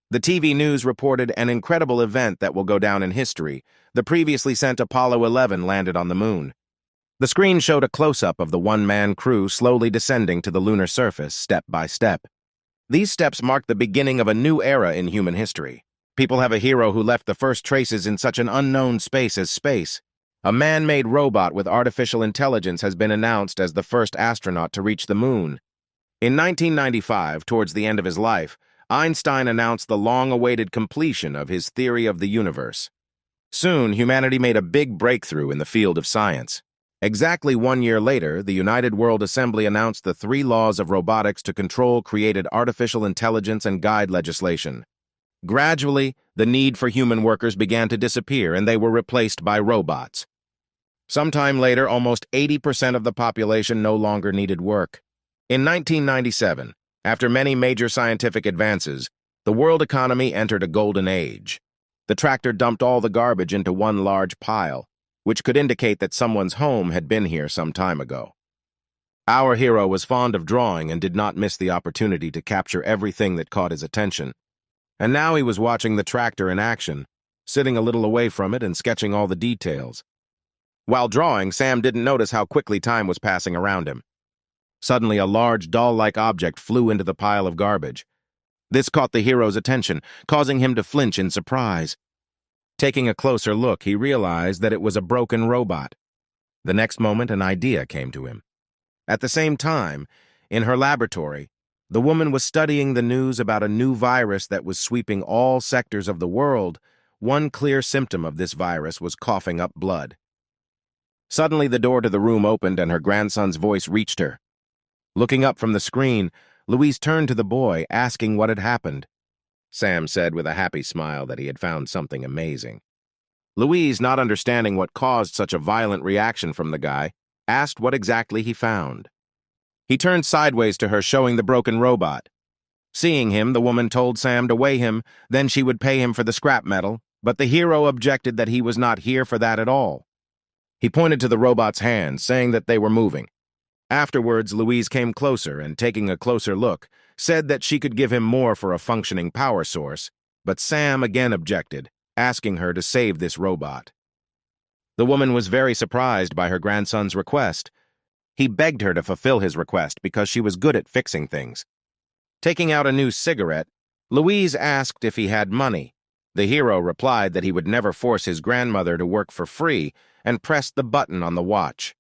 The TV news reported an incredible event that will go down in history. The previously sent Apollo 11 landed on the moon. The screen showed a close-up of the one-man crew slowly descending to the lunar surface, step by step. These steps marked the beginning of a new era in human history. People have a hero who left the first traces in such an unknown space as space. A man-made robot with artificial intelligence has been announced as the first astronaut to reach the moon. In 1995, towards the end of his life, Einstein announced the long-awaited completion of his theory of the universe. Soon, humanity made a big breakthrough in the field of science. Exactly 1 year later, the United World Assembly announced the 3 laws of robotics to control created artificial intelligence and guide legislation. Gradually, the need for human workers began to disappear and they were replaced by robots. Sometime later, almost 80% of the population no longer needed work. In 1997, after many major scientific advances, the world economy entered a golden age. The tractor dumped all the garbage into one large pile, which could indicate that someone's home had been here some time ago. Our hero was fond of drawing and did not miss the opportunity to capture everything that caught his attention. And now he was watching the tractor in action, sitting a little away from it and sketching all the details. While drawing, Sam didn't notice how quickly time was passing around him. Suddenly, a large, doll-like object flew into the pile of garbage. This caught the hero's attention, causing him to flinch in surprise. Taking a closer look, he realized that it was a broken robot. The next moment, an idea came to him. At the same time, in her laboratory, the woman was studying the news about a new virus that was sweeping all sectors of the world. One clear symptom of this virus was coughing up blood. Suddenly, the door to the room opened and her grandson's voice reached her. Looking up from the screen, Louise turned to the boy, asking what had happened. Sam said with a happy smile that he had found something amazing. Louise, not understanding what caused such a violent reaction from the guy, asked what exactly he found. He turned sideways to her, showing the broken robot. Seeing him, the woman told Sam to weigh him, then she would pay him for the scrap metal, but the hero objected that he was not here for that at all. He pointed to the robot's hands, saying that they were moving. Afterwards, Louise came closer and, taking a closer look, said that she could give him more for a functioning power source, but Sam again objected, asking her to save this robot. The woman was very surprised by her grandson's request. He begged her to fulfill his request because she was good at fixing things. Taking out a new cigarette, Louise asked if he had money. The hero replied that he would never force his grandmother to work for free and pressed the button on the watch.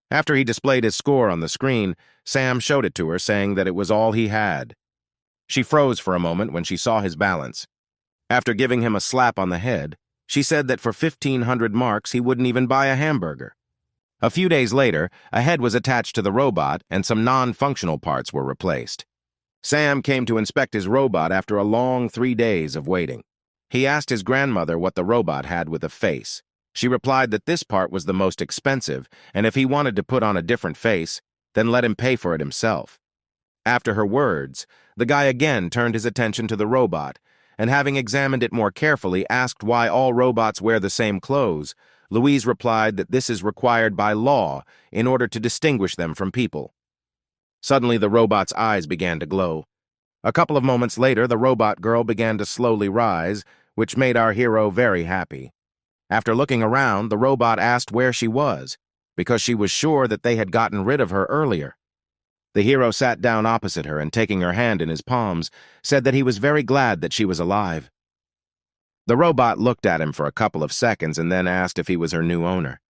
After he displayed his score on the screen, Sam showed it to her, saying that it was all he had. She froze for a moment when she saw his balance. After giving him a slap on the head, she said that for 1,500 marks he wouldn't even buy a hamburger. A few days later, a head was attached to the robot and some non-functional parts were replaced. Sam came to inspect his robot after a long 3 days of waiting. He asked his grandmother what the robot had with a face. She replied that this part was the most expensive, and if he wanted to put on a different face, then let him pay for it himself. After her words, the guy again turned his attention to the robot, and having examined it more carefully, asked why all robots wear the same clothes. Louise replied that this is required by law in order to distinguish them from people. Suddenly, the robot's eyes began to glow. A couple of moments later, the robot girl began to slowly rise, which made our hero very happy. After looking around, the robot asked where she was, because she was sure that they had gotten rid of her earlier. The hero sat down opposite her and, taking her hand in his palms, said that he was very glad that she was alive. The robot looked at him for a couple of seconds and then asked if he was her new owner.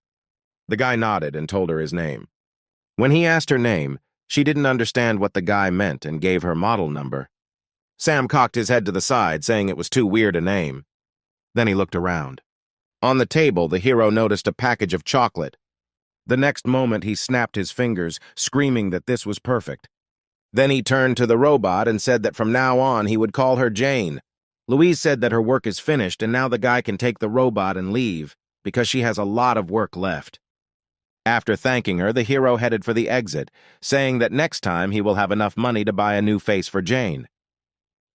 The guy nodded and told her his name. When he asked her name, she didn't understand what the guy meant and gave her model number. Sam cocked his head to the side, saying it was too weird a name. Then he looked around. On the table, the hero noticed a package of chocolate. The next moment, he snapped his fingers, screaming that this was perfect. Then he turned to the robot and said that from now on he would call her Jane. Louise said that her work is finished and now the guy can take the robot and leave, because she has a lot of work left. After thanking her, the hero headed for the exit, saying that next time he will have enough money to buy a new face for Jane.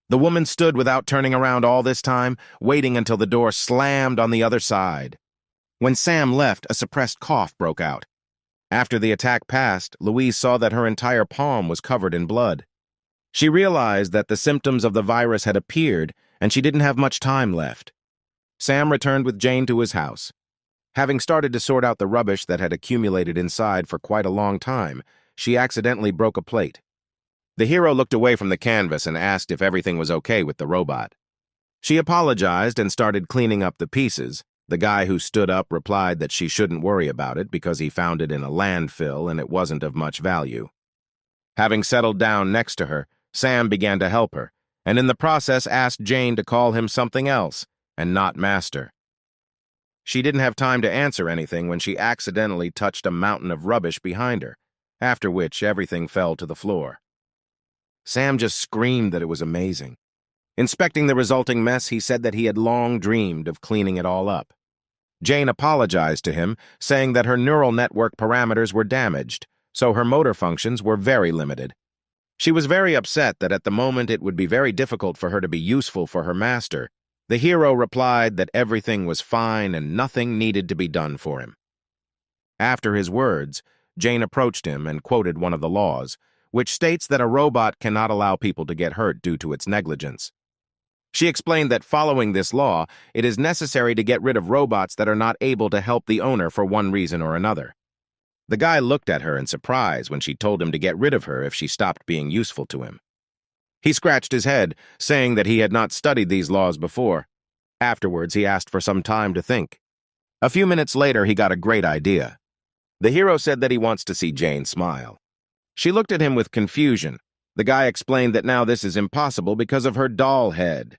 The woman stood without turning around all this time, waiting until the door slammed on the other side. When Sam left, a suppressed cough broke out. After the attack passed, Louise saw that her entire palm was covered in blood. She realized that the symptoms of the virus had appeared and she didn't have much time left. Sam returned with Jane to his house. Having started to sort out the rubbish that had accumulated inside for quite a long time, she accidentally broke a plate. The hero looked away from the canvas and asked if everything was okay with the robot. She apologized and started cleaning up the pieces. The guy who stood up replied that she shouldn't worry about it because he found it in a landfill and it wasn't of much value. Having settled down next to her, Sam began to help her, and in the process asked Jane to call him something else and not master. She didn't have time to answer anything when she accidentally touched a mountain of rubbish behind her, after which everything fell to the floor. Sam just screamed that it was amazing. Inspecting the resulting mess, he said that he had long dreamed of cleaning it all up. Jane apologized to him, saying that her neural network parameters were damaged, so her motor functions were very limited. She was very upset that at the moment it would be very difficult for her to be useful for her master. The hero replied that everything was fine and nothing needed to be done for him. After his words, Jane approached him and quoted one of the laws, which states that a robot cannot allow people to get hurt due to its negligence. She explained that following this law, it is necessary to get rid of robots that are not able to help the owner for one reason or another. The guy looked at her in surprise when she told him to get rid of her if she stopped being useful to him. He scratched his head, saying that he had not studied these laws before. Afterwards, he asked for some time to think. A few minutes later, he got a great idea. The hero said that he wants to see Jane smile. She looked at him with confusion. The guy explained that now this is impossible because of her doll head.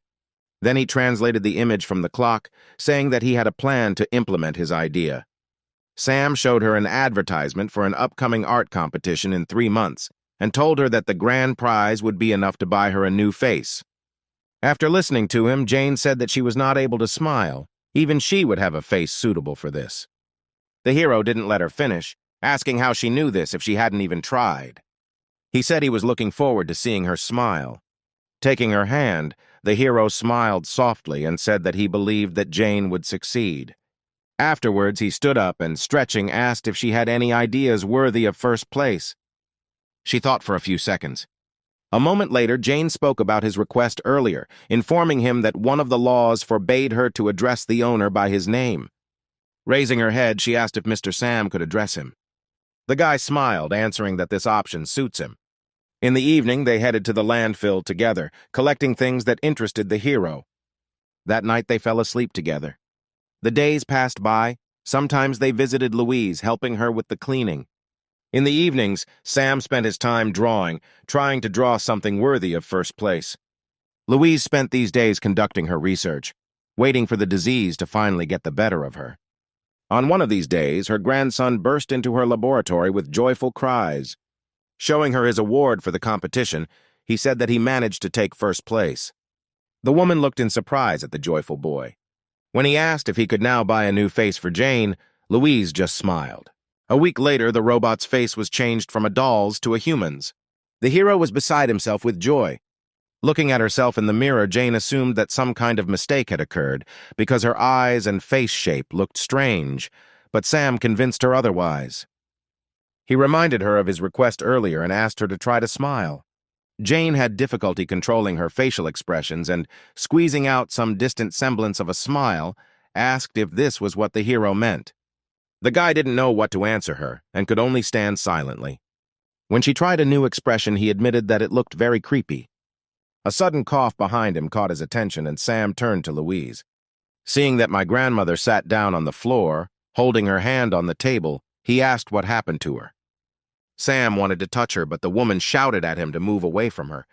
Then he translated the image from the clock, saying that he had a plan to implement his idea. Sam showed her an advertisement for an upcoming art competition in 3 months and told her that the grand prize would be enough to buy her a new face. After listening to him, Jane said that she was not able to smile. Even she would have a face suitable for this. The hero didn't let her finish, asking how she knew this if she hadn't even tried. He said he was looking forward to seeing her smile. Taking her hand, the hero smiled softly and said that he believed that Jane would succeed. Afterwards, he stood up and, stretching, asked if she had any ideas worthy of first place. She thought for a few seconds. A moment later, Jane spoke about his request earlier, informing him that one of the laws forbade her to address the owner by his name. Raising her head, she asked if Mr. Sam could address him. The guy smiled, answering that this option suits him. In the evening, they headed to the landfill together, collecting things that interested the hero. That night, they fell asleep together. The days passed by. Sometimes they visited Louise, helping her with the cleaning. In the evenings, Sam spent his time drawing, trying to draw something worthy of first place. Louise spent these days conducting her research, waiting for the disease to finally get the better of her. On one of these days, her grandson burst into her laboratory with joyful cries. Showing her his award for the competition, he said that he managed to take first place. The woman looked in surprise at the joyful boy. When he asked if he could now buy a new face for Jane, Louise just smiled. A week later, the robot's face was changed from a doll's to a human's. The hero was beside himself with joy. Looking at herself in the mirror, Jane assumed that some kind of mistake had occurred because her eyes and face shape looked strange, but Sam convinced her otherwise. He reminded her of his request earlier and asked her to try to smile. Jane had difficulty controlling her facial expressions and, squeezing out some distant semblance of a smile, asked if this was what the hero meant. The guy didn't know what to answer her and could only stand silently. When she tried a new expression, he admitted that it looked very creepy. A sudden cough behind him caught his attention, and Sam turned to Louise. Seeing that my grandmother sat down on the floor, holding her hand on the table, he asked what happened to her. Sam wanted to touch her, but the woman shouted at him to move away from her.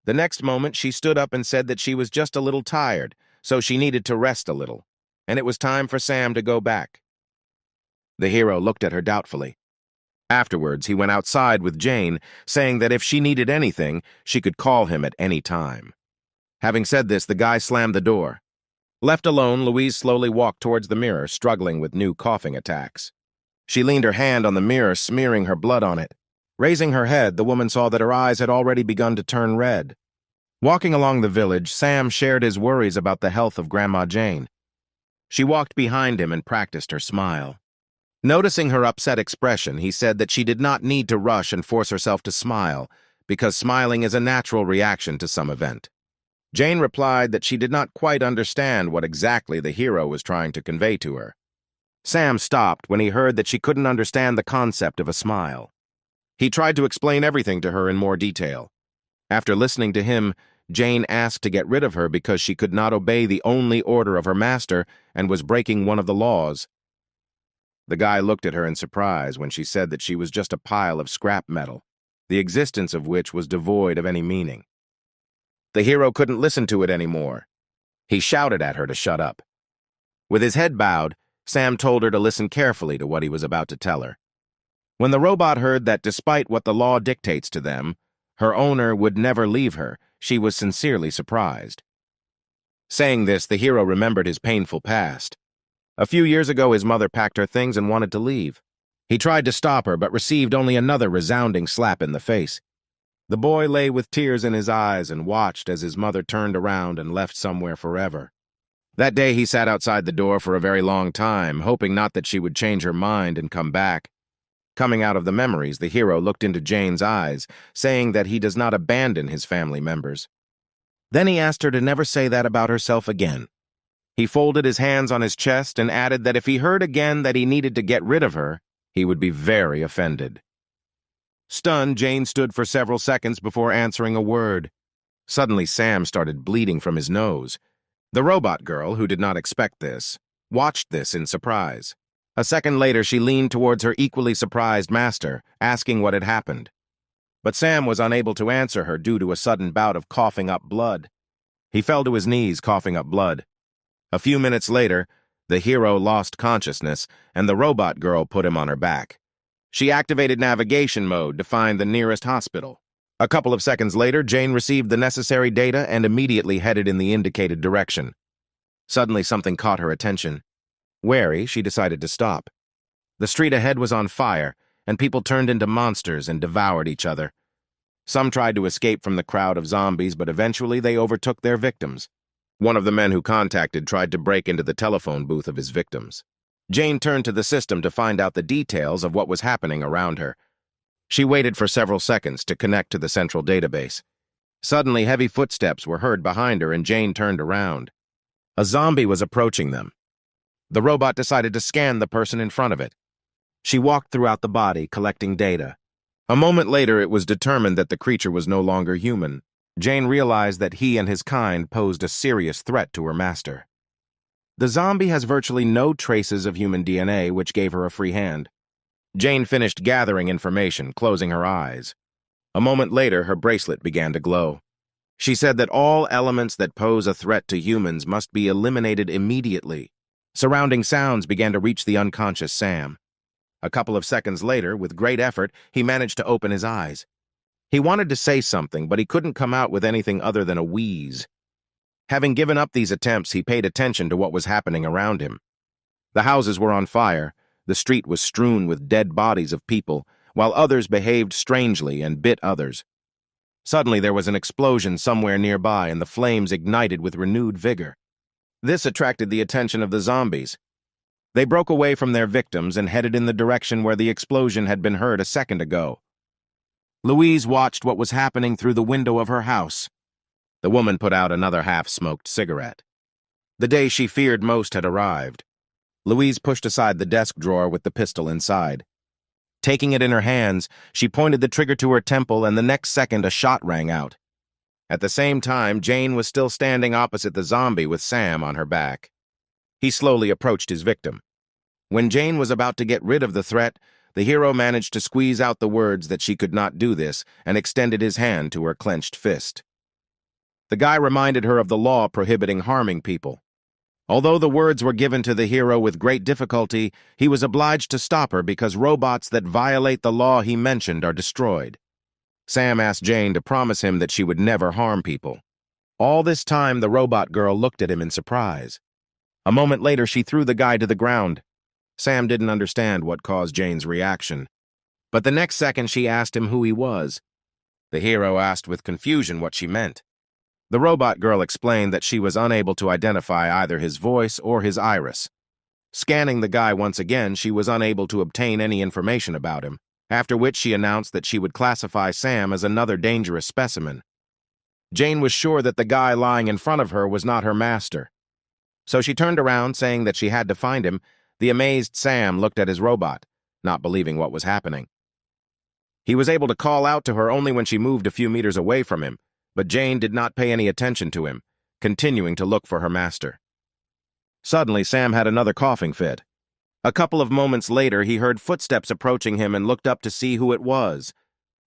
The next moment, she stood up and said that she was just a little tired, so she needed to rest a little, and it was time for Sam to go back. The hero looked at her doubtfully. Afterwards, he went outside with Jane, saying that if she needed anything, she could call him at any time. Having said this, the guy slammed the door. Left alone, Louise slowly walked towards the mirror, struggling with new coughing attacks. She leaned her hand on the mirror, smearing her blood on it. Raising her head, the woman saw that her eyes had already begun to turn red. Walking along the village, Sam shared his worries about the health of Grandma Jane. She walked behind him and practiced her smile. Noticing her upset expression, he said that she did not need to rush and force herself to smile, because smiling is a natural reaction to some event. Jane replied that she did not quite understand what exactly the hero was trying to convey to her. Sam stopped when he heard that she couldn't understand the concept of a smile. He tried to explain everything to her in more detail. After listening to him, Jane asked to get rid of her because she could not obey the only order of her master and was breaking one of the laws. The guy looked at her in surprise when she said that she was just a pile of scrap metal, the existence of which was devoid of any meaning. The hero couldn't listen to it anymore. He shouted at her to shut up. With his head bowed, Sam told her to listen carefully to what he was about to tell her. When the robot heard that despite what the law dictates to them, her owner would never leave her, she was sincerely surprised. Saying this, the hero remembered his painful past. A few years ago, his mother packed her things and wanted to leave. He tried to stop her, but received only another resounding slap in the face. The boy lay with tears in his eyes and watched as his mother turned around and left somewhere forever. That day, he sat outside the door for a very long time, hoping not that she would change her mind and come back. Coming out of the memories, the hero looked into Jane's eyes, saying that he does not abandon his family members. Then he asked her to never say that about herself again. He folded his hands on his chest and added that if he heard again that he needed to get rid of her, he would be very offended. Stunned, Jane stood for several seconds before answering a word. Suddenly, Sam started bleeding from his nose. The robot girl, who did not expect this, watched this in surprise. A second later, she leaned towards her equally surprised master, asking what had happened. But Sam was unable to answer her due to a sudden bout of coughing up blood. He fell to his knees, coughing up blood. A few minutes later, the hero lost consciousness, and the robot girl put him on her back. She activated navigation mode to find the nearest hospital. A couple of seconds later, Jane received the necessary data and immediately headed in the indicated direction. Suddenly, something caught her attention. Wary, she decided to stop. The street ahead was on fire, and people turned into monsters and devoured each other. Some tried to escape from the crowd of zombies, but eventually they overtook their victims. One of the men who contacted tried to break into the telephone booth of his victims. Jane turned to the system to find out the details of what was happening around her. She waited for several seconds to connect to the central database. Suddenly, heavy footsteps were heard behind her, and Jane turned around. A zombie was approaching them. The robot decided to scan the person in front of it. She walked throughout the body, collecting data. A moment later, it was determined that the creature was no longer human. Jane realized that he and his kind posed a serious threat to her master. The zombie has virtually no traces of human DNA, which gave her a free hand. Jane finished gathering information, closing her eyes. A moment later, her bracelet began to glow. She said that all elements that pose a threat to humans must be eliminated immediately. Surrounding sounds began to reach the unconscious Sam. A couple of seconds later, with great effort, he managed to open his eyes. He wanted to say something, but he couldn't come out with anything other than a wheeze. Having given up these attempts, he paid attention to what was happening around him. The houses were on fire, the street was strewn with dead bodies of people, while others behaved strangely and bit others. Suddenly there was an explosion somewhere nearby, and the flames ignited with renewed vigor. This attracted the attention of the zombies. They broke away from their victims and headed in the direction where the explosion had been heard a second ago. Louise watched what was happening through the window of her house. The woman put out another half-smoked cigarette. The day she feared most had arrived. Louise pushed aside the desk drawer with the pistol inside. Taking it in her hands, she pointed the trigger to her temple, and the next second a shot rang out. At the same time, Jane was still standing opposite the zombie with Sam on her back. He slowly approached his victim. When Jane was about to get rid of the threat, the hero managed to squeeze out the words that she could not do this and extended his hand to her clenched fist. The guy reminded her of the law prohibiting harming people. Although the words were given to the hero with great difficulty, he was obliged to stop her because robots that violate the law he mentioned are destroyed. Sam asked Jane to promise him that she would never harm people. All this time, the robot girl looked at him in surprise. A moment later, she threw the guy to the ground. Sam didn't understand what caused Jane's reaction. But the next second, she asked him who he was. The hero asked with confusion what she meant. The robot girl explained that she was unable to identify either his voice or his iris. Scanning the guy once again, she was unable to obtain any information about him. after which she announced that she would classify Sam as another dangerous specimen. Jane was sure that the guy lying in front of her was not her master. So she turned around, saying that she had to find him. The amazed Sam looked at his robot, not believing what was happening. He was able to call out to her only when she moved a few meters away from him, but Jane did not pay any attention to him, continuing to look for her master. Suddenly, Sam had another coughing fit. A couple of moments later, he heard footsteps approaching him and looked up to see who it was.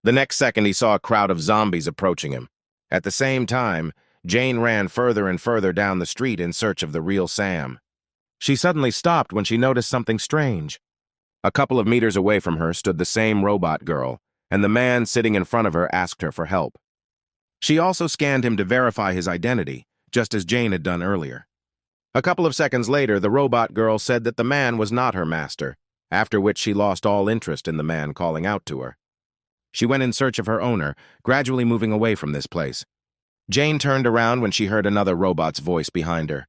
The next second, he saw a crowd of zombies approaching him. At the same time, Jane ran further and further down the street in search of the real Sam. She suddenly stopped when she noticed something strange. A couple of meters away from her stood the same robot girl, and the man sitting in front of her asked her for help. She also scanned him to verify his identity, just as Jane had done earlier. A couple of seconds later, the robot girl said that the man was not her master, after which she lost all interest in the man calling out to her. She went in search of her owner, gradually moving away from this place. Jane turned around when she heard another robot's voice behind her.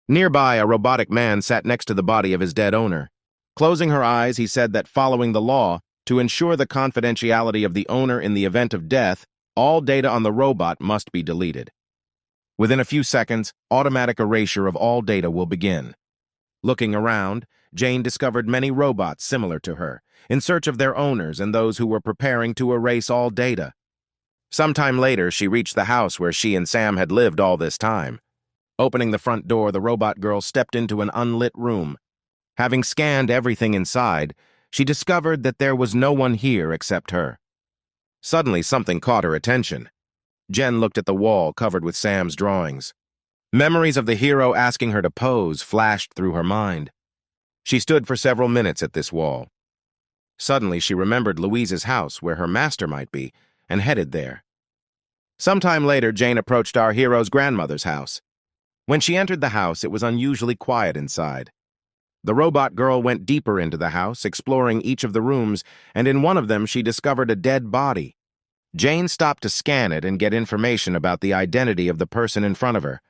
Nearby, a robotic man sat next to the body of his dead owner. Closing her eyes, he said that following the law, to ensure the confidentiality of the owner in the event of death, all data on the robot must be deleted. Within a few seconds, automatic erasure of all data will begin. Looking around, Jane discovered many robots similar to her, in search of their owners and those who were preparing to erase all data. Sometime later, she reached the house where she and Sam had lived all this time. Opening the front door, the robot girl stepped into an unlit room. Having scanned everything inside, she discovered that there was no one here except her. Suddenly, something caught her attention. Jen looked at the wall covered with Sam's drawings. Memories of the hero asking her to pose flashed through her mind. She stood for several minutes at this wall. Suddenly, she remembered Louise's house, where her master might be, and headed there. Sometime later, Jane approached our hero's grandmother's house. When she entered the house, it was unusually quiet inside. The robot girl went deeper into the house, exploring each of the rooms, and in one of them she discovered a dead body. Jane stopped to scan it and get information about the identity of the person in front of her.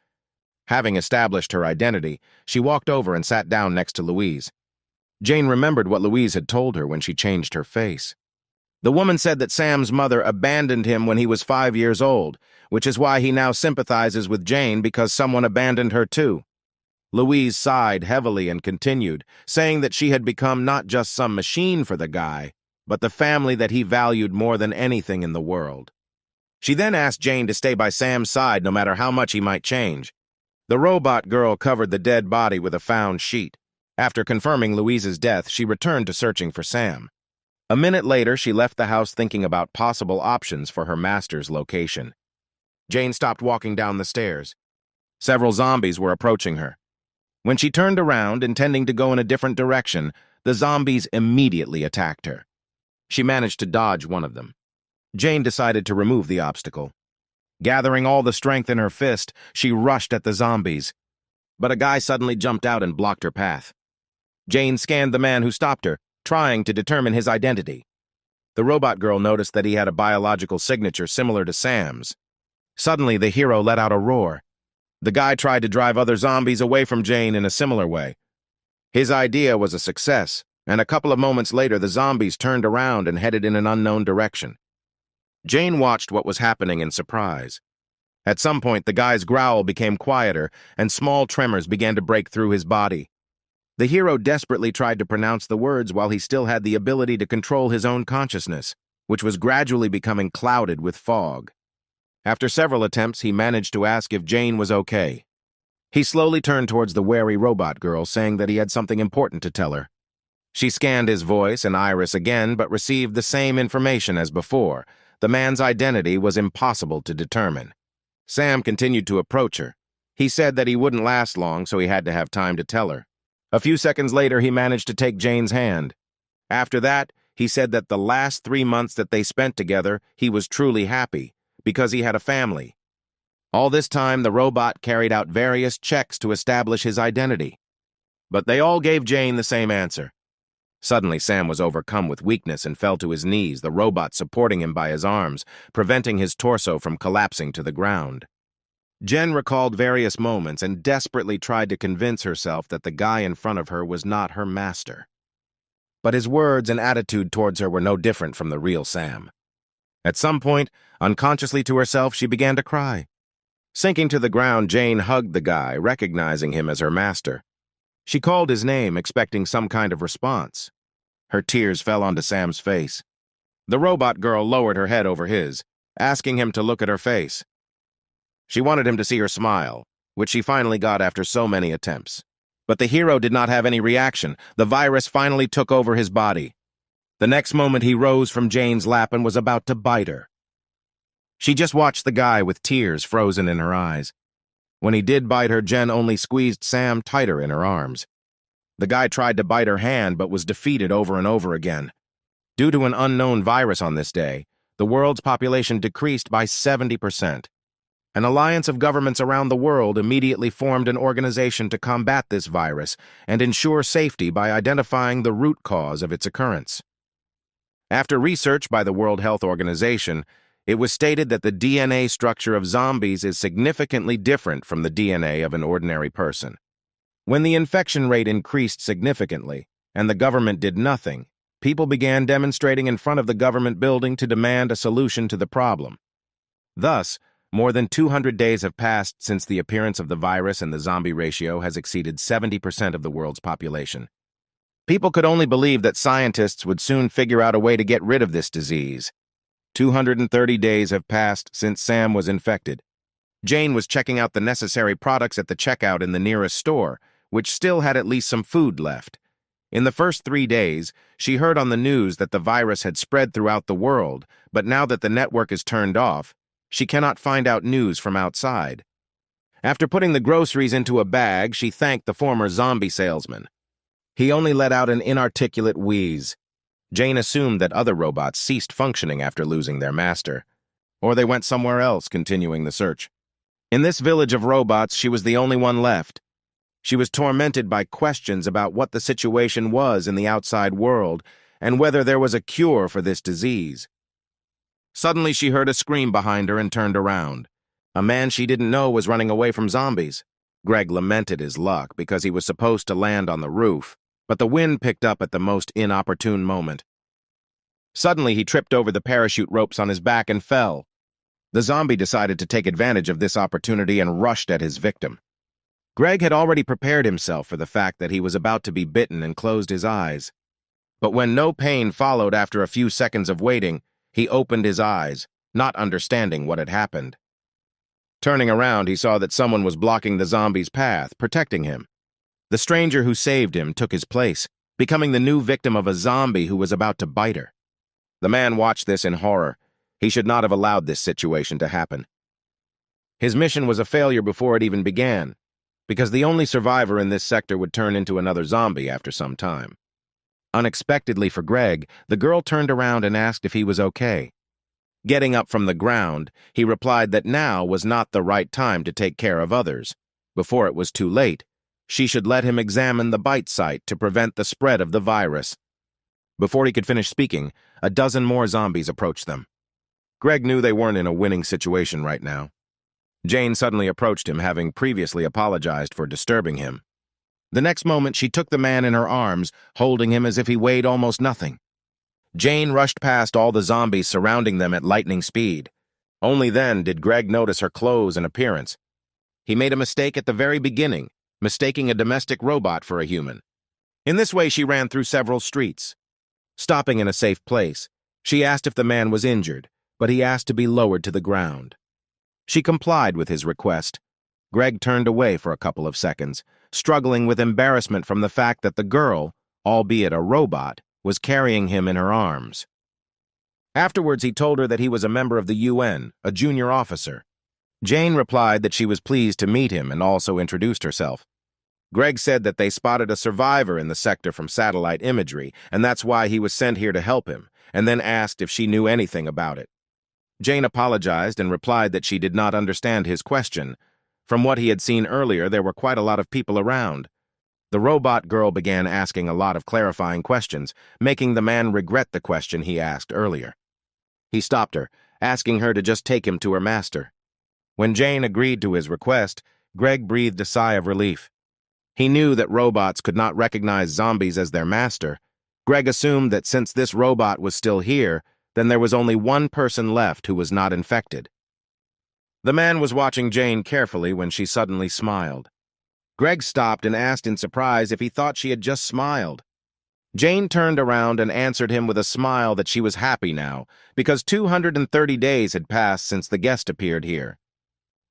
Having established her identity, she walked over and sat down next to Louise. Jane remembered what Louise had told her when she changed her face. The woman said that Sam's mother abandoned him when he was 5 years old, which is why he now sympathizes with Jane because someone abandoned her too. Louise sighed heavily and continued, saying that she had become not just some machine for the guy, but the family that he valued more than anything in the world. She then asked Jane to stay by Sam's side no matter how much he might change. The robot girl covered the dead body with a found sheet. After confirming Louise's death, she returned to searching for Sam. A minute later, she left the house thinking about possible options for her master's location. Jane stopped walking down the stairs. Several zombies were approaching her. When she turned around, intending to go in a different direction, the zombies immediately attacked her. She managed to dodge one of them. Jane decided to remove the obstacle. Gathering all the strength in her fist, she rushed at the zombies. But a guy suddenly jumped out and blocked her path. Jane scanned the man who stopped her, trying to determine his identity. The robot girl noticed that he had a biological signature similar to Sam's. Suddenly, the hero let out a roar. The guy tried to drive other zombies away from Jane in a similar way. His idea was a success, and a couple of moments later, the zombies turned around and headed in an unknown direction. Jane watched what was happening in surprise. At some point, the guy's growl became quieter, and small tremors began to break through his body. The hero desperately tried to pronounce the words while he still had the ability to control his own consciousness, which was gradually becoming clouded with fog. After several attempts, he managed to ask if Jane was okay. He slowly turned towards the wary robot girl, saying that he had something important to tell her. She scanned his voice and iris again, but received the same information as before. The man's identity was impossible to determine. Sam continued to approach her. He said that he wouldn't last long, so he had to have time to tell her. A few seconds later, he managed to take Jane's hand. After that, he said that the last 3 months that they spent together, he was truly happy, because he had a family. All this time, the robot carried out various checks to establish his identity. But they all gave Jane the same answer. Suddenly, Sam was overcome with weakness and fell to his knees, the robot supporting him by his arms, preventing his torso from collapsing to the ground. Jen recalled various moments and desperately tried to convince herself that the guy in front of her was not her master. but his words and attitude towards her were no different from the real Sam. At some point, unconsciously to herself, she began to cry. Sinking to the ground, Jane hugged the guy, recognizing him as her master. She called his name, expecting some kind of response. Her tears fell onto Sam's face. The robot girl lowered her head over his, asking him to look at her face. She wanted him to see her smile, which she finally got after so many attempts. But the hero did not have any reaction. The virus finally took over his body. The next moment he rose from Jane's lap and was about to bite her. She just watched the guy with tears frozen in her eyes. When he did bite her, Jen only squeezed Sam tighter in her arms. The guy tried to bite her hand but was defeated over and over again. Due to an unknown virus on this day, the world's population decreased by 70%. An alliance of governments around the world immediately formed an organization to combat this virus and ensure safety by identifying the root cause of its occurrence. After research by the World Health Organization, it was stated that the DNA structure of zombies is significantly different from the DNA of an ordinary person. When the infection rate increased significantly, and the government did nothing, people began demonstrating in front of the government building to demand a solution to the problem. Thus, more than 200 days have passed since the appearance of the virus, and the zombie ratio has exceeded 70% of the world's population. People could only believe that scientists would soon figure out a way to get rid of this disease. 230 days have passed since Sam was infected. Jane was checking out the necessary products at the checkout in the nearest store, which still had at least some food left. In the first 3 days, she heard on the news that the virus had spread throughout the world, but now that the network is turned off, she cannot find out news from outside. After putting the groceries into a bag, she thanked the former zombie salesman. He only let out an inarticulate wheeze. Jane assumed that other robots ceased functioning after losing their master, or they went somewhere else, continuing the search. In this village of robots, she was the only one left. She was tormented by questions about what the situation was in the outside world and whether there was a cure for this disease. Suddenly, she heard a scream behind her and turned around. A man she didn't know was running away from zombies. Greg lamented his luck because he was supposed to land on the roof, but the wind picked up at the most inopportune moment. Suddenly, he tripped over the parachute ropes on his back and fell. The zombie decided to take advantage of this opportunity and rushed at his victim. Greg had already prepared himself for the fact that he was about to be bitten and closed his eyes. But when no pain followed after a few seconds of waiting, he opened his eyes, not understanding what had happened. Turning around, he saw that someone was blocking the zombie's path, protecting him. The stranger who saved him took his place, becoming the new victim of a zombie who was about to bite her. The man watched this in horror. He should not have allowed this situation to happen. His mission was a failure before it even began, because the only survivor in this sector would turn into another zombie after some time. Unexpectedly for Greg, the girl turned around and asked if he was okay. Getting up from the ground, he replied that now was not the right time to take care of others. Before it was too late, she should let him examine the bite site to prevent the spread of the virus. Before he could finish speaking, a dozen more zombies approached them. Greg knew they weren't in a winning situation right now. Jane suddenly approached him, having previously apologized for disturbing him. The next moment, she took the man in her arms, holding him as if he weighed almost nothing. Jane rushed past all the zombies surrounding them at lightning speed. Only then did Greg notice her clothes and appearance. He made a mistake at the very beginning, mistaking a domestic robot for a human. In this way, she ran through several streets. Stopping in a safe place, she asked if the man was injured, but he asked to be lowered to the ground. She complied with his request. Greg turned away for a couple of seconds, struggling with embarrassment from the fact that the girl, albeit a robot, was carrying him in her arms. Afterwards, he told her that he was a member of the UN, a junior officer. Jane replied that she was pleased to meet him and also introduced herself. Greg said that they spotted a survivor in the sector from satellite imagery, and that's why he was sent here to help him, and then asked if she knew anything about it. Jane apologized and replied that she did not understand his question. From what he had seen earlier, there were quite a lot of people around. The robot girl began asking a lot of clarifying questions, making the man regret the question he asked earlier. He stopped her, asking her to just take him to her master. When Jane agreed to his request, Greg breathed a sigh of relief. He knew that robots could not recognize zombies as their master, Greg assumed that since this robot was still here, then there was only one person left who was not infected. The man was watching Jane carefully when she suddenly smiled. Greg stopped and asked in surprise if he thought she had just smiled. Jane turned around and answered him with a smile that she was happy now, because 230 days had passed since the guest appeared here.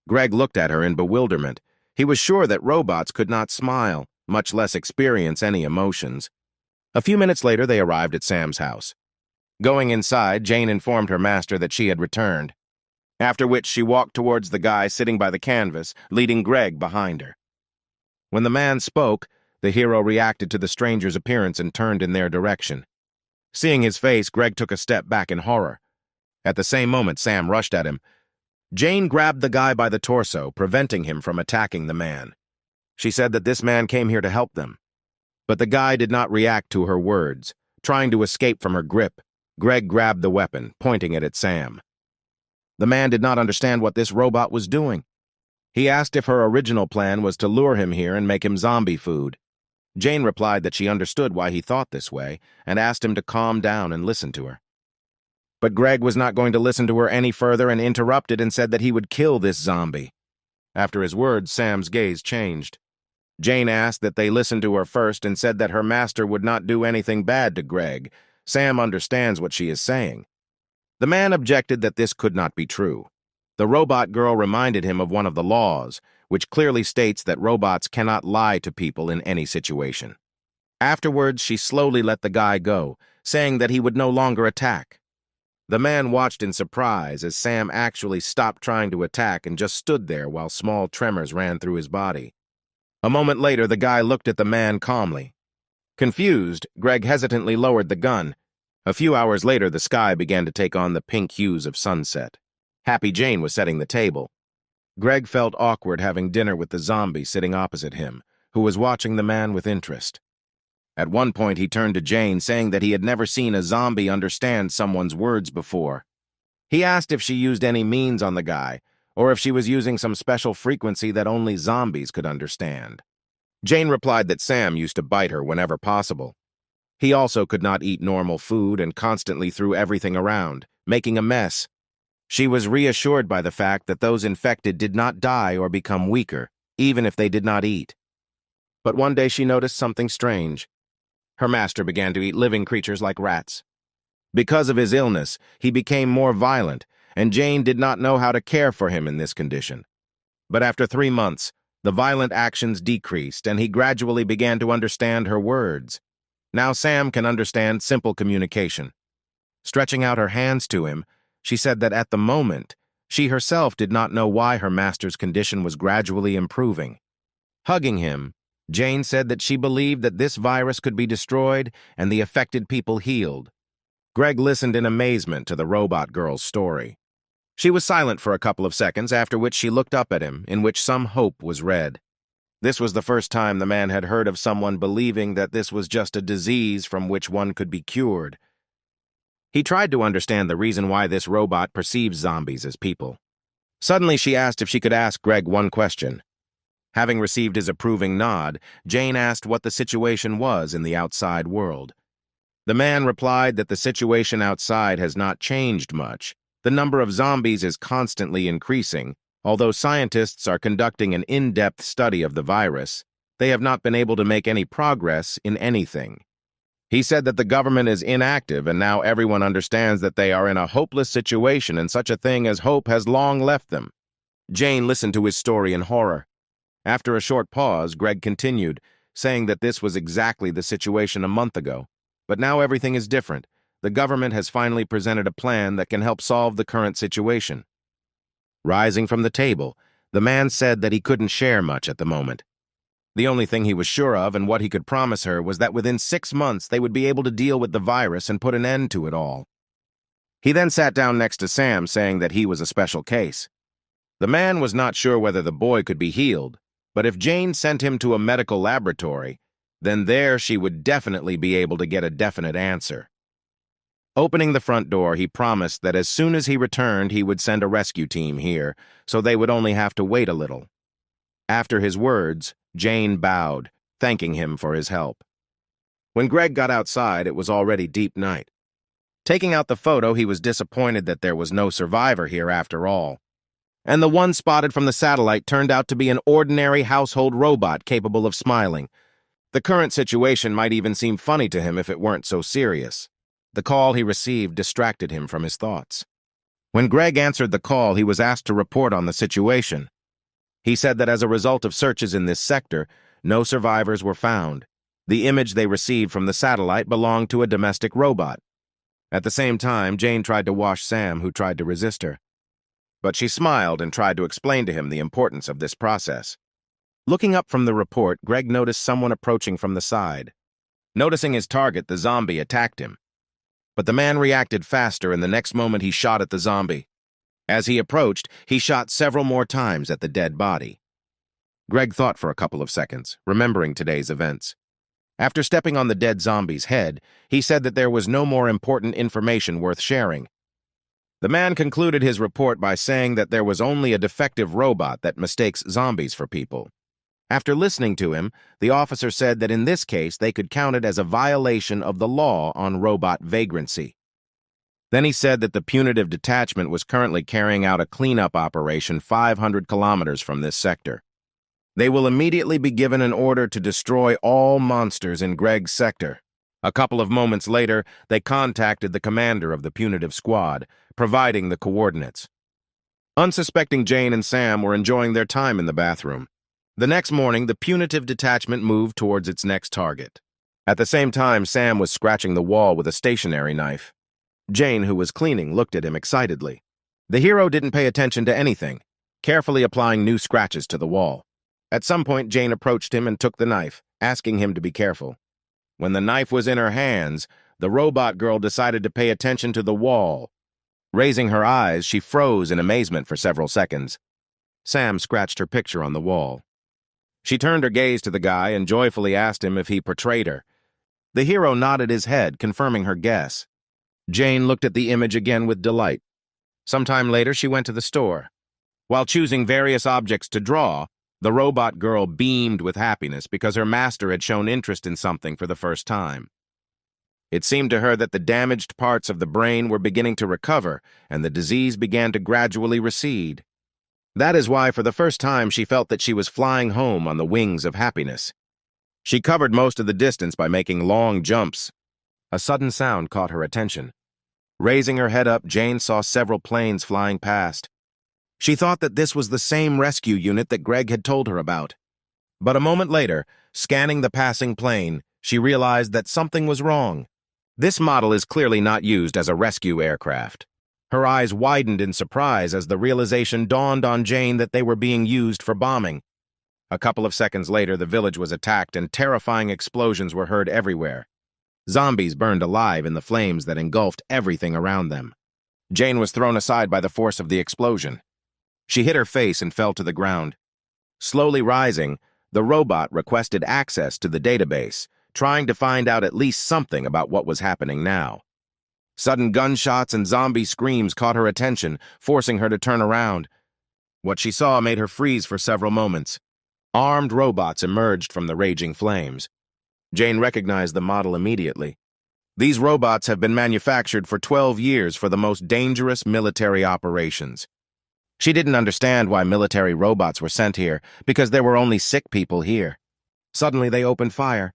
Greg looked at her in bewilderment. He was sure that robots could not smile, much less experience any emotions. A few minutes later, they arrived at Sam's house. Going inside, Jane informed her master that she had returned, after which she walked towards the guy sitting by the canvas, leading Greg behind her. When the man spoke, the hero reacted to the stranger's appearance and turned in their direction. Seeing his face, Greg took a step back in horror. At the same moment, Sam rushed at him. Jane grabbed the guy by the torso, preventing him from attacking the man. She said that this man came here to help them. But the guy did not react to her words. Trying to escape from her grip, Greg grabbed the weapon, pointing it at Sam. The man did not understand what this robot was doing. He asked if her original plan was to lure him here and make him zombie food. Jane replied that she understood why he thought this way and asked him to calm down and listen to her. But Greg was not going to listen to her any further and interrupted and said that he would kill this zombie. After his words, Sam's gaze changed. Jane asked that they listen to her first and said that her master would not do anything bad to Greg. Sam understands what she is saying. The man objected that this could not be true. The robot girl reminded him of one of the laws, which clearly states that robots cannot lie to people in any situation. Afterwards, she slowly let the guy go, saying that he would no longer attack. The man watched in surprise as Sam actually stopped trying to attack and just stood there while small tremors ran through his body. A moment later, the guy looked at the man calmly. Confused, Greg hesitantly lowered the gun. A few hours later, the sky began to take on the pink hues of sunset. Happy Jane was setting the table. Greg felt awkward having dinner with the zombie sitting opposite him, who was watching the man with interest. At one point, he turned to Jane, saying that he had never seen a zombie understand someone's words before. He asked if she used any means on the guy, or if she was using some special frequency that only zombies could understand. Jane replied that Sam used to bite her whenever possible. He also could not eat normal food and constantly threw everything around, making a mess. She was reassured by the fact that those infected did not die or become weaker, even if they did not eat. But one day she noticed something strange. Her master began to eat living creatures like rats. Because of his illness, he became more violent, and Jane did not know how to care for him in this condition. But after 3 months, the violent actions decreased, and he gradually began to understand her words. Now Sam can understand simple communication. Stretching out her hands to him, she said that at the moment, she herself did not know why her master's condition was gradually improving. Hugging him, Jane said that she believed that this virus could be destroyed and the affected people healed. Greg listened in amazement to the robot girl's story. She was silent for a couple of seconds, after which she looked up at him, in which some hope was read. This was the first time the man had heard of someone believing that this was just a disease from which one could be cured. He tried to understand the reason why this robot perceives zombies as people. Suddenly, she asked if she could ask Greg one question. Having received his approving nod, Jane asked what the situation was in the outside world. The man replied that the situation outside has not changed much. The number of zombies is constantly increasing. Although scientists are conducting an in-depth study of the virus, they have not been able to make any progress in anything. He said that the government is inactive and now everyone understands that they are in a hopeless situation and such a thing as hope has long left them. Jane listened to his story in horror. After a short pause, Greg continued, saying that this was exactly the situation a month ago. But now everything is different. The government has finally presented a plan that can help solve the current situation. Rising from the table, the man said that he couldn't share much at the moment. The only thing he was sure of and what he could promise her was that within 6 months they would be able to deal with the virus and put an end to it all. He then sat down next to Sam, saying that he was a special case. The man was not sure whether the boy could be healed, but if Jane sent him to a medical laboratory, then there she would definitely be able to get a definite answer. Opening the front door, he promised that as soon as he returned, he would send a rescue team here, so they would only have to wait a little. After his words, Jane bowed, thanking him for his help. When Greg got outside, it was already deep night. Taking out the photo, he was disappointed that there was no survivor here after all. And the one spotted from the satellite turned out to be an ordinary household robot capable of smiling. The current situation might even seem funny to him if it weren't so serious. The call he received distracted him from his thoughts. When Greg answered the call, he was asked to report on the situation. He said that as a result of searches in this sector, no survivors were found. The image they received from the satellite belonged to a domestic robot. At the same time, Jane tried to wash Sam, who tried to resist her. But she smiled and tried to explain to him the importance of this process. Looking up from the report, Greg noticed someone approaching from the side. Noticing his target, the zombie attacked him. But the man reacted faster, and the next moment he shot at the zombie. As he approached, he shot several more times at the dead body. Greg thought for a couple of seconds, remembering today's events. After stepping on the dead zombie's head, he said that there was no more important information worth sharing. The man concluded his report by saying that there was only a defective robot that mistakes zombies for people. After listening to him, the officer said that in this case they could count it as a violation of the law on robot vagrancy. Then he said that the punitive detachment was currently carrying out a cleanup operation 500 kilometers from this sector. They will immediately be given an order to destroy all monsters in Greg's sector. A couple of moments later, they contacted the commander of the punitive squad, providing the coordinates. Unsuspecting Jane and Sam were enjoying their time in the bathroom. The next morning, the punitive detachment moved towards its next target. At the same time, Sam was scratching the wall with a stationary knife. Jane, who was cleaning, looked at him excitedly. The hero didn't pay attention to anything, carefully applying new scratches to the wall. At some point, Jane approached him and took the knife, asking him to be careful. When the knife was in her hands, the robot girl decided to pay attention to the wall. Raising her eyes, she froze in amazement for several seconds. Sam scratched her picture on the wall. She turned her gaze to the guy and joyfully asked him if he portrayed her. The hero nodded his head, confirming her guess. Jane looked at the image again with delight. Sometime later, she went to the store. While choosing various objects to draw, the robot girl beamed with happiness because her master had shown interest in something for the first time. It seemed to her that the damaged parts of the brain were beginning to recover, and the disease began to gradually recede. That is why, for the first time, she felt that she was flying home on the wings of happiness. She covered most of the distance by making long jumps. A sudden sound caught her attention. Raising her head up, Jane saw several planes flying past. She thought that this was the same rescue unit that Greg had told her about. But a moment later, scanning the passing plane, she realized that something was wrong. This model is clearly not used as a rescue aircraft. Her eyes widened in surprise as the realization dawned on Jane that they were being used for bombing. A couple of seconds later, the village was attacked and terrifying explosions were heard everywhere. Zombies burned alive in the flames that engulfed everything around them. Jane was thrown aside by the force of the explosion. She hit her face and fell to the ground. Slowly rising, the robot requested access to the database, trying to find out at least something about what was happening now. Sudden gunshots and zombie screams caught her attention, forcing her to turn around. What she saw made her freeze for several moments. Armed robots emerged from the raging flames. Jane recognized the model immediately. These robots have been manufactured for 12 years for the most dangerous military operations. She didn't understand why military robots were sent here, because there were only sick people here. Suddenly, they opened fire.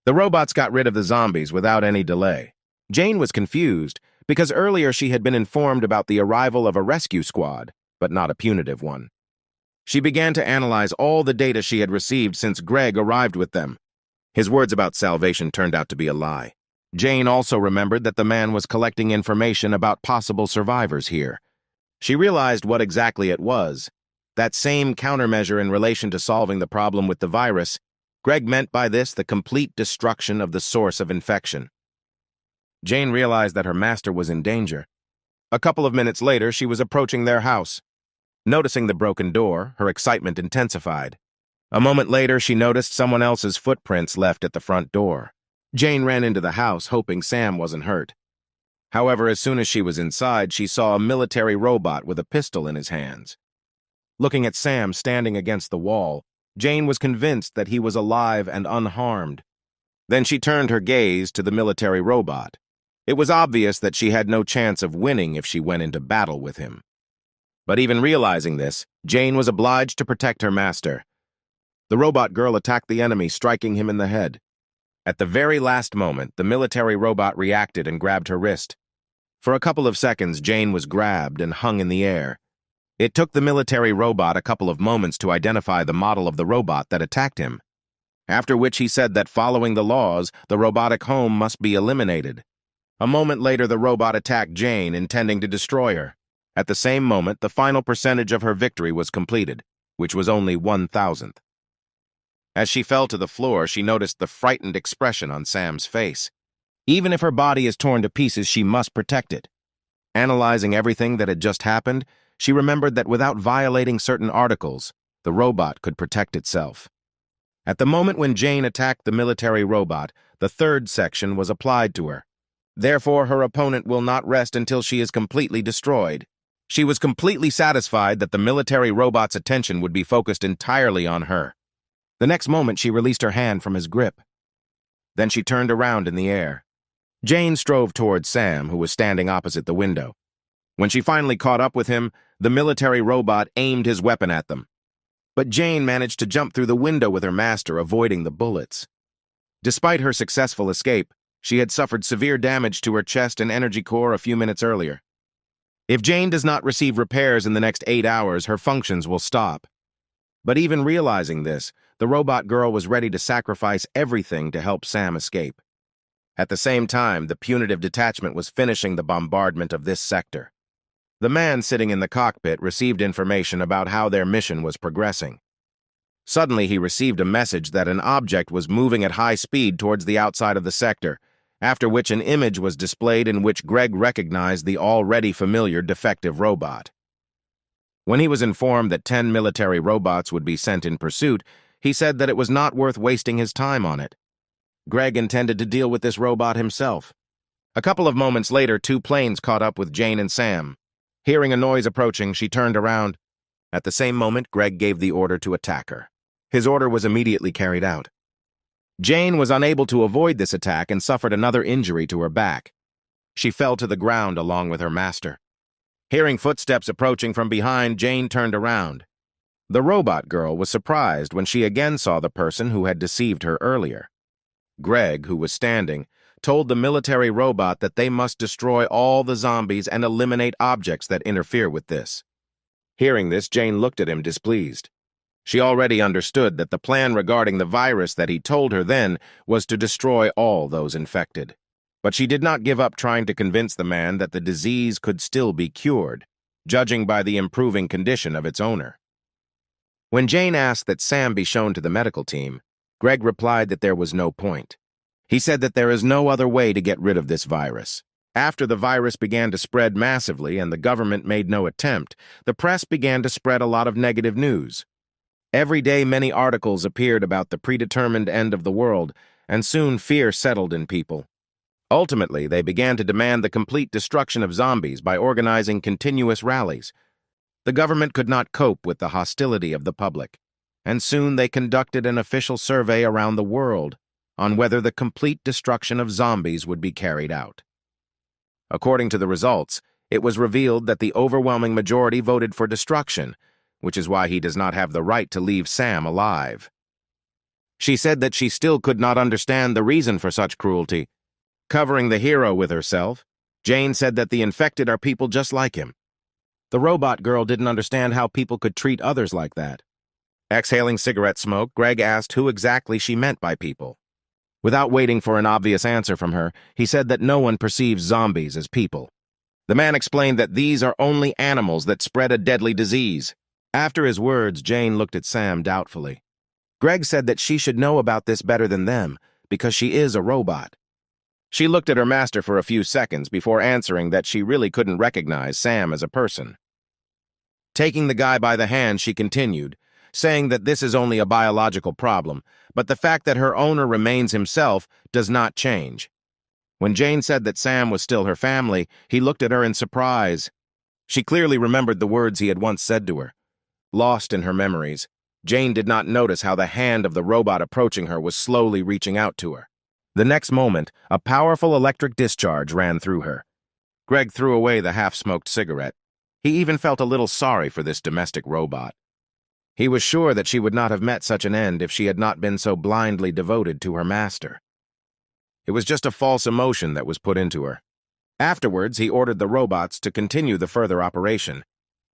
The robots got rid of the zombies without any delay. Jane was confused, because earlier she had been informed about the arrival of a rescue squad, but not a punitive one. She began to analyze all the data she had received since Greg arrived with them. His words about salvation turned out to be a lie. Jane also remembered that the man was collecting information about possible survivors here. She realized what exactly it was. That same countermeasure in relation to solving the problem with the virus. Greg meant by this the complete destruction of the source of infection. Jane realized that her master was in danger. A couple of minutes later, she was approaching their house. Noticing the broken door, her excitement intensified. A moment later, she noticed someone else's footprints left at the front door. Jane ran into the house, hoping Sam wasn't hurt. However, as soon as she was inside, she saw a military robot with a pistol in his hands. Looking at Sam standing against the wall, Jane was convinced that he was alive and unharmed. Then she turned her gaze to the military robot. It was obvious that she had no chance of winning if she went into battle with him. But even realizing this, Jane was obliged to protect her master. The robot girl attacked the enemy, striking him in the head. At the very last moment, the military robot reacted and grabbed her wrist. For a couple of seconds, Jane was grabbed and hung in the air. It took the military robot a couple of moments to identify the model of the robot that attacked him, after which he said that following the laws, the robotic home must be eliminated. A moment later, the robot attacked Jane, intending to destroy her. At the same moment, the final percentage of her victory was completed, which was only 1,000th. As she fell to the floor, she noticed the frightened expression on Sam's face. Even if her body is torn to pieces, she must protect it. Analyzing everything that had just happened, she remembered that without violating certain articles, the robot could protect itself. At the moment when Jane attacked the military robot, the third section was applied to her. Therefore, her opponent will not rest until she is completely destroyed. She was completely satisfied that the military robot's attention would be focused entirely on her. The next moment, she released her hand from his grip. Then she turned around in the air. Jane strove towards Sam, who was standing opposite the window. When she finally caught up with him, the military robot aimed his weapon at them. But Jane managed to jump through the window with her master, avoiding the bullets. Despite her successful escape, she had suffered severe damage to her chest and energy core a few minutes earlier. If Jane does not receive repairs in the next 8 hours, her functions will stop. But even realizing this, the robot girl was ready to sacrifice everything to help Sam escape. At the same time, the punitive detachment was finishing the bombardment of this sector. The man sitting in the cockpit received information about how their mission was progressing. Suddenly, he received a message that an object was moving at high speed towards the outside of the sector, after which an image was displayed in which Greg recognized the already familiar defective robot. When he was informed that 10 military robots would be sent in pursuit, he said that it was not worth wasting his time on it. Greg intended to deal with this robot himself. A couple of moments later, 2 planes caught up with Jane and Sam. Hearing a noise approaching, she turned around. At the same moment, Greg gave the order to attack her. His order was immediately carried out. Jane was unable to avoid this attack and suffered another injury to her back. She fell to the ground along with her master. Hearing footsteps approaching from behind, Jane turned around. The robot girl was surprised when she again saw the person who had deceived her earlier. Greg, who was standing, told the military robot that they must destroy all the zombies and eliminate objects that interfere with this. Hearing this, Jane looked at him displeased. She already understood that the plan regarding the virus that he told her then was to destroy all those infected. But she did not give up trying to convince the man that the disease could still be cured, judging by the improving condition of its owner. When Jane asked that Sam be shown to the medical team, Greg replied that there was no point. He said that there is no other way to get rid of this virus. After the virus began to spread massively and the government made no attempt, the press began to spread a lot of negative news. Every day many articles appeared about the predetermined end of the world, and soon fear settled in people. Ultimately, they began to demand the complete destruction of zombies by organizing continuous rallies. The government could not cope with the hostility of the public, and soon they conducted an official survey around the world on whether the complete destruction of zombies would be carried out. According to the results, it was revealed that the overwhelming majority voted for destruction, which is why he does not have the right to leave Sam alive. She said that she still could not understand the reason for such cruelty. Covering the hero with herself, Jane said that the infected are people just like him. The robot girl didn't understand how people could treat others like that. Exhaling cigarette smoke, Greg asked who exactly she meant by people. Without waiting for an obvious answer from her, he said that no one perceives zombies as people. The man explained that these are only animals that spread a deadly disease. After his words, Jane looked at Sam doubtfully. Greg said that she should know about this better than them, because she is a robot. She looked at her master for a few seconds before answering that she really couldn't recognize Sam as a person. Taking the guy by the hand, she continued, saying that this is only a biological problem, but the fact that her owner remains himself does not change. When Jane said that Sam was still her family, he looked at her in surprise. She clearly remembered the words he had once said to her. Lost in her memories, Jane did not notice how the hand of the robot approaching her was slowly reaching out to her. The next moment, a powerful electric discharge ran through her. Greg threw away the half-smoked cigarette. He even felt a little sorry for this domestic robot. He was sure that she would not have met such an end if she had not been so blindly devoted to her master. It was just a false emotion that was put into her. Afterwards, he ordered the robots to continue the further operation.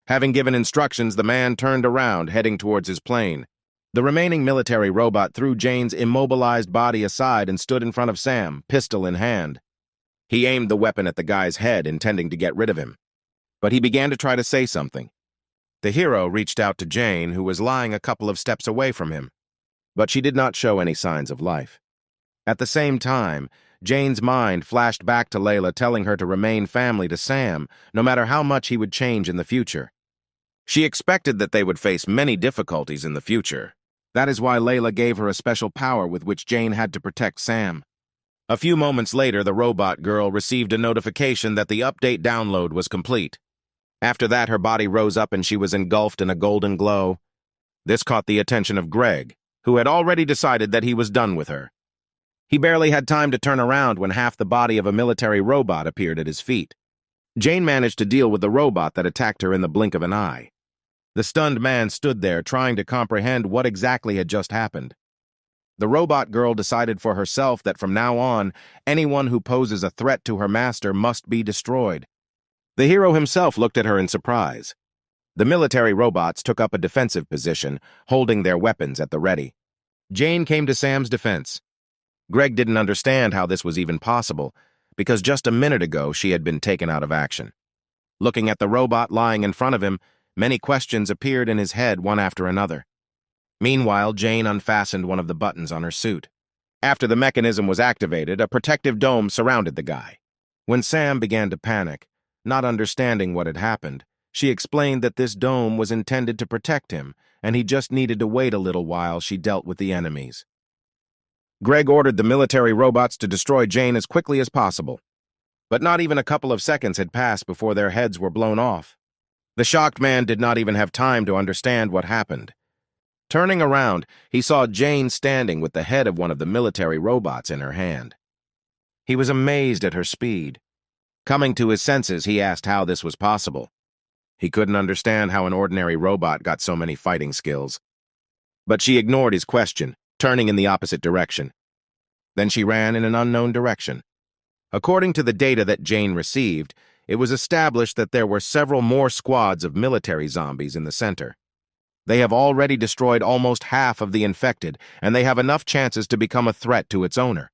Having given instructions, the man turned around, heading towards his plane. The remaining military robot threw Jane's immobilized body aside and stood in front of Sam, pistol in hand. He aimed the weapon at the guy's head, intending to get rid of him. But he began to try to say something. The hero reached out to Jane, who was lying a couple of steps away from him. But she did not show any signs of life. At the same time, Jane's mind flashed back to Layla, telling her to remain family to Sam, no matter how much he would change in the future. She expected that they would face many difficulties in the future. That is why Layla gave her a special power with which Jane had to protect Sam. A few moments later, the robot girl received a notification that the update download was complete. After that, her body rose up and she was engulfed in a golden glow. This caught the attention of Greg, who had already decided that he was done with her. He barely had time to turn around when half the body of a military robot appeared at his feet. Jane managed to deal with the robot that attacked her in the blink of an eye. The stunned man stood there, trying to comprehend what exactly had just happened. The robot girl decided for herself that from now on, anyone who poses a threat to her master must be destroyed. The hero himself looked at her in surprise. The military robots took up a defensive position, holding their weapons at the ready. Jane came to Sam's defense. Greg didn't understand how this was even possible, because just a minute ago she had been taken out of action. Looking at the robot lying in front of him, many questions appeared in his head one after another. Meanwhile, Jane unfastened one of the buttons on her suit. After the mechanism was activated, a protective dome surrounded the guy. When Sam began to panic, not understanding what had happened, she explained that this dome was intended to protect him, and he just needed to wait a little while she dealt with the enemies. Greg ordered the military robots to destroy Jane as quickly as possible. But not even a couple of seconds had passed before their heads were blown off. The shocked man did not even have time to understand what happened. Turning around, he saw Jane standing with the head of one of the military robots in her hand. He was amazed at her speed. Coming to his senses, he asked how this was possible. He couldn't understand how an ordinary robot got so many fighting skills. But she ignored his question, turning in the opposite direction. Then she ran in an unknown direction. According to the data that Jane received, it was established that there were several more squads of military zombies in the center. They have already destroyed almost half of the infected, and they have enough chances to become a threat to its owner.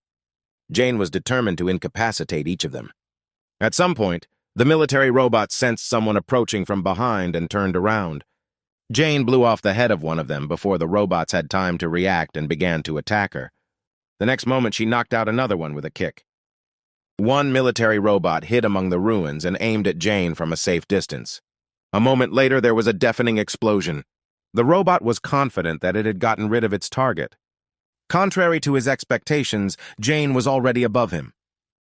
Jane was determined to incapacitate each of them. At some point, the military robot sensed someone approaching from behind and turned around. Jane blew off the head of one of them before the robots had time to react and began to attack her. The next moment, she knocked out another one with a kick. One military robot hid among the ruins and aimed at Jane from a safe distance. A moment later, there was a deafening explosion. The robot was confident that it had gotten rid of its target. Contrary to his expectations, Jane was already above him.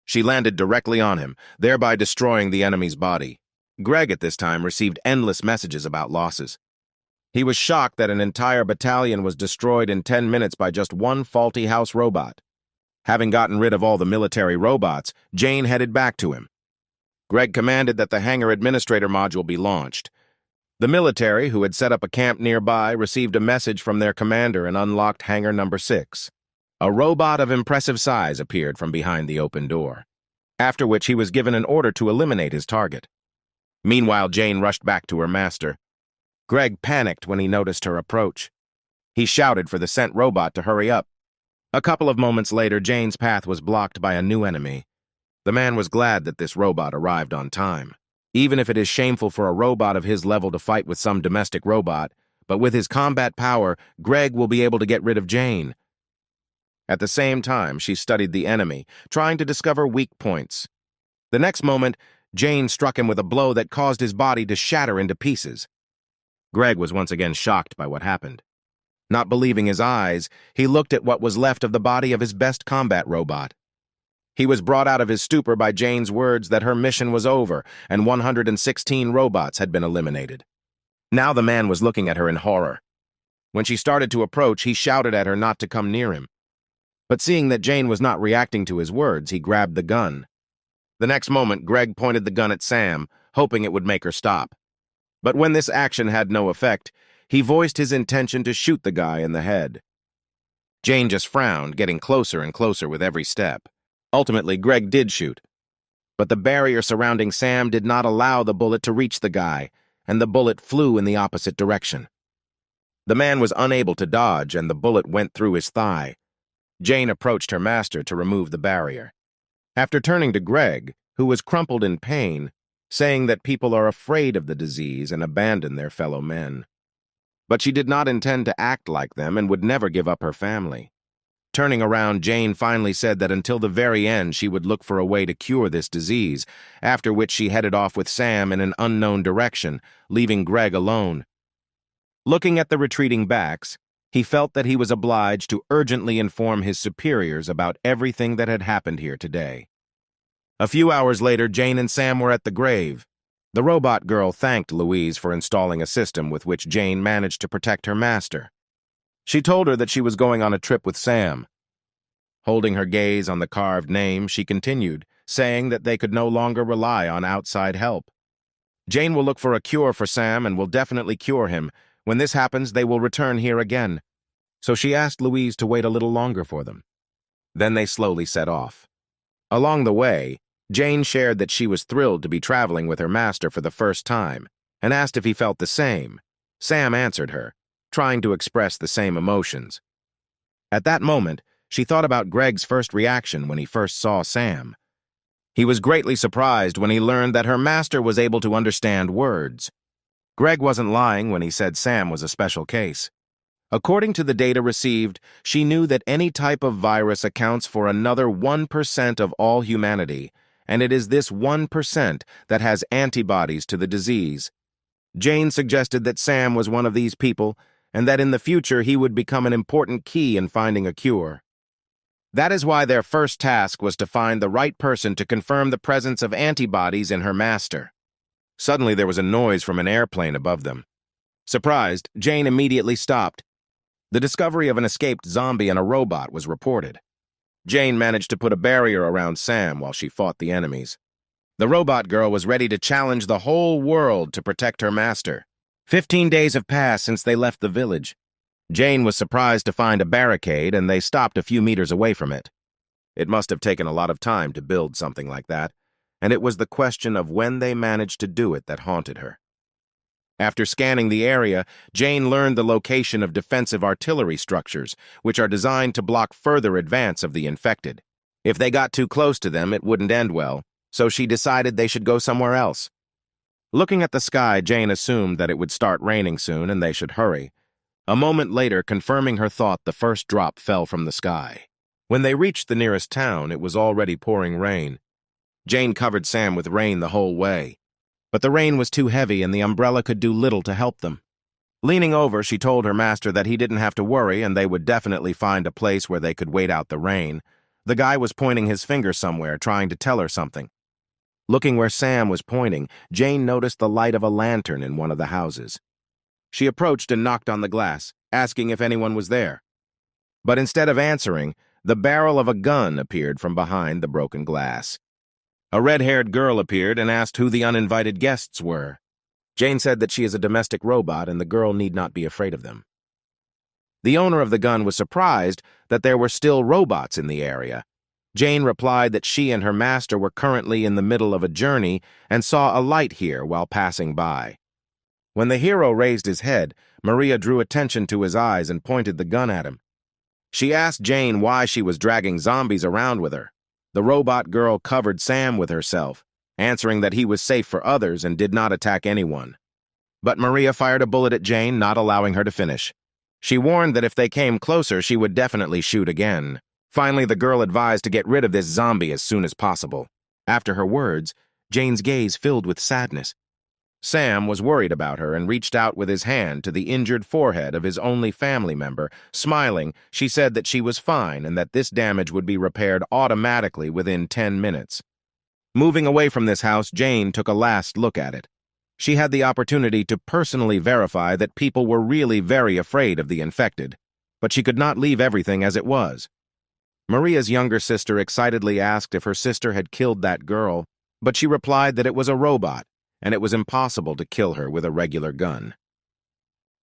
She landed directly on him, thereby destroying the enemy's body. Greg at this time received endless messages about losses. He was shocked that an entire battalion was destroyed in 10 minutes by just one faulty house robot. Having gotten rid of all the military robots, Jane headed back to him. Greg commanded that the hangar administrator module be launched. The military, who had set up a camp nearby, received a message from their commander and unlocked hangar number 6. A robot of impressive size appeared from behind the open door, after which he was given an order to eliminate his target. Meanwhile, Jane rushed back to her master. Greg panicked when he noticed her approach. He shouted for the sent robot to hurry up. A couple of moments later, Jane's path was blocked by a new enemy. The man was glad that this robot arrived on time. Even if it is shameful for a robot of his level to fight with some domestic robot, but with his combat power, Greg will be able to get rid of Jane. At the same time, she studied the enemy, trying to discover weak points. The next moment, Jane struck him with a blow that caused his body to shatter into pieces. Greg was once again shocked by what happened. Not believing his eyes, he looked at what was left of the body of his best combat robot. He was brought out of his stupor by Jane's words that her mission was over and 116 robots had been eliminated. Now the man was looking at her in horror. When she started to approach, he shouted at her not to come near him. But seeing that Jane was not reacting to his words, he grabbed the gun. The next moment, Greg pointed the gun at Sam, hoping it would make her stop. But when this action had no effect, he voiced his intention to shoot the guy in the head. Jane just frowned, getting closer and closer with every step. Ultimately, Greg did shoot. But the barrier surrounding Sam did not allow the bullet to reach the guy, and the bullet flew in the opposite direction. The man was unable to dodge, and the bullet went through his thigh. Jane approached her master to remove the barrier. After turning to Greg, who was crumpled in pain, saying that people are afraid of the disease and abandon their fellow men. But she did not intend to act like them and would never give up her family. Turning around, Jane finally said that until the very end she would look for a way to cure this disease, after which she headed off with Sam in an unknown direction, leaving Greg alone. Looking at the retreating backs, he felt that he was obliged to urgently inform his superiors about everything that had happened here today. A few hours later, Jane and Sam were at the grave. The robot girl thanked Louise for installing a system with which Jane managed to protect her master. She told her that she was going on a trip with Sam. Holding her gaze on the carved name, she continued, saying that they could no longer rely on outside help. Jane will look for a cure for Sam and will definitely cure him. When this happens, they will return here again. So she asked Louise to wait a little longer for them. Then they slowly set off. Along the way, Jane shared that she was thrilled to be traveling with her master for the first time, and asked if he felt the same. Sam answered her, trying to express the same emotions. At that moment, she thought about Greg's first reaction when he first saw Sam. He was greatly surprised when he learned that her master was able to understand words. Greg wasn't lying when he said Sam was a special case. According to the data received, she knew that any type of virus accounts for another 1% of all humanity, and it is this 1% that has antibodies to the disease. Jane suggested that Sam was one of these people, and that in the future he would become an important key in finding a cure. That is why their first task was to find the right person to confirm the presence of antibodies in her master. Suddenly there was a noise from an airplane above them. Surprised, Jane immediately stopped. The discovery of an escaped zombie and a robot was reported. Jane managed to put a barrier around Sam while she fought the enemies. The robot girl was ready to challenge the whole world to protect her master. 15 days have passed since they left the village. Jane was surprised to find a barricade, and they stopped a few meters away from it. It must have taken a lot of time to build something like that, and it was the question of when they managed to do it that haunted her. After scanning the area, Jane learned the location of defensive artillery structures, which are designed to block further advance of the infected. If they got too close to them, it wouldn't end well, so she decided they should go somewhere else. Looking at the sky, Jane assumed that it would start raining soon and they should hurry. A moment later, confirming her thought, the first drop fell from the sky. When they reached the nearest town, it was already pouring rain. Jane covered Sam with rain the whole way. But the rain was too heavy and the umbrella could do little to help them. Leaning over, she told her master that he didn't have to worry and they would definitely find a place where they could wait out the rain. The guy was pointing his finger somewhere, trying to tell her something. Looking where Sam was pointing, Jane noticed the light of a lantern in one of the houses. She approached and knocked on the glass, asking if anyone was there. But instead of answering, the barrel of a gun appeared from behind the broken glass. A red-haired girl appeared and asked who the uninvited guests were. Jane said that she is a domestic robot and the girl need not be afraid of them. The owner of the gun was surprised that there were still robots in the area. Jane replied that she and her master were currently in the middle of a journey and saw a light here while passing by. When the hero raised his head, Maria drew attention to his eyes and pointed the gun at him. She asked Jane why she was dragging zombies around with her. The robot girl covered Sam with herself, answering that he was safe for others and did not attack anyone. But Maria fired a bullet at Jane, not allowing her to finish. She warned that if they came closer, she would definitely shoot again. Finally, the girl advised to get rid of this zombie as soon as possible. After her words, Jane's gaze filled with sadness. Sam was worried about her and reached out with his hand to the injured forehead of his only family member. Smiling, she said that she was fine and that this damage would be repaired automatically within 10 minutes. Moving away from this house, Jane took a last look at it. She had the opportunity to personally verify that people were really very afraid of the infected, but she could not leave everything as it was. Maria's younger sister excitedly asked if her sister had killed that girl, but she replied that it was a robot, and it was impossible to kill her with a regular gun.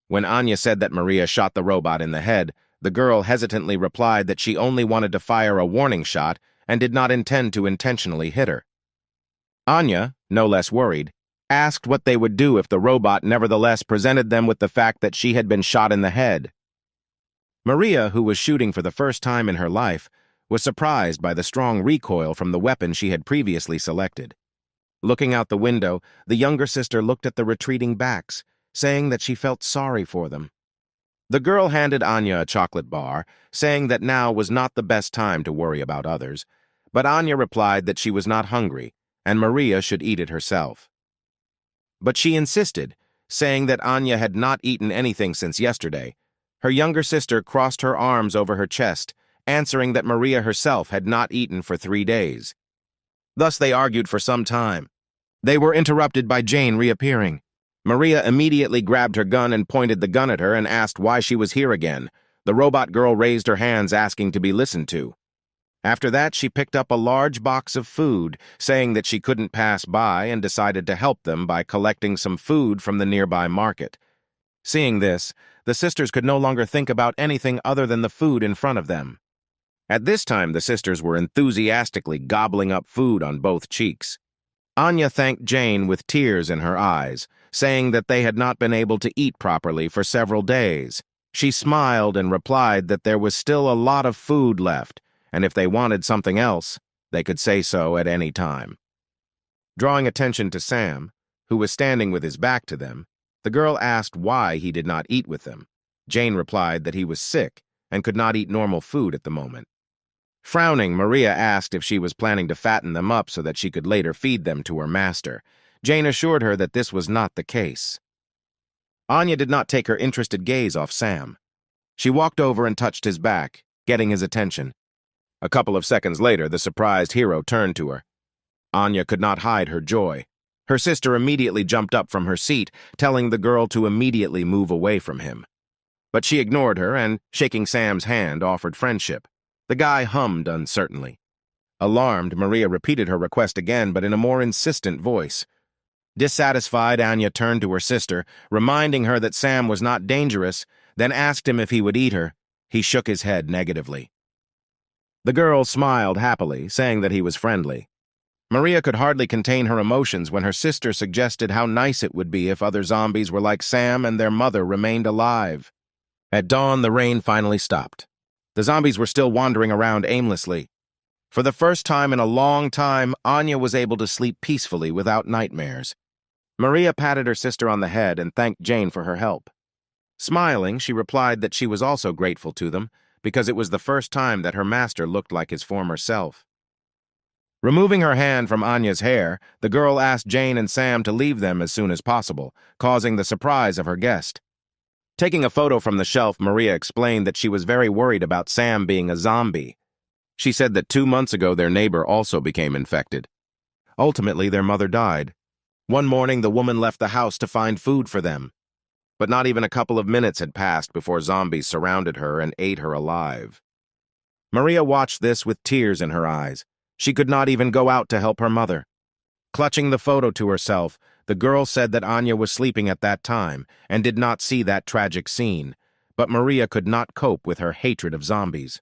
When Anya said that Maria shot the robot in the head, the girl hesitantly replied that she only wanted to fire a warning shot and did not intend to intentionally hit her. Anya, no less worried, asked what they would do if the robot nevertheless presented them with the fact that she had been shot in the head. Maria, who was shooting for the first time in her life, was surprised by the strong recoil from the weapon she had previously selected. Looking out the window, the younger sister looked at the retreating backs, saying that she felt sorry for them. The girl handed Anya a chocolate bar, saying that now was not the best time to worry about others, but Anya replied that she was not hungry, and Maria should eat it herself. But she insisted, saying that Anya had not eaten anything since yesterday. Her younger sister crossed her arms over her chest, answering that Maria herself had not eaten for 3 days. Thus they argued for some time. They were interrupted by Jane reappearing. Maria immediately grabbed her gun and pointed the gun at her and asked why she was here again. The robot girl raised her hands asking to be listened to. After that, she picked up a large box of food, saying that she couldn't pass by and decided to help them by collecting some food from the nearby market. Seeing this, the sisters could no longer think about anything other than the food in front of them. At this time, the sisters were enthusiastically gobbling up food on both cheeks. Anya thanked Jane with tears in her eyes, saying that they had not been able to eat properly for several days. She smiled and replied that there was still a lot of food left, and if they wanted something else, they could say so at any time. Drawing attention to Sam, who was standing with his back to them, the girl asked why he did not eat with them. Jane replied that he was sick and could not eat normal food at the moment. Frowning, Maria asked if she was planning to fatten them up so that she could later feed them to her master. Jane assured her that this was not the case. Anya did not take her interested gaze off Sam. She walked over and touched his back, getting his attention. A couple of seconds later, the surprised hero turned to her. Anya could not hide her joy. Her sister immediately jumped up from her seat, telling the girl to immediately move away from him. But she ignored her and, shaking Sam's hand, offered friendship. The guy hummed uncertainly. Alarmed, Maria repeated her request again, but in a more insistent voice. Dissatisfied, Anya turned to her sister, reminding her that Sam was not dangerous, then asked him if he would eat her. He shook his head negatively. The girl smiled happily, saying that he was friendly. Maria could hardly contain her emotions when her sister suggested how nice it would be if other zombies were like Sam and their mother remained alive. At dawn, the rain finally stopped. The zombies were still wandering around aimlessly. For the first time in a long time, Anya was able to sleep peacefully without nightmares. Maria patted her sister on the head and thanked Jane for her help. Smiling, she replied that she was also grateful to them, because it was the first time that her master looked like his former self. Removing her hand from Anya's hair, the girl asked Jane and Sam to leave them as soon as possible, causing the surprise of her guest. Taking a photo from the shelf, Maria explained that she was very worried about Sam being a zombie. She said that 2 months ago their neighbor also became infected. Ultimately, their mother died. One morning, the woman left the house to find food for them. But not even a couple of minutes had passed before zombies surrounded her and ate her alive. Maria watched this with tears in her eyes. She could not even go out to help her mother. Clutching the photo to herself, the girl said that Anya was sleeping at that time and did not see that tragic scene, but Maria could not cope with her hatred of zombies.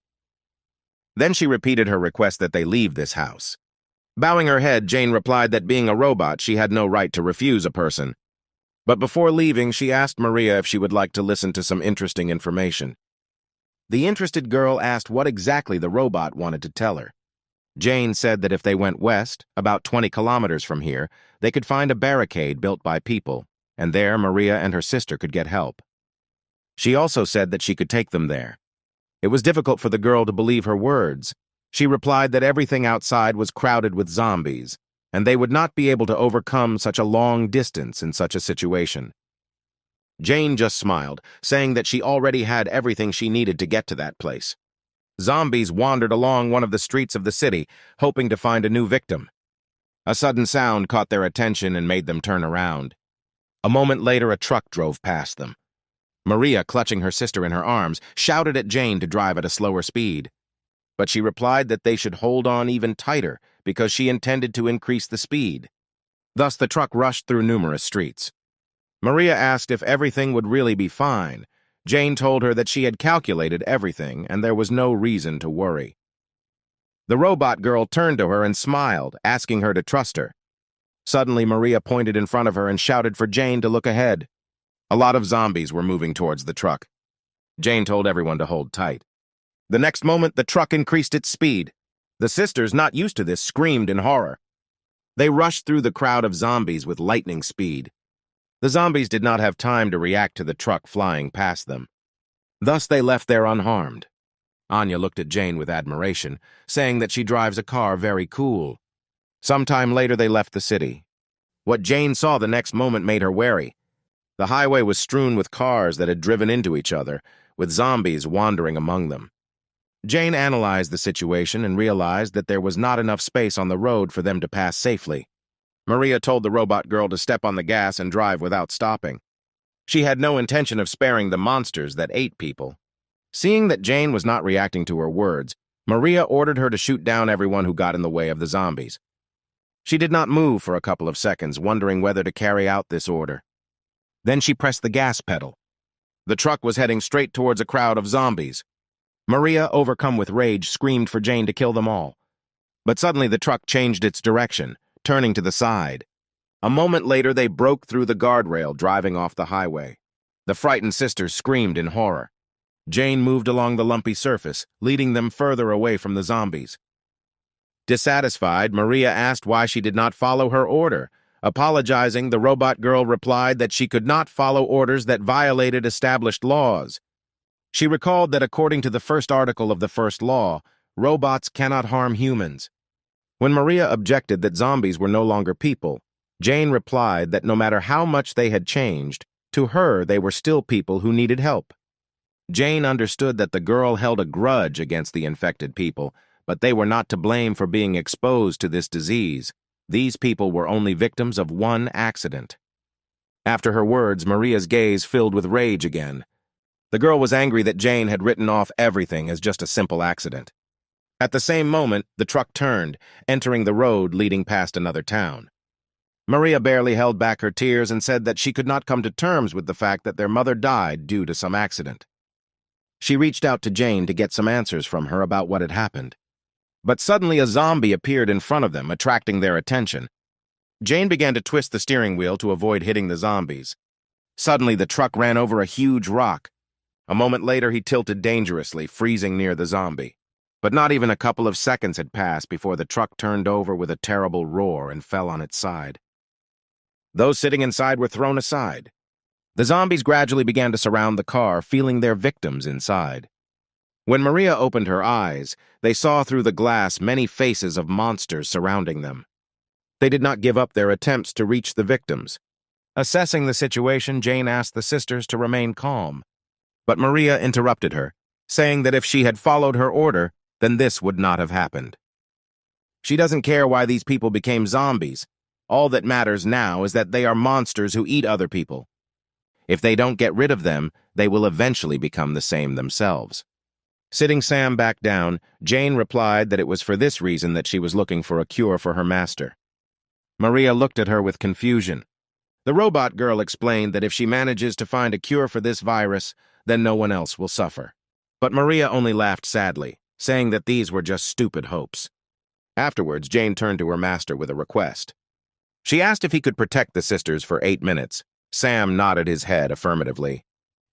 Then she repeated her request that they leave this house. Bowing her head, Jane replied that being a robot, she had no right to refuse a person. But before leaving, she asked Maria if she would like to listen to some interesting information. The interested girl asked what exactly the robot wanted to tell her. Jane said that if they went west, about 20 kilometers from here, they could find a barricade built by people, and there Maria and her sister could get help. She also said that she could take them there. It was difficult for the girl to believe her words. She replied that everything outside was crowded with zombies, and they would not be able to overcome such a long distance in such a situation. Jane just smiled, saying that she already had everything she needed to get to that place. Zombies wandered along one of the streets of the city, hoping to find a new victim. A sudden sound caught their attention and made them turn around. A moment later, a truck drove past them. Maria, clutching her sister in her arms, shouted at Jane to drive at a slower speed. but she replied that they should hold on even tighter because she intended to increase the speed. Thus, the truck rushed through numerous streets. Maria asked if everything would really be fine. Jane told her that she had calculated everything and there was no reason to worry. The robot girl turned to her and smiled, asking her to trust her. Suddenly, Maria pointed in front of her and shouted for Jane to look ahead. A lot of zombies were moving towards the truck. Jane told everyone to hold tight. The next moment, the truck increased its speed. The sisters, not used to this, screamed in horror. They rushed through the crowd of zombies with lightning speed. The zombies did not have time to react to the truck flying past them. Thus, they left there unharmed. Anya looked at Jane with admiration, saying that she drives a car very cool. Sometime later, they left the city. What Jane saw the next moment made her wary. The highway was strewn with cars that had driven into each other, with zombies wandering among them. Jane analyzed the situation and realized that there was not enough space on the road for them to pass safely. Maria told the robot girl to step on the gas and drive without stopping. She had no intention of sparing the monsters that ate people. Seeing that Jane was not reacting to her words, Maria ordered her to shoot down everyone who got in the way of the zombies. She did not move for a couple of seconds, wondering whether to carry out this order. Then she pressed the gas pedal. The truck was heading straight towards a crowd of zombies. Maria, overcome with rage, screamed for Jane to kill them all. But suddenly the truck changed its direction, turning to the side. A moment later, they broke through the guardrail, driving off the highway. The frightened sisters screamed in horror. Jane moved along the lumpy surface, leading them further away from the zombies. Dissatisfied, Maria asked why she did not follow her order. Apologizing, the robot girl replied that she could not follow orders that violated established laws. She recalled that according to the first article of the first law, robots cannot harm humans. When Maria objected that zombies were no longer people, Jane replied that no matter how much they had changed, to her they were still people who needed help. Jane understood that the girl held a grudge against the infected people, but they were not to blame for being exposed to this disease. These people were only victims of one accident. After her words, Maria's gaze filled with rage again. The girl was angry that Jane had written off everything as just a simple accident. At the same moment, the truck turned, entering the road leading past another town. Maria barely held back her tears and said that she could not come to terms with the fact that their mother died due to some accident. She reached out to Jane to get some answers from her about what had happened. But suddenly a zombie appeared in front of them, attracting their attention. Jane began to twist the steering wheel to avoid hitting the zombies. Suddenly, the truck ran over a huge rock. A moment later, he tilted dangerously, freezing near the zombie. But not even a couple of seconds had passed before the truck turned over with a terrible roar and fell on its side. Those sitting inside were thrown aside. The zombies gradually began to surround the car, feeling their victims inside. When Maria opened her eyes, they saw through the glass many faces of monsters surrounding them. They did not give up their attempts to reach the victims. Assessing the situation, Jane asked the sisters to remain calm. But Maria interrupted her, saying that if she had followed her order, then this would not have happened. She doesn't care why these people became zombies. All that matters now is that they are monsters who eat other people. If they don't get rid of them, they will eventually become the same themselves. Sitting Sam back down, Jane replied that it was for this reason that she was looking for a cure for her master. Maria looked at her with confusion. The robot girl explained that if she manages to find a cure for this virus, then no one else will suffer. But Maria only laughed sadly, saying that these were just stupid hopes. Afterwards, Jane turned to her master with a request. She asked if he could protect the sisters for 8 minutes. Sam nodded his head affirmatively.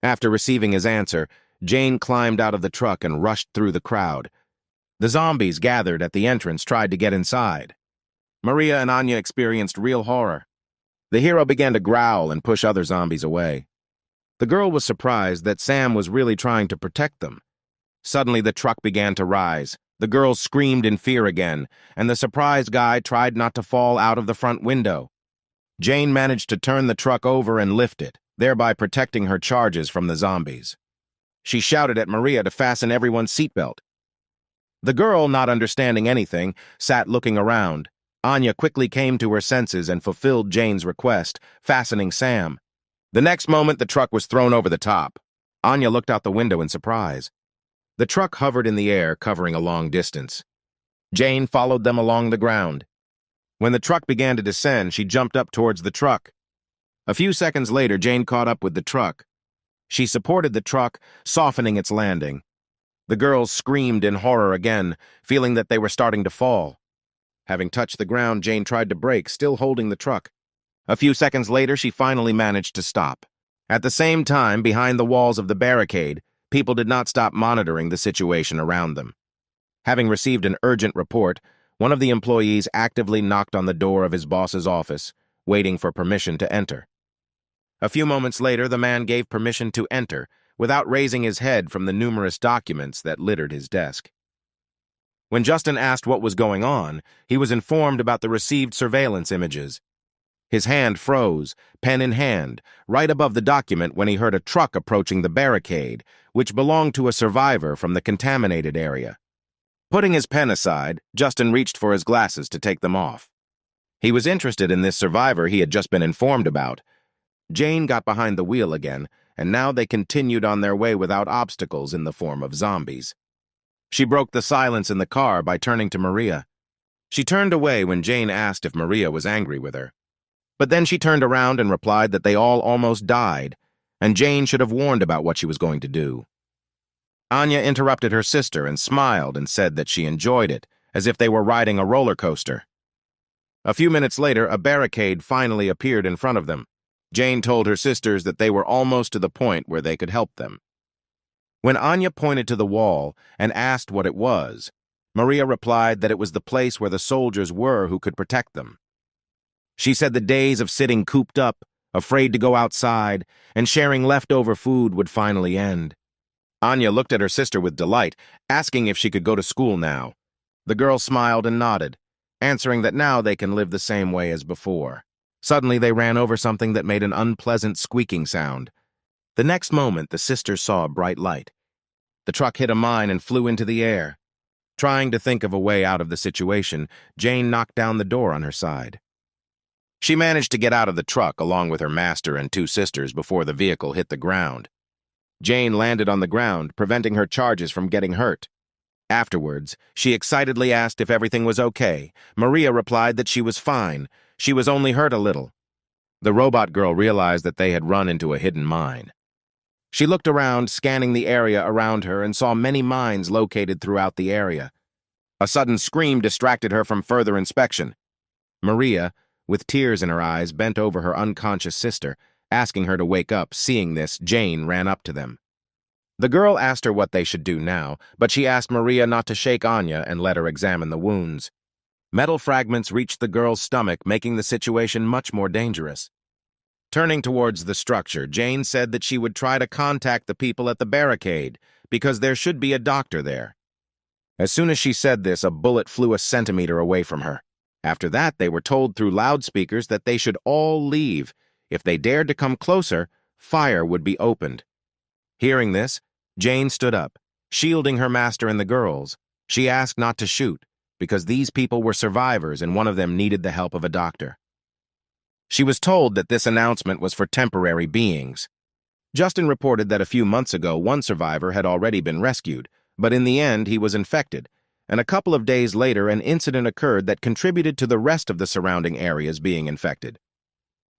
After receiving his answer, Jane climbed out of the truck and rushed through the crowd. The zombies gathered at the entrance tried to get inside. Maria and Anya experienced real horror. The hero began to growl and push other zombies away. The girl was surprised that Sam was really trying to protect them. Suddenly, the truck began to rise. The girl screamed in fear again, and the surprised guy tried not to fall out of the front window. Jane managed to turn the truck over and lift it, thereby protecting her charges from the zombies. She shouted at Maria to fasten everyone's seatbelt. The girl, not understanding anything, sat looking around. Anya quickly came to her senses and fulfilled Jane's request, fastening Sam. The next moment, the truck was thrown over the top. Anya looked out the window in surprise. The truck hovered in the air, covering a long distance. Jane followed them along the ground. When the truck began to descend, she jumped up towards the truck. A few seconds later, Jane caught up with the truck. She supported the truck, softening its landing. The girls screamed in horror again, feeling that they were starting to fall. Having touched the ground, Jane tried to brake, still holding the truck. A few seconds later, she finally managed to stop. At the same time, behind the walls of the barricade, people did not stop monitoring the situation around them. Having received an urgent report, one of the employees actively knocked on the door of his boss's office, waiting for permission to enter. A few moments later, the man gave permission to enter, without raising his head from the numerous documents that littered his desk. When Justin asked what was going on, he was informed about the received surveillance images. His hand froze, pen in hand, right above the document when he heard a truck approaching the barricade, which belonged to a survivor from the contaminated area. Putting his pen aside, Justin reached for his glasses to take them off. He was interested in this survivor he had just been informed about. Jane got behind the wheel again, and now they continued on their way without obstacles in the form of zombies. She broke the silence in the car by turning to Maria. She turned away when Jane asked if Maria was angry with her. But then she turned around and replied that they all almost died, and Jane should have warned about what she was going to do. Anya interrupted her sister and smiled and said that she enjoyed it, as if they were riding a roller coaster. A few minutes later, a barricade finally appeared in front of them. Jane told her sisters that they were almost to the point where they could help them. When Anya pointed to the wall and asked what it was, Maria replied that it was the place where the soldiers were who could protect them. She said the days of sitting cooped up, afraid to go outside, and sharing leftover food would finally end. Anya looked at her sister with delight, asking if she could go to school now. The girl smiled and nodded, answering that now they can live the same way as before. Suddenly, they ran over something that made an unpleasant squeaking sound. The next moment, the sisters saw a bright light. The truck hit a mine and flew into the air. Trying to think of a way out of the situation, Jane knocked down the door on her side. She managed to get out of the truck along with her master and two sisters before the vehicle hit the ground. Jane landed on the ground, preventing her charges from getting hurt. Afterwards, she excitedly asked if everything was okay. Maria replied that she was fine. She was only hurt a little. The robot girl realized that they had run into a hidden mine. She looked around, scanning the area around her, and saw many mines located throughout the area. A sudden scream distracted her from further inspection. Maria, with tears in her eyes, bent over her unconscious sister, asking her to wake up. Seeing this, Jane ran up to them. The girl asked her what they should do now, but she asked Maria not to shake Anya and let her examine the wounds. Metal fragments reached the girl's stomach, making the situation much more dangerous. Turning towards the structure, Jane said that she would try to contact the people at the barricade, because there should be a doctor there. As soon as she said this, a bullet flew a centimeter away from her. After that, they were told through loudspeakers that they should all leave. If they dared to come closer, fire would be opened. Hearing this, Jane stood up, shielding her master and the girls. She asked not to shoot, because these people were survivors and one of them needed the help of a doctor. She was told that this announcement was for temporary beings. Justin reported that a few months ago one survivor had already been rescued, but in the end he was infected, and a couple of days later an incident occurred that contributed to the rest of the surrounding areas being infected.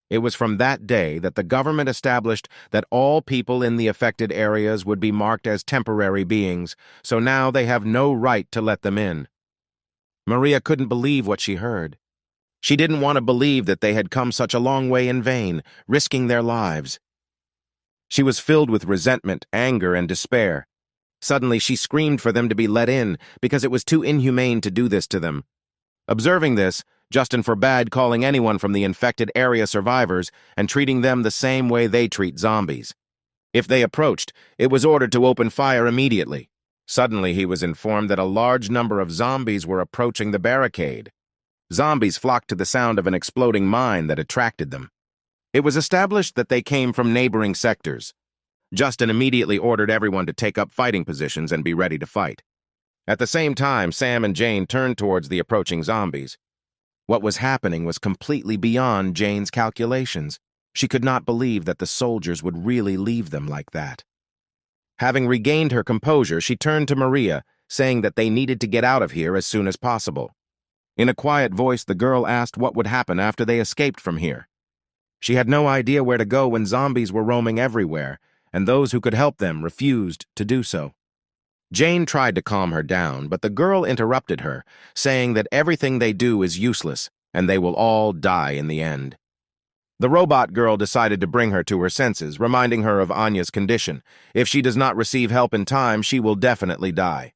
It was from that day that the government established that all people in the affected areas would be marked as temporary beings, so now they have no right to let them in. Maria couldn't believe what she heard. She didn't want to believe that they had come such a long way in vain, risking their lives. She was filled with resentment, anger, and despair. Suddenly, she screamed for them to be let in, because it was too inhumane to do this to them. Observing this, Justin forbade calling anyone from the infected area survivors and treating them the same way they treat zombies. If they approached, it was ordered to open fire immediately. Suddenly, he was informed that a large number of zombies were approaching the barricade. Zombies flocked to the sound of an exploding mine that attracted them. It was established that they came from neighboring sectors. Justin immediately ordered everyone to take up fighting positions and be ready to fight. At the same time, Sam and Jane turned towards the approaching zombies. What was happening was completely beyond Jane's calculations. She could not believe that the soldiers would really leave them like that. Having regained her composure, she turned to Maria, saying that they needed to get out of here as soon as possible. In a quiet voice, the girl asked what would happen after they escaped from here. She had no idea where to go when zombies were roaming everywhere, and those who could help them refused to do so. Jane tried to calm her down, but the girl interrupted her, saying that everything they do is useless, and they will all die in the end. The robot girl decided to bring her to her senses, reminding her of Anya's condition. If she does not receive help in time, she will definitely die.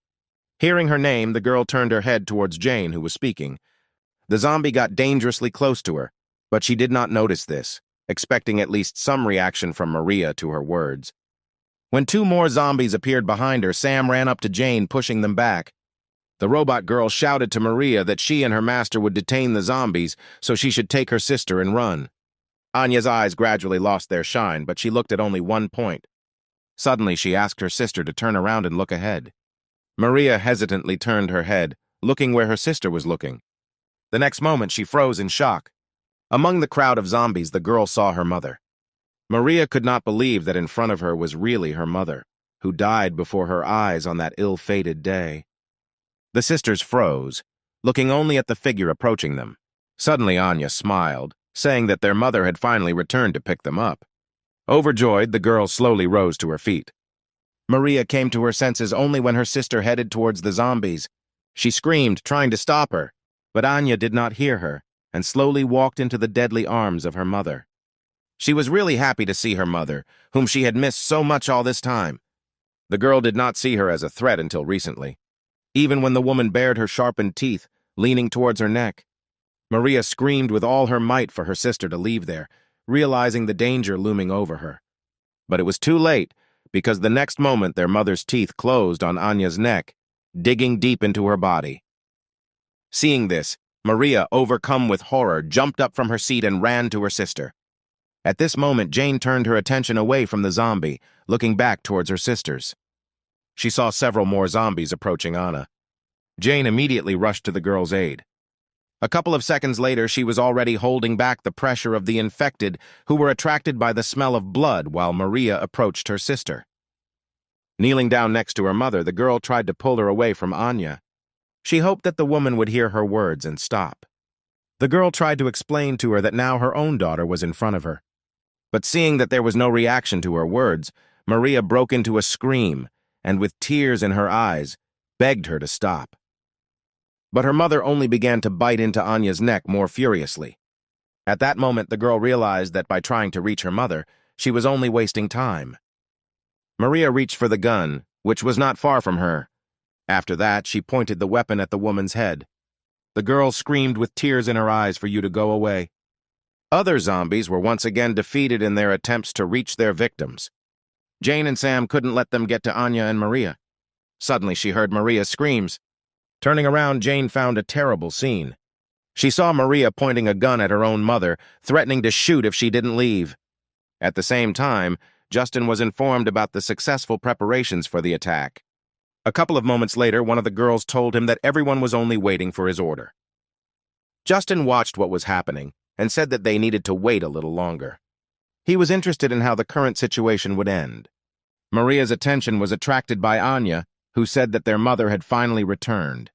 Hearing her name, the girl turned her head towards Jane, who was speaking. The zombie got dangerously close to her, but she did not notice this, expecting at least some reaction from Maria to her words. When two more zombies appeared behind her, Sam ran up to Jane, pushing them back. The robot girl shouted to Maria that she and her master would detain the zombies, so she should take her sister and run. Anya's eyes gradually lost their shine, but she looked at only one point. Suddenly, she asked her sister to turn around and look ahead. Maria hesitantly turned her head, looking where her sister was looking. The next moment, she froze in shock. Among the crowd of zombies, the girl saw her mother. Maria could not believe that in front of her was really her mother, who died before her eyes on that ill-fated day. The sisters froze, looking only at the figure approaching them. Suddenly, Anya smiled, saying that their mother had finally returned to pick them up. Overjoyed, the girl slowly rose to her feet. Maria came to her senses only when her sister headed towards the zombies. She screamed, trying to stop her, but Anya did not hear her and slowly walked into the deadly arms of her mother. She was really happy to see her mother, whom she had missed so much all this time. The girl did not see her as a threat until recently. Even when the woman bared her sharpened teeth, leaning towards her neck, Maria screamed with all her might for her sister to leave there, realizing the danger looming over her. But it was too late, because the next moment their mother's teeth closed on Anya's neck, digging deep into her body. Seeing this, Maria, overcome with horror, jumped up from her seat and ran to her sister. At this moment, Jane turned her attention away from the zombie, looking back towards her sisters. She saw several more zombies approaching Anna. Jane immediately rushed to the girl's aid. A couple of seconds later, she was already holding back the pressure of the infected, who were attracted by the smell of blood while Maria approached her sister. Kneeling down next to her mother, the girl tried to pull her away from Anya. She hoped that the woman would hear her words and stop. The girl tried to explain to her that now her own daughter was in front of her. But seeing that there was no reaction to her words, Maria broke into a scream and, with tears in her eyes, begged her to stop. But her mother only began to bite into Anya's neck more furiously. At that moment, the girl realized that by trying to reach her mother, she was only wasting time. Maria reached for the gun, which was not far from her. After that, she pointed the weapon at the woman's head. The girl screamed with tears in her eyes for you to go away. Other zombies were once again defeated in their attempts to reach their victims. Jane and Sam couldn't let them get to Anya and Maria. Suddenly, she heard Maria's screams. Turning around, Jane found a terrible scene. She saw Maria pointing a gun at her own mother, threatening to shoot if she didn't leave. At the same time, Justin was informed about the successful preparations for the attack. A couple of moments later, one of the girls told him that everyone was only waiting for his order. Justin watched what was happening and said that they needed to wait a little longer. He was interested in how the current situation would end. Maria's attention was attracted by Anya, who said that their mother had finally returned.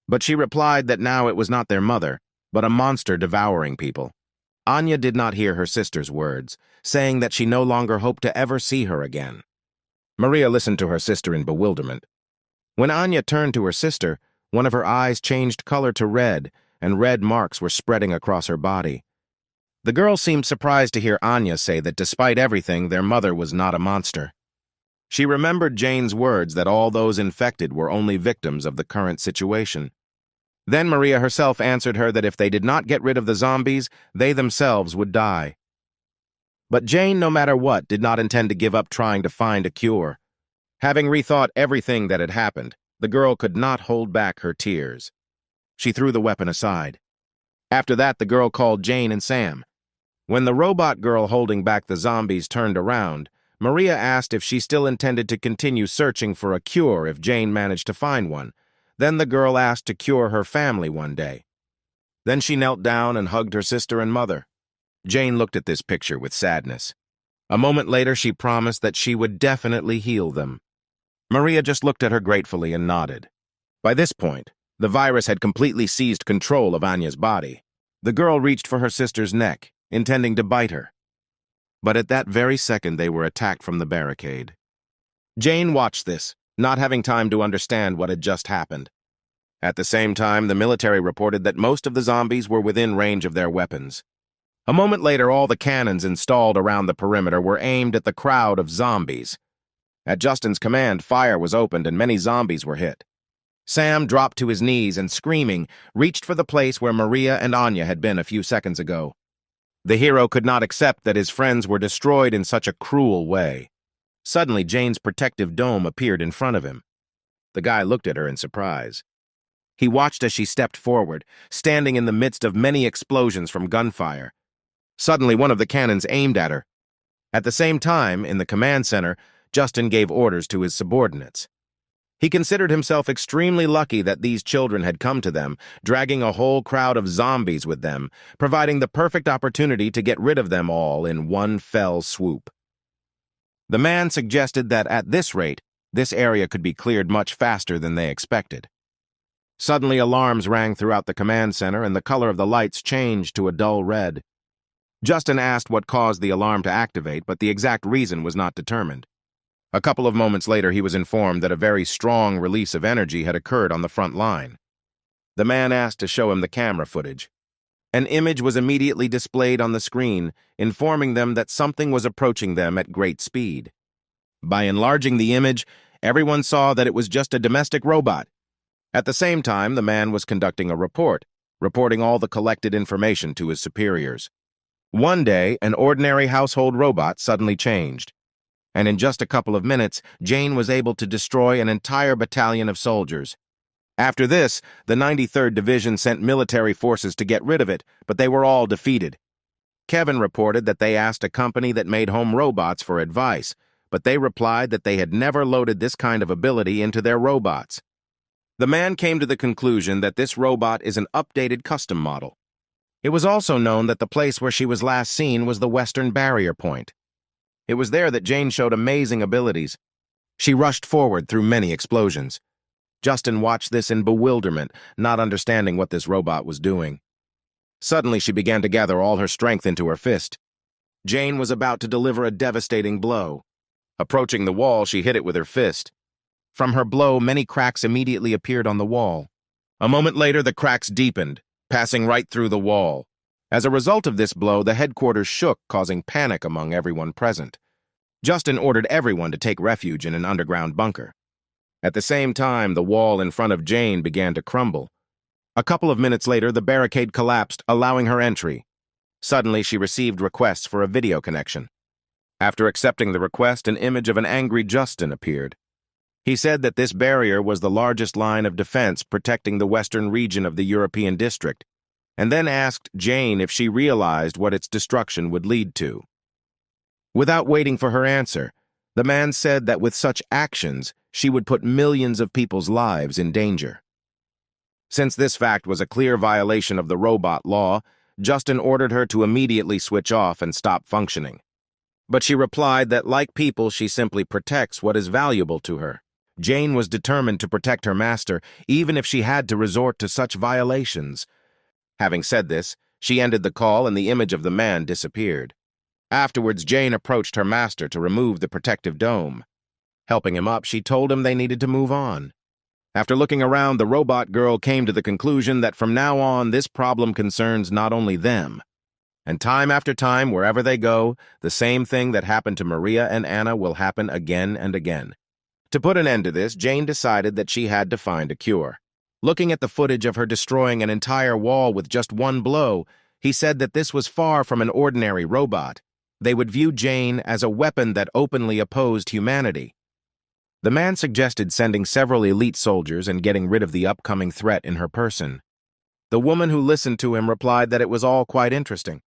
But she replied that now it was not their mother, but a monster devouring people. Anya did not hear her sister's words, saying that she no longer hoped to ever see her again. Maria listened to her sister in bewilderment. When Anya turned to her sister, one of her eyes changed color to red, and red marks were spreading across her body. The girl seemed surprised to hear Anya say that despite everything, their mother was not a monster. She remembered Jane's words that all those infected were only victims of the current situation. Then Maria herself answered her that if they did not get rid of the zombies, they themselves would die. But Jane, no matter what, did not intend to give up trying to find a cure. Having rethought everything that had happened, the girl could not hold back her tears. She threw the weapon aside. After that, the girl called Jane and Sam. When the robot girl holding back the zombies turned around, Maria asked if she still intended to continue searching for a cure if Jane managed to find one. Then the girl asked to cure her family one day. Then she knelt down and hugged her sister and mother. Jane looked at this picture with sadness. A moment later, she promised that she would definitely heal them. Maria just looked at her gratefully and nodded. By this point, the virus had completely seized control of Anya's body. The girl reached for her sister's neck, intending to bite her. But at that very second, they were attacked from the barricade. Jane watched this, not having time to understand what had just happened. At the same time, the military reported that most of the zombies were within range of their weapons. A moment later, all the cannons installed around the perimeter were aimed at the crowd of zombies. At Justin's command, fire was opened and many zombies were hit. Sam dropped to his knees and, screaming, reached for the place where Maria and Anya had been a few seconds ago. The hero could not accept that his friends were destroyed in such a cruel way. Suddenly, Jane's protective dome appeared in front of him. The guy looked at her in surprise. He watched as she stepped forward, standing in the midst of many explosions from gunfire. Suddenly, one of the cannons aimed at her. At the same time, in the command center, Justin gave orders to his subordinates. He considered himself extremely lucky that these children had come to them, dragging a whole crowd of zombies with them, providing the perfect opportunity to get rid of them all in one fell swoop. The man suggested that at this rate, this area could be cleared much faster than they expected. Suddenly, alarms rang throughout the command center, and the color of the lights changed to a dull red. Justin asked what caused the alarm to activate, but the exact reason was not determined. A couple of moments later, he was informed that a very strong release of energy had occurred on the front line. The man asked to show him the camera footage. An image was immediately displayed on the screen, informing them that something was approaching them at great speed. By enlarging the image, everyone saw that it was just a domestic robot. At the same time, the man was conducting a report, reporting all the collected information to his superiors. One day, an ordinary household robot suddenly changed. And in just a couple of minutes, Jane was able to destroy an entire battalion of soldiers. After this, the 93rd Division sent military forces to get rid of it, but they were all defeated. Kevin reported that they asked a company that made home robots for advice, but they replied that they had never loaded this kind of ability into their robots. The man came to the conclusion that this robot is an updated custom model. It was also known that the place where she was last seen was the Western Barrier Point. It was there that Jane showed amazing abilities. She rushed forward through many explosions. Justin watched this in bewilderment, not understanding what this robot was doing. Suddenly, she began to gather all her strength into her fist. Jane was about to deliver a devastating blow. Approaching the wall, she hit it with her fist. From her blow, many cracks immediately appeared on the wall. A moment later, the cracks deepened, passing right through the wall. As a result of this blow, the headquarters shook, causing panic among everyone present. Justin ordered everyone to take refuge in an underground bunker. At the same time, the wall in front of Jane began to crumble. A couple of minutes later, the barricade collapsed, allowing her entry. Suddenly, she received requests for a video connection. After accepting the request, an image of an angry Justin appeared. He said that this barrier was the largest line of defense protecting the western region of the European district, and then asked Jane if she realized what its destruction would lead to. Without waiting for her answer, the man said that with such actions, she would put millions of people's lives in danger. Since this fact was a clear violation of the robot law, Justin ordered her to immediately switch off and stop functioning. But she replied that, like people, she simply protects what is valuable to her. Jane was determined to protect her master, even if she had to resort to such violations. Having said this, she ended the call and the image of the man disappeared. Afterwards, Jane approached her master to remove the protective dome. Helping him up, she told him they needed to move on. After looking around, the robot girl came to the conclusion that from now on, this problem concerns not only them. And time after time, wherever they go, the same thing that happened to Maria and Anna will happen again and again. To put an end to this, Jane decided that she had to find a cure. Looking at the footage of her destroying an entire wall with just one blow, he said that this was far from an ordinary robot. They would view Jane as a weapon that openly opposed humanity. The man suggested sending several elite soldiers and getting rid of the upcoming threat in her person. The woman who listened to him replied that it was all quite interesting.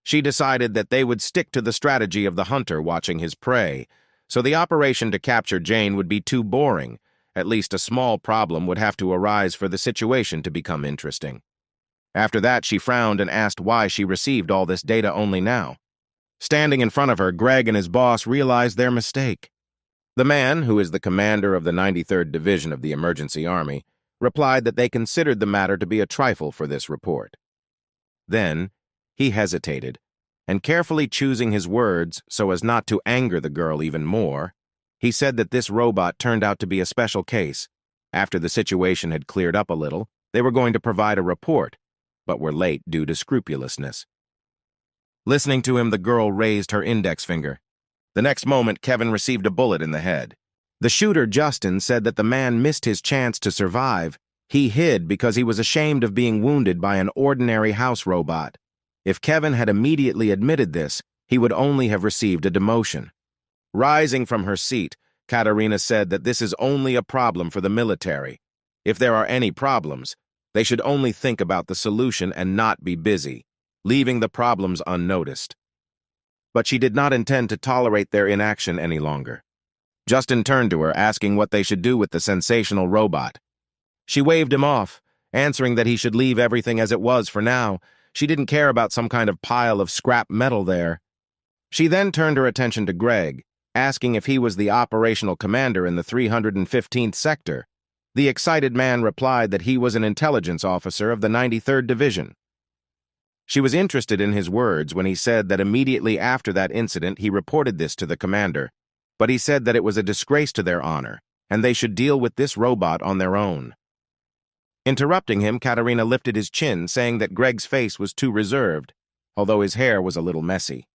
She decided that they would stick to the strategy of the hunter watching his prey, so the operation to capture Jane would be too boring. At least a small problem would have to arise for the situation to become interesting. After that, she frowned and asked why she received all this data only now. Standing in front of her, Greg and his boss realized their mistake. The man, who is the commander of the 93rd Division of the Emergency Army, replied that they considered the matter to be a trifle for this report. Then, he hesitated, and carefully choosing his words so as not to anger the girl even more, he said that this robot turned out to be a special case. After the situation had cleared up a little, they were going to provide a report, but were late due to scrupulousness. Listening to him, the girl raised her index finger. The next moment, Kevin received a bullet in the head. The shooter, Justin, said that the man missed his chance to survive. He hid because he was ashamed of being wounded by an ordinary house robot. If Kevin had immediately admitted this, he would only have received a demotion. Rising from her seat, Katarina said that this is only a problem for the military. If there are any problems, they should only think about the solution and not be busy, leaving the problems unnoticed. But she did not intend to tolerate their inaction any longer. Justin turned to her, asking what they should do with the sensational robot. She waved him off, answering that he should leave everything as it was for now. She didn't care about some kind of pile of scrap metal there. She then turned her attention to Greg, asking if he was the operational commander in the 315th sector. The excited man replied that he was an intelligence officer of the 93rd Division. She was interested in his words when he said that immediately after that incident he reported this to the commander, but he said that it was a disgrace to their honor, and they should deal with this robot on their own. Interrupting him, Katarina lifted his chin, saying that Greg's face was too reserved, although his hair was a little messy.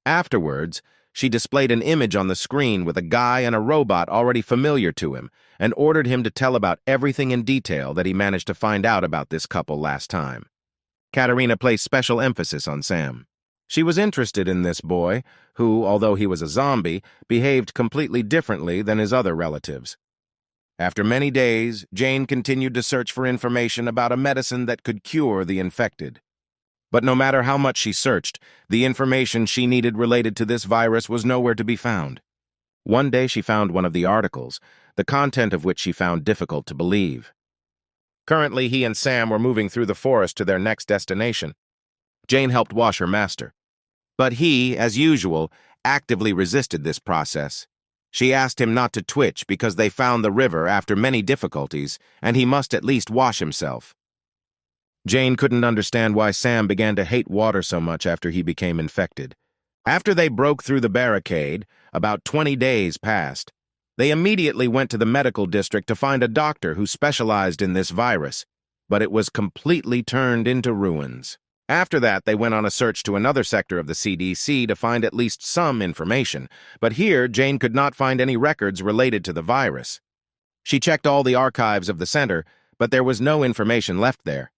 Afterwards, she displayed an image on the screen with a guy and a robot already familiar to him, and ordered him to tell about everything in detail that he managed to find out about this couple last time. Katarina placed special emphasis on Sam. She was interested in this boy, who, although he was a zombie, behaved completely differently than his other relatives. After many days, Jane continued to search for information about a medicine that could cure the infected. But no matter how much she searched, the information she needed related to this virus was nowhere to be found. One day she found one of the articles, the content of which she found difficult to believe. Currently, he and Sam were moving through the forest to their next destination. Jane helped wash her master. But he, as usual, actively resisted this process. She asked him not to twitch because they found the river after many difficulties, and he must at least wash himself. Jane couldn't understand why Sam began to hate water so much after he became infected. After they broke through the barricade, about 20 days passed. They immediately went to the medical district to find a doctor who specialized in this virus, but it was completely turned into ruins. After that, they went on a search to another sector of the CDC to find at least some information, but here Jane could not find any records related to the virus. She checked all the archives of the center, but there was no information left there.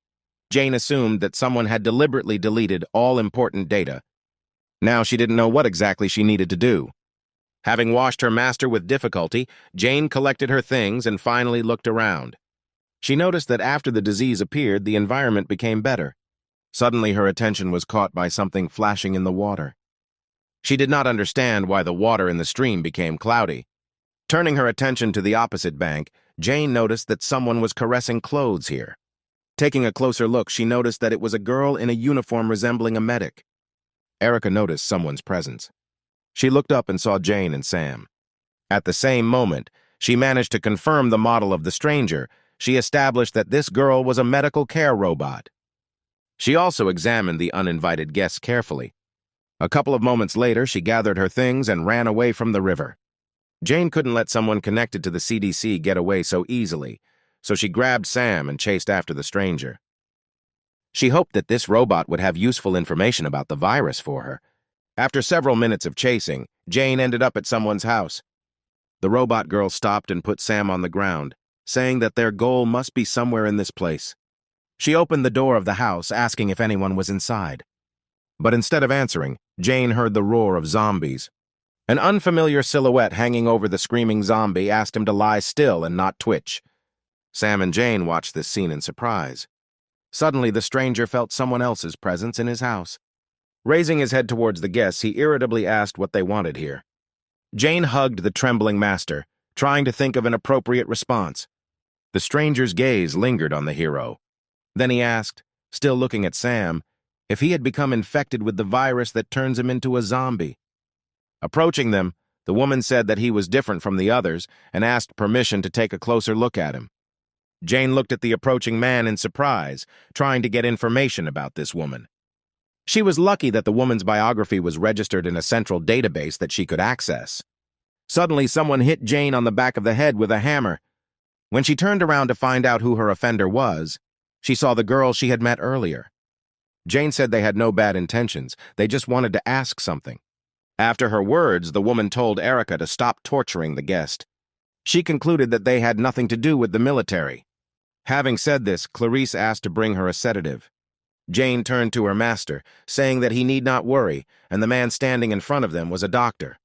Jane assumed that someone had deliberately deleted all important data. Now she didn't know what exactly she needed to do. Having washed her master with difficulty, Jane collected her things and finally looked around. She noticed that after the disease appeared, the environment became better. Suddenly, her attention was caught by something flashing in the water. She did not understand why the water in the stream became cloudy. Turning her attention to the opposite bank, Jane noticed that someone was caressing clothes here. Taking a closer look, she noticed that it was a girl in a uniform resembling a medic. Erica noticed someone's presence. She looked up and saw Jane and Sam. At the same moment, she managed to confirm the model of the stranger. She established that this girl was a medical care robot. She also examined the uninvited guests carefully. A couple of moments later, she gathered her things and ran away from the river. Jane couldn't let someone connected to the CDC get away so easily, so she grabbed Sam and chased after the stranger. She hoped that this robot would have useful information about the virus for her. After several minutes of chasing, Jane ended up at someone's house. The robot girl stopped and put Sam on the ground, saying that their goal must be somewhere in this place. She opened the door of the house, asking if anyone was inside. But instead of answering, Jane heard the roar of zombies. An unfamiliar silhouette hanging over the screaming zombie asked him to lie still and not twitch. Sam and Jane watched this scene in surprise. Suddenly, the stranger felt someone else's presence in his house. Raising his head towards the guests, he irritably asked what they wanted here. Jane hugged the trembling master, trying to think of an appropriate response. The stranger's gaze lingered on the hero. Then he asked, still looking at Sam, if he had become infected with the virus that turns him into a zombie. Approaching them, the woman said that he was different from the others and asked permission to take a closer look at him. Jane looked at the approaching man in surprise, trying to get information about this woman. She was lucky that the woman's biography was registered in a central database that she could access. Suddenly, someone hit Jane on the back of the head with a hammer. When she turned around to find out who her offender was, she saw the girl she had met earlier. Jane said they had no bad intentions, they just wanted to ask something. After her words, the woman told Erica to stop torturing the guest. She concluded that they had nothing to do with the military. Having said this, Clarice asked to bring her a sedative. Jane turned to her master, saying that he need not worry, and the man standing in front of them was a doctor.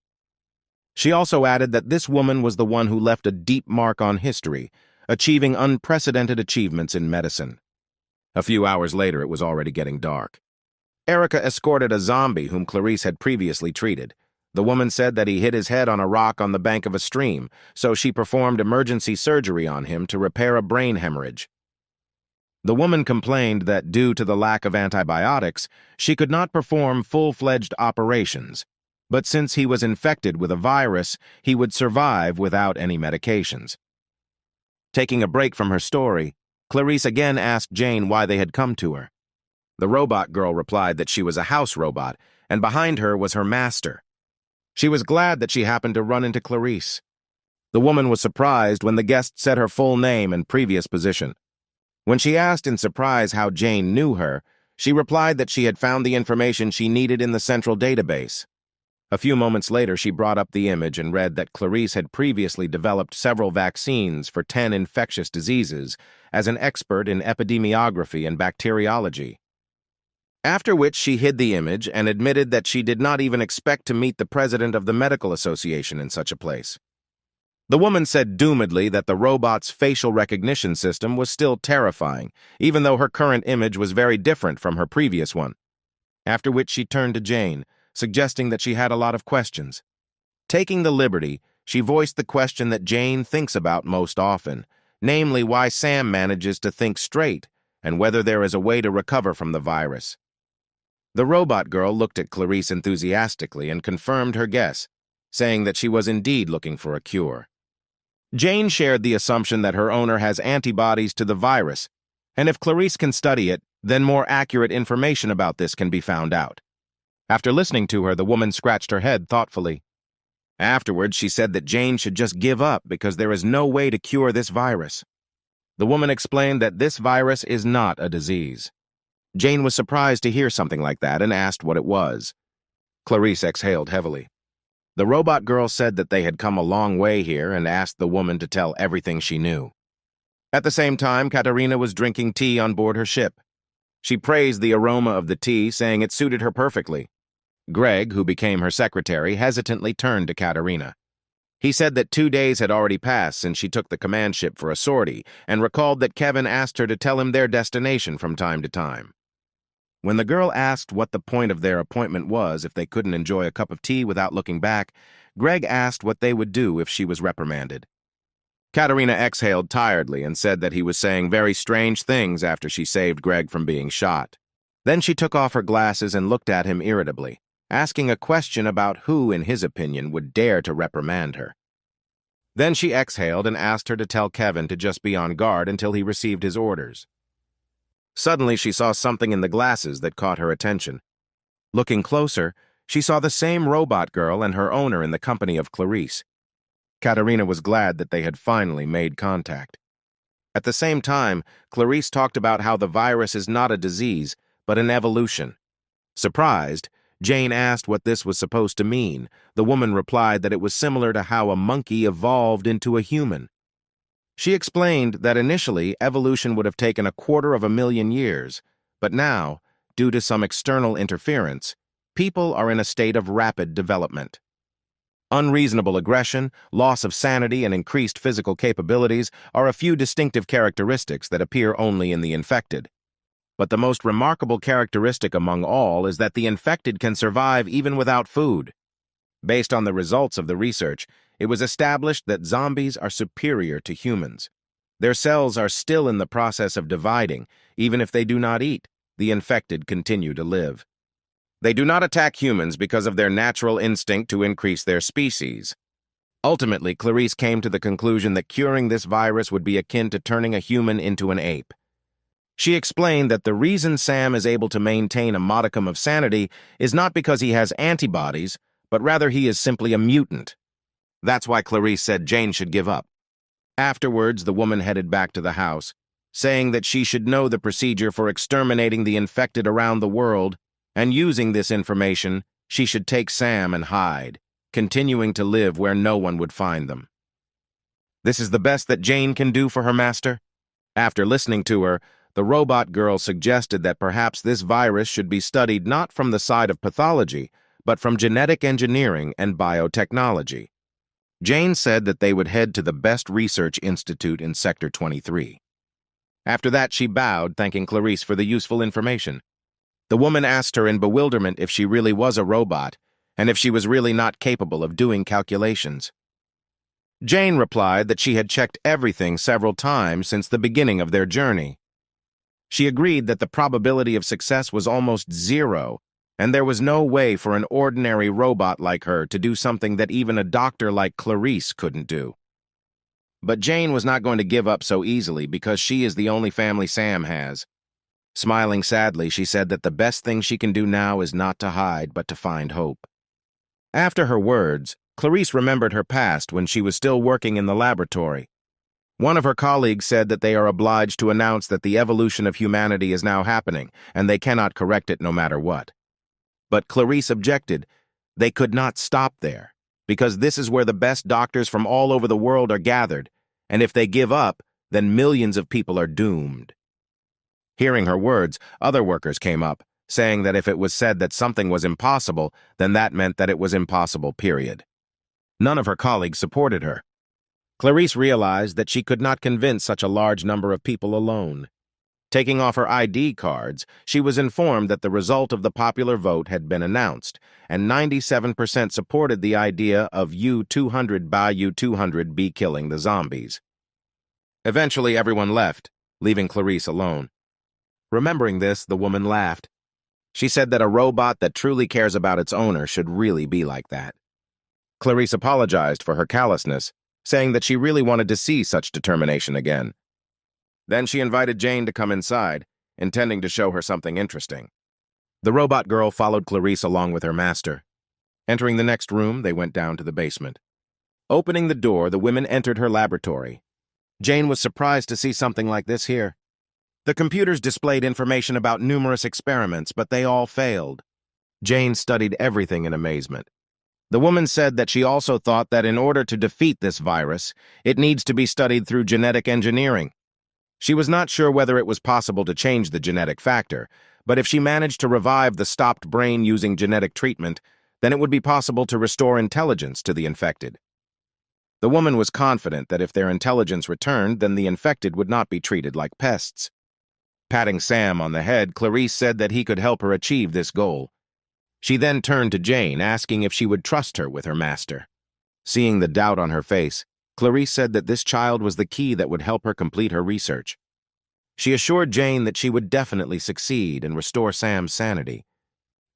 She also added that this woman was the one who left a deep mark on history, achieving unprecedented achievements in medicine. A few hours later, it was already getting dark. Erica escorted a zombie whom Clarice had previously treated. The woman said that he hit his head on a rock on the bank of a stream, so she performed emergency surgery on him to repair a brain hemorrhage. The woman complained that due to the lack of antibiotics, she could not perform full-fledged operations, but since he was infected with a virus, he would survive without any medications. Taking a break from her story, Clarice again asked Jane why they had come to her. The robot girl replied that she was a house robot, and behind her was her master. She was glad that she happened to run into Clarice. The woman was surprised when the guest said her full name and previous position. When she asked in surprise how Jane knew her, she replied that she had found the information she needed in the central database. A few moments later, she brought up the image and read that Clarice had previously developed several vaccines for 10 infectious diseases as an expert in epidemiography and bacteriology. After which she hid the image and admitted that she did not even expect to meet the president of the medical association in such a place. The woman said doomedly that the robot's facial recognition system was still terrifying, even though her current image was very different from her previous one. After which she turned to Jane, suggesting that she had a lot of questions. Taking the liberty, she voiced the question that Jane thinks about most often, namely why Sam manages to think straight and whether there is a way to recover from the virus. The robot girl looked at Clarice enthusiastically and confirmed her guess, saying that she was indeed looking for a cure. Jane shared the assumption that her owner has antibodies to the virus, and if Clarice can study it, then more accurate information about this can be found out. After listening to her, the woman scratched her head thoughtfully. Afterwards, she said that Jane should just give up because there is no way to cure this virus. The woman explained that this virus is not a disease. Jane was surprised to hear something like that and asked what it was. Clarice exhaled heavily. The robot girl said that they had come a long way here and asked the woman to tell everything she knew. At the same time, Katerina was drinking tea on board her ship. She praised the aroma of the tea, saying it suited her perfectly. Greg, who became her secretary, hesitantly turned to Katerina. He said that 2 days had already passed since she took the command ship for a sortie, and recalled that Kevin asked her to tell him their destination from time to time. When the girl asked what the point of their appointment was if they couldn't enjoy a cup of tea without looking back, Greg asked what they would do if she was reprimanded. Katerina exhaled tiredly and said that he was saying very strange things after she saved Greg from being shot. Then she took off her glasses and looked at him irritably, asking a question about who, in his opinion, would dare to reprimand her. Then she exhaled and asked her to tell Kevin to just be on guard until he received his orders. Suddenly, she saw something in the glasses that caught her attention. Looking closer, she saw the same robot girl and her owner in the company of Clarice. Katerina was glad that they had finally made contact. At the same time, Clarice talked about how the virus is not a disease, but an evolution. Surprised, Jane asked what this was supposed to mean. The woman replied that it was similar to how a monkey evolved into a human. She explained that initially evolution would have taken 250,000 years, but now, due to some external interference, people are in a state of rapid development. Unreasonable aggression, loss of sanity, and increased physical capabilities are a few distinctive characteristics that appear only in the infected. But the most remarkable characteristic among all is that the infected can survive even without food. Based on the results of the research, it was established that zombies are superior to humans. Their cells are still in the process of dividing, even if they do not eat. the infected continue to live. They do not attack humans because of their natural instinct to increase their species. Ultimately, Clarice came to the conclusion that curing this virus would be akin to turning a human into an ape. She explained that the reason Sam is able to maintain a modicum of sanity is not because he has antibodies, but rather he is simply a mutant. That's why Clarice said Jane should give up. Afterwards, the woman headed back to the house, saying that she should know the procedure for exterminating the infected around the world, and using this information, she should take Sam and hide, continuing to live where no one would find them. This is the best that Jane can do for her master? After listening to her, the robot girl suggested that perhaps this virus should be studied not from the side of pathology, but from genetic engineering and biotechnology. Jane said that they would head to the best research institute in Sector 23. After that, she bowed, thanking Clarice for the useful information. The woman asked her in bewilderment if she really was a robot, and if she was really not capable of doing calculations. Jane replied that she had checked everything several times since the beginning of their journey. She agreed that the probability of success was almost zero, and there was no way for an ordinary robot like her to do something that even a doctor like Clarice couldn't do. But Jane was not going to give up so easily because she is the only family Sam has. Smiling sadly, she said that the best thing she can do now is not to hide, but to find hope. After her words, Clarice remembered her past when she was still working in the laboratory. One of her colleagues said that they are obliged to announce that the evolution of humanity is now happening, and they cannot correct it no matter what. But Clarice objected. They could not stop there, because this is where the best doctors from all over the world are gathered, and if they give up, then millions of people are doomed. Hearing her words, other workers came up, saying that if it was said that something was impossible, then that meant that it was impossible, period. None of her colleagues supported her. Clarice realized that she could not convince such a large number of people alone. Taking off her ID cards, she was informed that the result of the popular vote had been announced, and 97% supported the idea of U-200 by U-200 be killing the zombies. Eventually, everyone left, leaving Clarice alone. Remembering this, the woman laughed. She said that a robot that truly cares about its owner should really be like that. Clarice apologized for her callousness, saying that she really wanted to see such determination again. Then she invited Jane to come inside, intending to show her something interesting. The robot girl followed Clarice along with her master. Entering the next room, they went down to the basement. Opening the door, the women entered her laboratory. Jane was surprised to see something like this here. The computers displayed information about numerous experiments, but they all failed. Jane studied everything in amazement. The woman said that she also thought that in order to defeat this virus, it needs to be studied through genetic engineering. She was not sure whether it was possible to change the genetic factor, but if she managed to revive the stopped brain using genetic treatment, then it would be possible to restore intelligence to the infected. The woman was confident that if their intelligence returned, then the infected would not be treated like pests. Patting Sam on the head, Clarice said that he could help her achieve this goal. She then turned to Jane, asking if she would trust her with her master. Seeing the doubt on her face, Clarice said that this child was the key that would help her complete her research. She assured Jane that she would definitely succeed and restore Sam's sanity.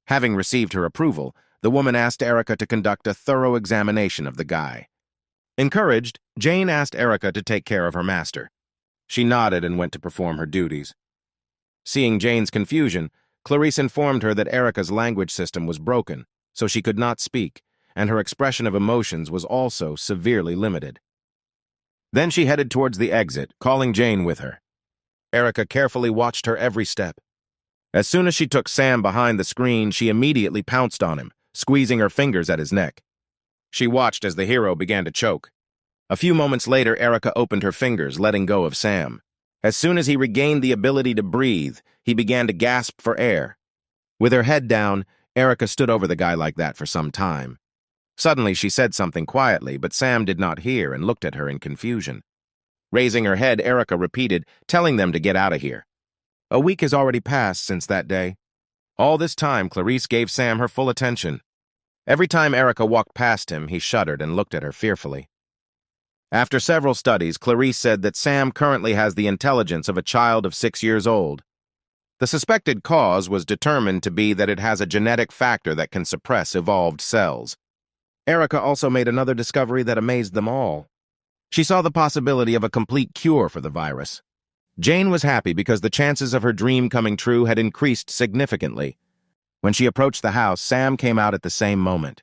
Having received her approval, the woman asked Erica to conduct a thorough examination of the guy. Encouraged, Jane asked Erica to take care of her master. She nodded and went to perform her duties. Seeing Jane's confusion, Clarice informed her that Erica's language system was broken, so she could not speak, and her expression of emotions was also severely limited. Then she headed towards the exit, calling Jane with her. Erica carefully watched her every step. As soon as she took Sam behind the screen, she immediately pounced on him, squeezing her fingers at his neck. She watched as the hero began to choke. A few moments later, Erica opened her fingers, letting go of Sam. As soon as he regained the ability to breathe, he began to gasp for air. With her head down, Erica stood over the guy like that for some time. Suddenly, she said something quietly, but Sam did not hear and looked at her in confusion. Raising her head, Erica repeated, telling them to get out of here. A week has already passed since that day. All this time, Clarice gave Sam her full attention. Every time Erica walked past him, he shuddered and looked at her fearfully. After several studies, Clarice said that Sam currently has the intelligence of a child of 6 years old. The suspected cause was determined to be that it has a genetic factor that can suppress evolved cells. Erica also made another discovery that amazed them all. She saw the possibility of a complete cure for the virus. Jane was happy because the chances of her dream coming true had increased significantly. When she approached the house, Sam came out at the same moment.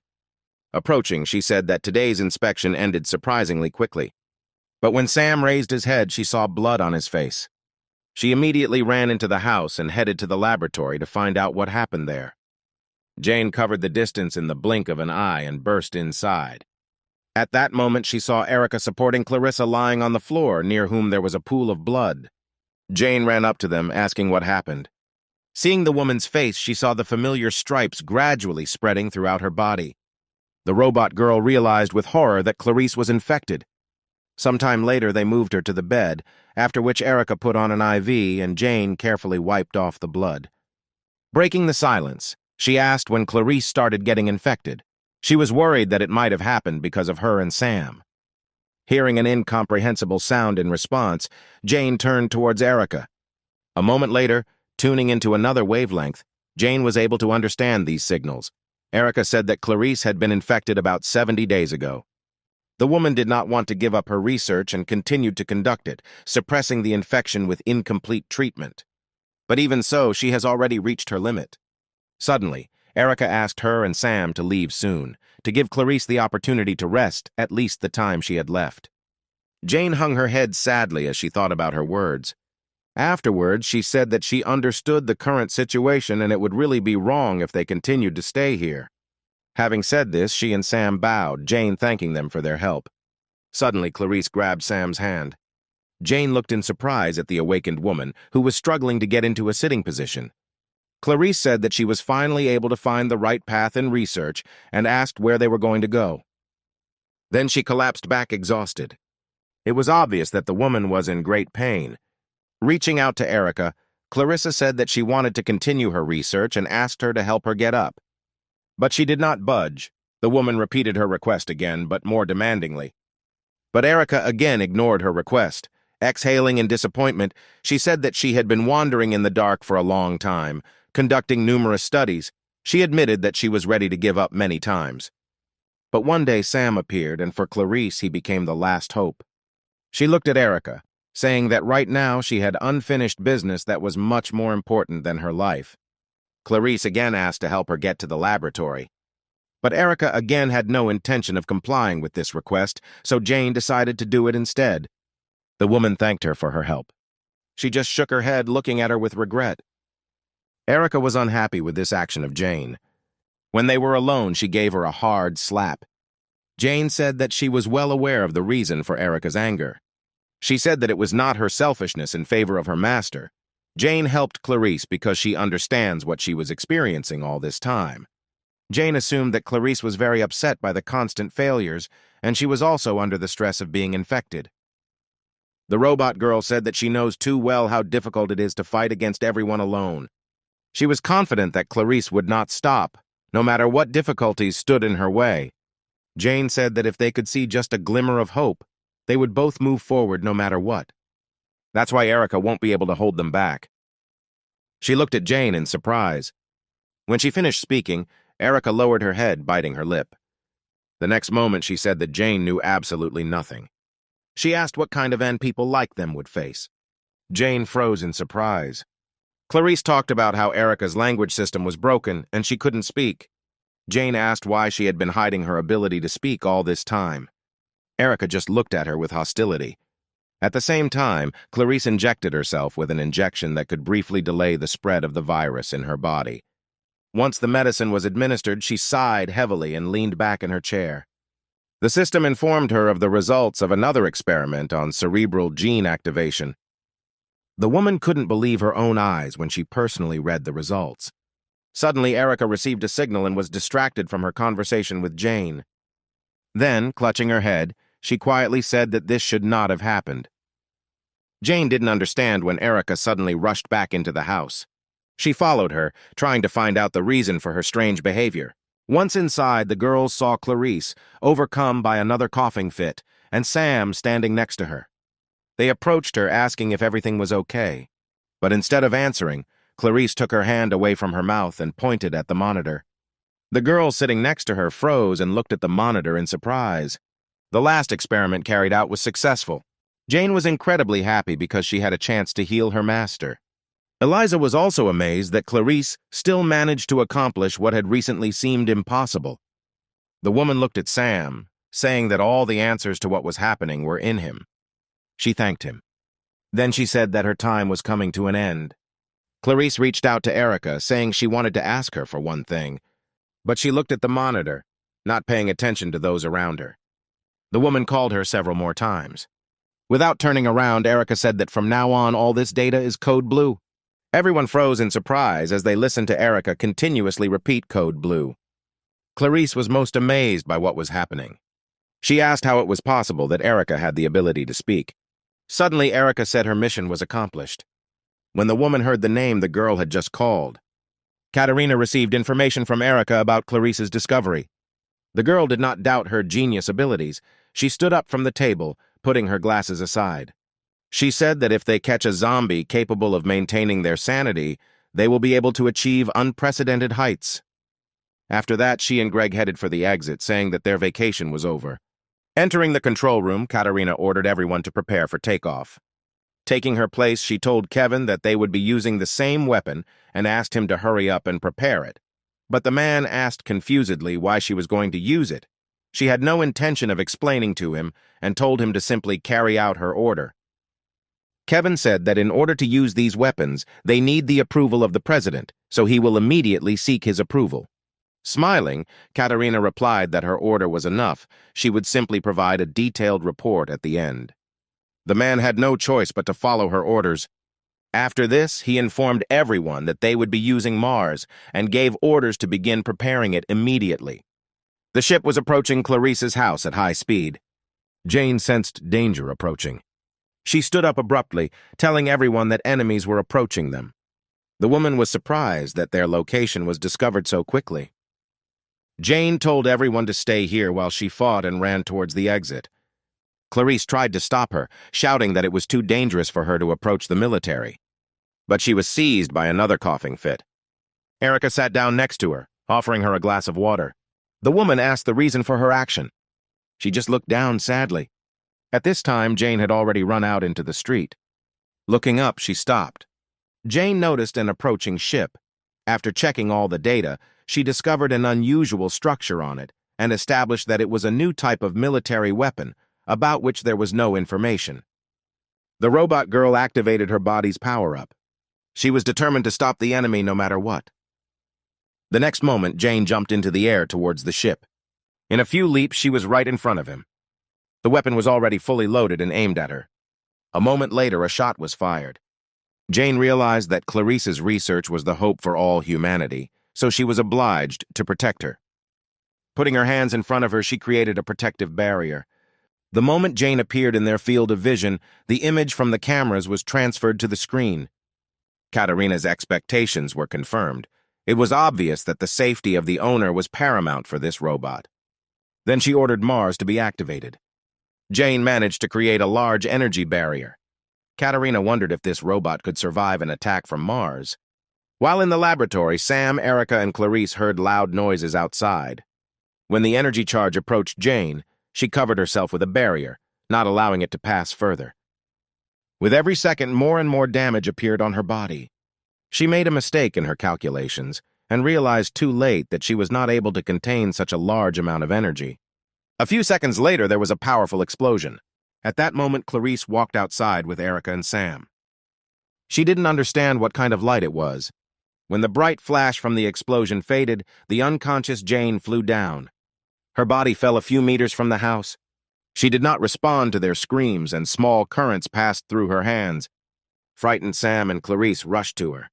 Approaching, she said that today's inspection ended surprisingly quickly. But when Sam raised his head, she saw blood on his face. She immediately ran into the house and headed to the laboratory to find out what happened there. Jane covered the distance in the blink of an eye and burst inside. At that moment, she saw Erica supporting Clarissa lying on the floor, near whom there was a pool of blood. Jane ran up to them, asking what happened. Seeing the woman's face, she saw the familiar stripes gradually spreading throughout her body. The robot girl realized with horror that Clarice was infected. Sometime later, they moved her to the bed, after which Erica put on an IV and Jane carefully wiped off the blood. Breaking the silence, she asked when Clarice started getting infected. She was worried that it might have happened because of her and Sam. Hearing an incomprehensible sound in response, Jane turned towards Erica. A moment later, tuning into another wavelength, Jane was able to understand these signals. Erica said that Clarice had been infected about 70 days ago. The woman did not want to give up her research and continued to conduct it, suppressing the infection with incomplete treatment. But even so, she has already reached her limit. Suddenly, Erica asked her and Sam to leave soon, to give Clarice the opportunity to rest at least the time she had left. Jane hung her head sadly as she thought about her words. Afterwards, she said that she understood the current situation and it would really be wrong if they continued to stay here. Having said this, she and Sam bowed, Jane thanking them for their help. Suddenly, Clarice grabbed Sam's hand. Jane looked in surprise at the awakened woman, who was struggling to get into a sitting position. Clarice said that she was finally able to find the right path in research and asked where they were going to go. Then she collapsed back exhausted. It was obvious that the woman was in great pain. Reaching out to Erica, Clarissa said that she wanted to continue her research and asked her to help her get up. But she did not budge. The woman repeated her request again, but more demandingly. But Erica again ignored her request. Exhaling in disappointment, she said that she had been wandering in the dark for a long time, conducting numerous studies. She admitted that she was ready to give up many times. But one day Sam appeared, and for Clarice he became the last hope. She looked at Erica, saying that right now she had unfinished business that was much more important than her life. Clarice again asked to help her get to the laboratory. But Erica again had no intention of complying with this request, so Jane decided to do it instead. The woman thanked her for her help. She just shook her head, looking at her with regret. Erica was unhappy with this action of Jane. When they were alone, she gave her a hard slap. Jane said that she was well aware of the reason for Erica's anger. She said that it was not her selfishness in favor of her master. Jane helped Clarice because she understands what she was experiencing all this time. Jane assumed that Clarice was very upset by the constant failures, and she was also under the stress of being infected. The robot girl said that she knows too well how difficult it is to fight against everyone alone. She was confident that Clarice would not stop, no matter what difficulties stood in her way. Jane said that if they could see just a glimmer of hope, they would both move forward no matter what. That's why Erica won't be able to hold them back. She looked at Jane in surprise. When she finished speaking, Erica lowered her head, biting her lip. The next moment she said that Jane knew absolutely nothing. She asked what kind of end people like them would face. Jane froze in surprise. Clarice talked about how Erica's language system was broken and she couldn't speak. Jane asked why she had been hiding her ability to speak all this time. Erica just looked at her with hostility. At the same time, Clarice injected herself with an injection that could briefly delay the spread of the virus in her body. Once the medicine was administered, she sighed heavily and leaned back in her chair. The system informed her of the results of another experiment on cerebral gene activation. The woman couldn't believe her own eyes when she personally read the results. Suddenly, Erica received a signal and was distracted from her conversation with Jane. Then, clutching her head, she quietly said that this should not have happened. Jane didn't understand when Erica suddenly rushed back into the house. She followed her, trying to find out the reason for her strange behavior. Once inside, the girls saw Clarice, overcome by another coughing fit, and Sam standing next to her. They approached her, asking if everything was okay. But instead of answering, Clarice took her hand away from her mouth and pointed at the monitor. The girl sitting next to her froze and looked at the monitor in surprise. The last experiment carried out was successful. Jane was incredibly happy because she had a chance to heal her master. Eliza was also amazed that Clarice still managed to accomplish what had recently seemed impossible. The woman looked at Sam, saying that all the answers to what was happening were in him. She thanked him. Then she said that her time was coming to an end. Clarice reached out to Erica, saying she wanted to ask her for one thing, but she looked at the monitor, not paying attention to those around her. The woman called her several more times. Without turning around, Erica said that from now on all this data is code blue. Everyone froze in surprise as they listened to Erica continuously repeat code blue. Clarice was most amazed by what was happening. She asked how it was possible that Erica had the ability to speak. Suddenly, Erica said her mission was accomplished. When the woman heard the name the girl had just called, Katerina received information from Erica about Clarice's discovery. The girl did not doubt her genius abilities. She stood up from the table, putting her glasses aside. She said that if they catch a zombie capable of maintaining their sanity, they will be able to achieve unprecedented heights. After that, she and Greg headed for the exit, saying that their vacation was over. Entering the control room, Katerina ordered everyone to prepare for takeoff. Taking her place, she told Kevin that they would be using the same weapon and asked him to hurry up and prepare it. But the man asked confusedly why she was going to use it. She had no intention of explaining to him and told him to simply carry out her order. Kevin said that in order to use these weapons, they need the approval of the president, so he will immediately seek his approval. Smiling, Katerina replied that her order was enough. She would simply provide a detailed report at the end. The man had no choice but to follow her orders. After this, he informed everyone that they would be using Mars and gave orders to begin preparing it immediately. The ship was approaching Clarice's house at high speed. Jane sensed danger approaching. She stood up abruptly, telling everyone that enemies were approaching them. The woman was surprised that their location was discovered so quickly. Jane told everyone to stay here while she fought and ran towards the exit. Clarice tried to stop her, shouting that it was too dangerous for her to approach the military. But she was seized by another coughing fit. Erica sat down next to her, offering her a glass of water. The woman asked the reason for her action. She just looked down sadly. At this time, Jane had already run out into the street. Looking up, she stopped. Jane noticed an approaching ship. After checking all the data, she discovered an unusual structure on it and established that it was a new type of military weapon, about which there was no information. The robot girl activated her body's power-up. She was determined to stop the enemy no matter what. The next moment, Jane jumped into the air towards the ship. In a few leaps, she was right in front of him. The weapon was already fully loaded and aimed at her. A moment later, a shot was fired. Jane realized that Clarice's research was the hope for all humanity, so she was obliged to protect her. Putting her hands in front of her, she created a protective barrier. The moment Jane appeared in their field of vision, the image from the cameras was transferred to the screen. Katerina's expectations were confirmed. It was obvious that the safety of the owner was paramount for this robot. Then she ordered Mars to be activated. Jane managed to create a large energy barrier. Katerina wondered if this robot could survive an attack from Mars. While in the laboratory, Sam, Erica, and Clarice heard loud noises outside. When the energy charge approached Jane, she covered herself with a barrier, not allowing it to pass further. With every second, more and more damage appeared on her body. She made a mistake in her calculations and realized too late that she was not able to contain such a large amount of energy. A few seconds later, there was a powerful explosion. At that moment, Clarice walked outside with Erica and Sam. She didn't understand what kind of light it was. When the bright flash from the explosion faded, the unconscious Jane flew down. Her body fell a few meters from the house. She did not respond to their screams, and small currents passed through her hands. Frightened Sam and Clarice rushed to her.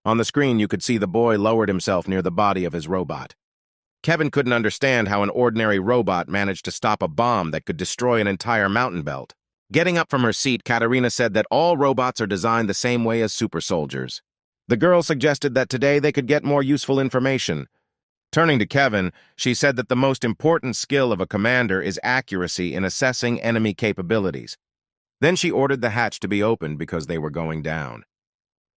On the screen, you could see the boy lowered himself near the body of his robot. Kevin couldn't understand how an ordinary robot managed to stop a bomb that could destroy an entire mountain belt. Getting up from her seat, Katerina said that all robots are designed the same way as super soldiers. The girl suggested that today they could get more useful information. Turning to Kevin, she said that the most important skill of a commander is accuracy in assessing enemy capabilities. Then she ordered the hatch to be opened because they were going down.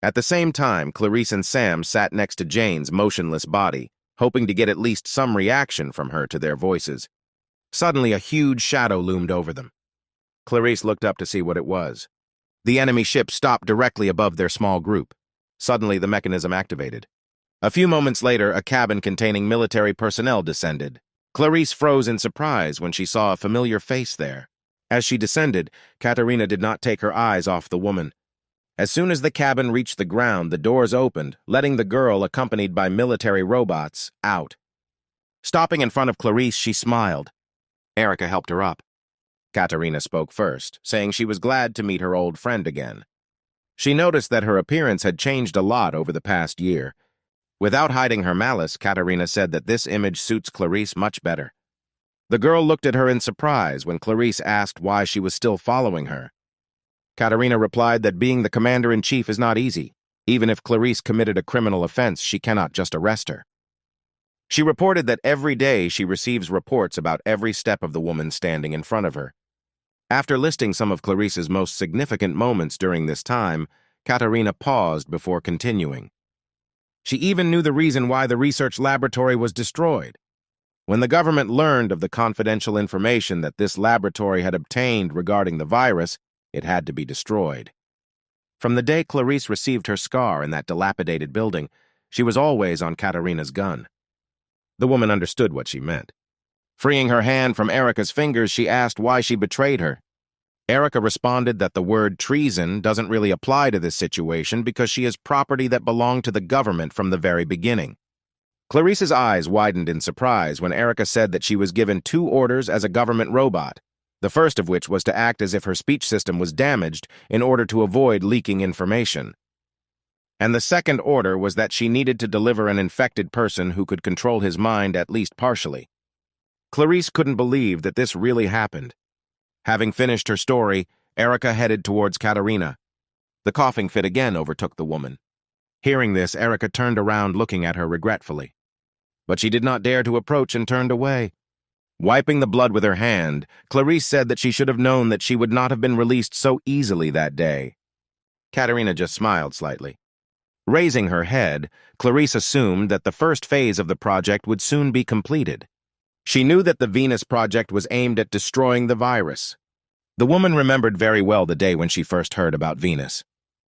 At the same time, Clarice and Sam sat next to Jane's motionless body, hoping to get at least some reaction from her to their voices. Suddenly, a huge shadow loomed over them. Clarice looked up to see what it was. The enemy ship stopped directly above their small group. Suddenly, the mechanism activated. A few moments later, a cabin containing military personnel descended. Clarice froze in surprise when she saw a familiar face there. As she descended, Katerina did not take her eyes off the woman. As soon as the cabin reached the ground, the doors opened, letting the girl, accompanied by military robots, out. Stopping in front of Clarice, she smiled. Erica helped her up. Katerina spoke first, saying she was glad to meet her old friend again. She noticed that her appearance had changed a lot over the past year. Without hiding her malice, Katerina said that this image suits Clarice much better. The girl looked at her in surprise when Clarice asked why she was still following her. Katerina replied that being the commander-in-chief is not easy. Even if Clarice committed a criminal offense, she cannot just arrest her. She reported that every day she receives reports about every step of the woman standing in front of her. After listing some of Clarice's most significant moments during this time, Katerina paused before continuing. She even knew the reason why the research laboratory was destroyed. When the government learned of the confidential information that this laboratory had obtained regarding the virus, it had to be destroyed. From the day Clarice received her scar in that dilapidated building, she was always on Katerina's gun. The woman understood what she meant. Freeing her hand from Erica's fingers, she asked why she betrayed her. Erica responded that the word treason doesn't really apply to this situation because she is property that belonged to the government from the very beginning. Clarice's eyes widened in surprise when Erica said that she was given 2 orders as a government robot, the first of which was to act as if her speech system was damaged in order to avoid leaking information. And the second order was that she needed to deliver an infected person who could control his mind at least partially. Clarice couldn't believe that this really happened. Having finished her story, Erica headed towards Katerina. The coughing fit again overtook the woman. Hearing this, Erica turned around looking at her regretfully. But she did not dare to approach and turned away. Wiping the blood with her hand, Clarice said that she should have known that she would not have been released so easily that day. Katerina just smiled slightly. Raising her head, Clarice assumed that the first phase of the project would soon be completed. She knew that the Venus project was aimed at destroying the virus. The woman remembered very well the day when she first heard about Venus.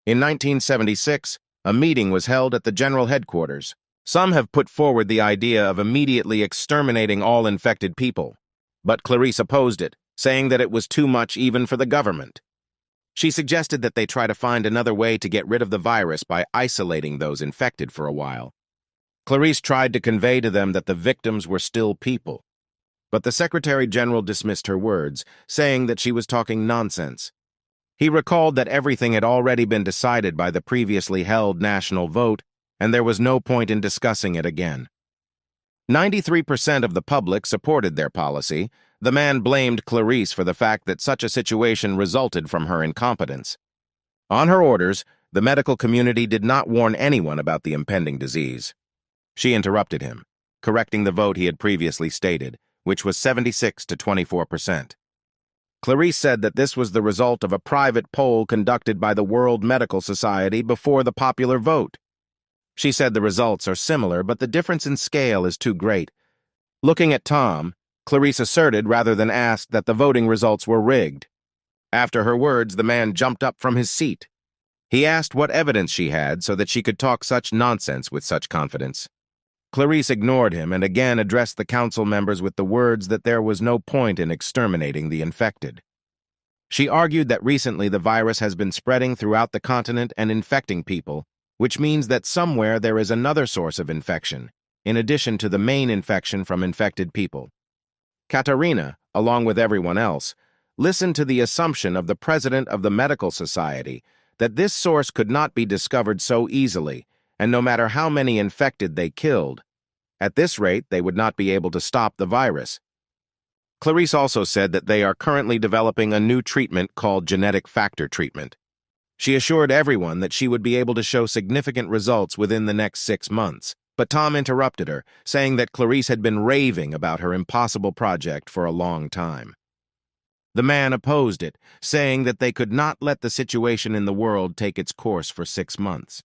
In 1976, a meeting was held at the general headquarters. Some have put forward the idea of immediately exterminating all infected people, but Clarice opposed it, saying that it was too much even for the government. She suggested that they try to find another way to get rid of the virus by isolating those infected for a while. Clarice tried to convey to them that the victims were still people, but the Secretary General dismissed her words, saying that she was talking nonsense. He recalled that everything had already been decided by the previously held national vote, and there was no point in discussing it again. 93% of the public supported their policy. The man blamed Clarice for the fact that such a situation resulted from her incompetence. On her orders, the medical community did not warn anyone about the impending disease. She interrupted him, correcting the vote he had previously stated, which was 76 to 24%. Clarice said that this was the result of a private poll conducted by the World Medical Society before the popular vote. She said the results are similar, but the difference in scale is too great. Looking at Tom, Clarice asserted rather than asked that the voting results were rigged. After her words, the man jumped up from his seat. He asked what evidence she had so that she could talk such nonsense with such confidence. Clarice ignored him and again addressed the council members with the words that there was no point in exterminating the infected. She argued that recently the virus has been spreading throughout the continent and infecting people, which means that somewhere there is another source of infection, in addition to the main infection from infected people. Katerina, along with everyone else, listened to the assumption of the president of the medical society that this source could not be discovered so easily, and no matter how many infected they killed, at this rate they would not be able to stop the virus. Clarice also said that they are currently developing a new treatment called genetic factor treatment. She assured everyone that she would be able to show significant results within the next 6 months, but Tom interrupted her, saying that Clarice had been raving about her impossible project for a long time. The man opposed it, saying that they could not let the situation in the world take its course for 6 months.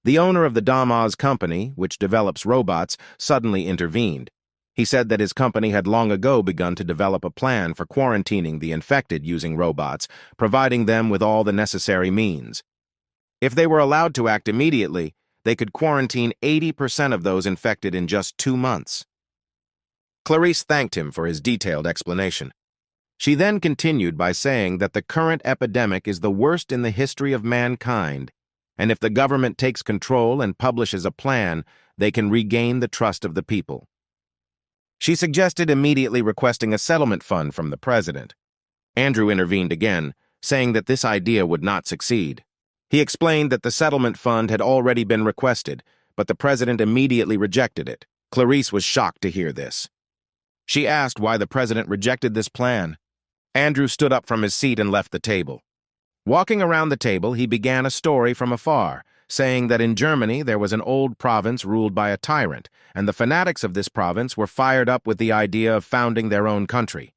The owner of the Damaz company, which develops robots, suddenly intervened. He said that his company had long ago begun to develop a plan for quarantining the infected using robots, providing them with all the necessary means. If they were allowed to act immediately, they could quarantine 80% of those infected in just 2 months. Clarice thanked him for his detailed explanation. She then continued by saying that the current epidemic is the worst in the history of mankind, and if the government takes control and publishes a plan, they can regain the trust of the people. She suggested immediately requesting a settlement fund from the president. Andrew intervened again, saying that this idea would not succeed. He explained that the settlement fund had already been requested, but the president immediately rejected it. Clarice was shocked to hear this. She asked why the president rejected this plan. Andrew stood up from his seat and left the table. Walking around the table, he began a story from afar, saying that in Germany there was an old province ruled by a tyrant, and the fanatics of this province were fired up with the idea of founding their own country.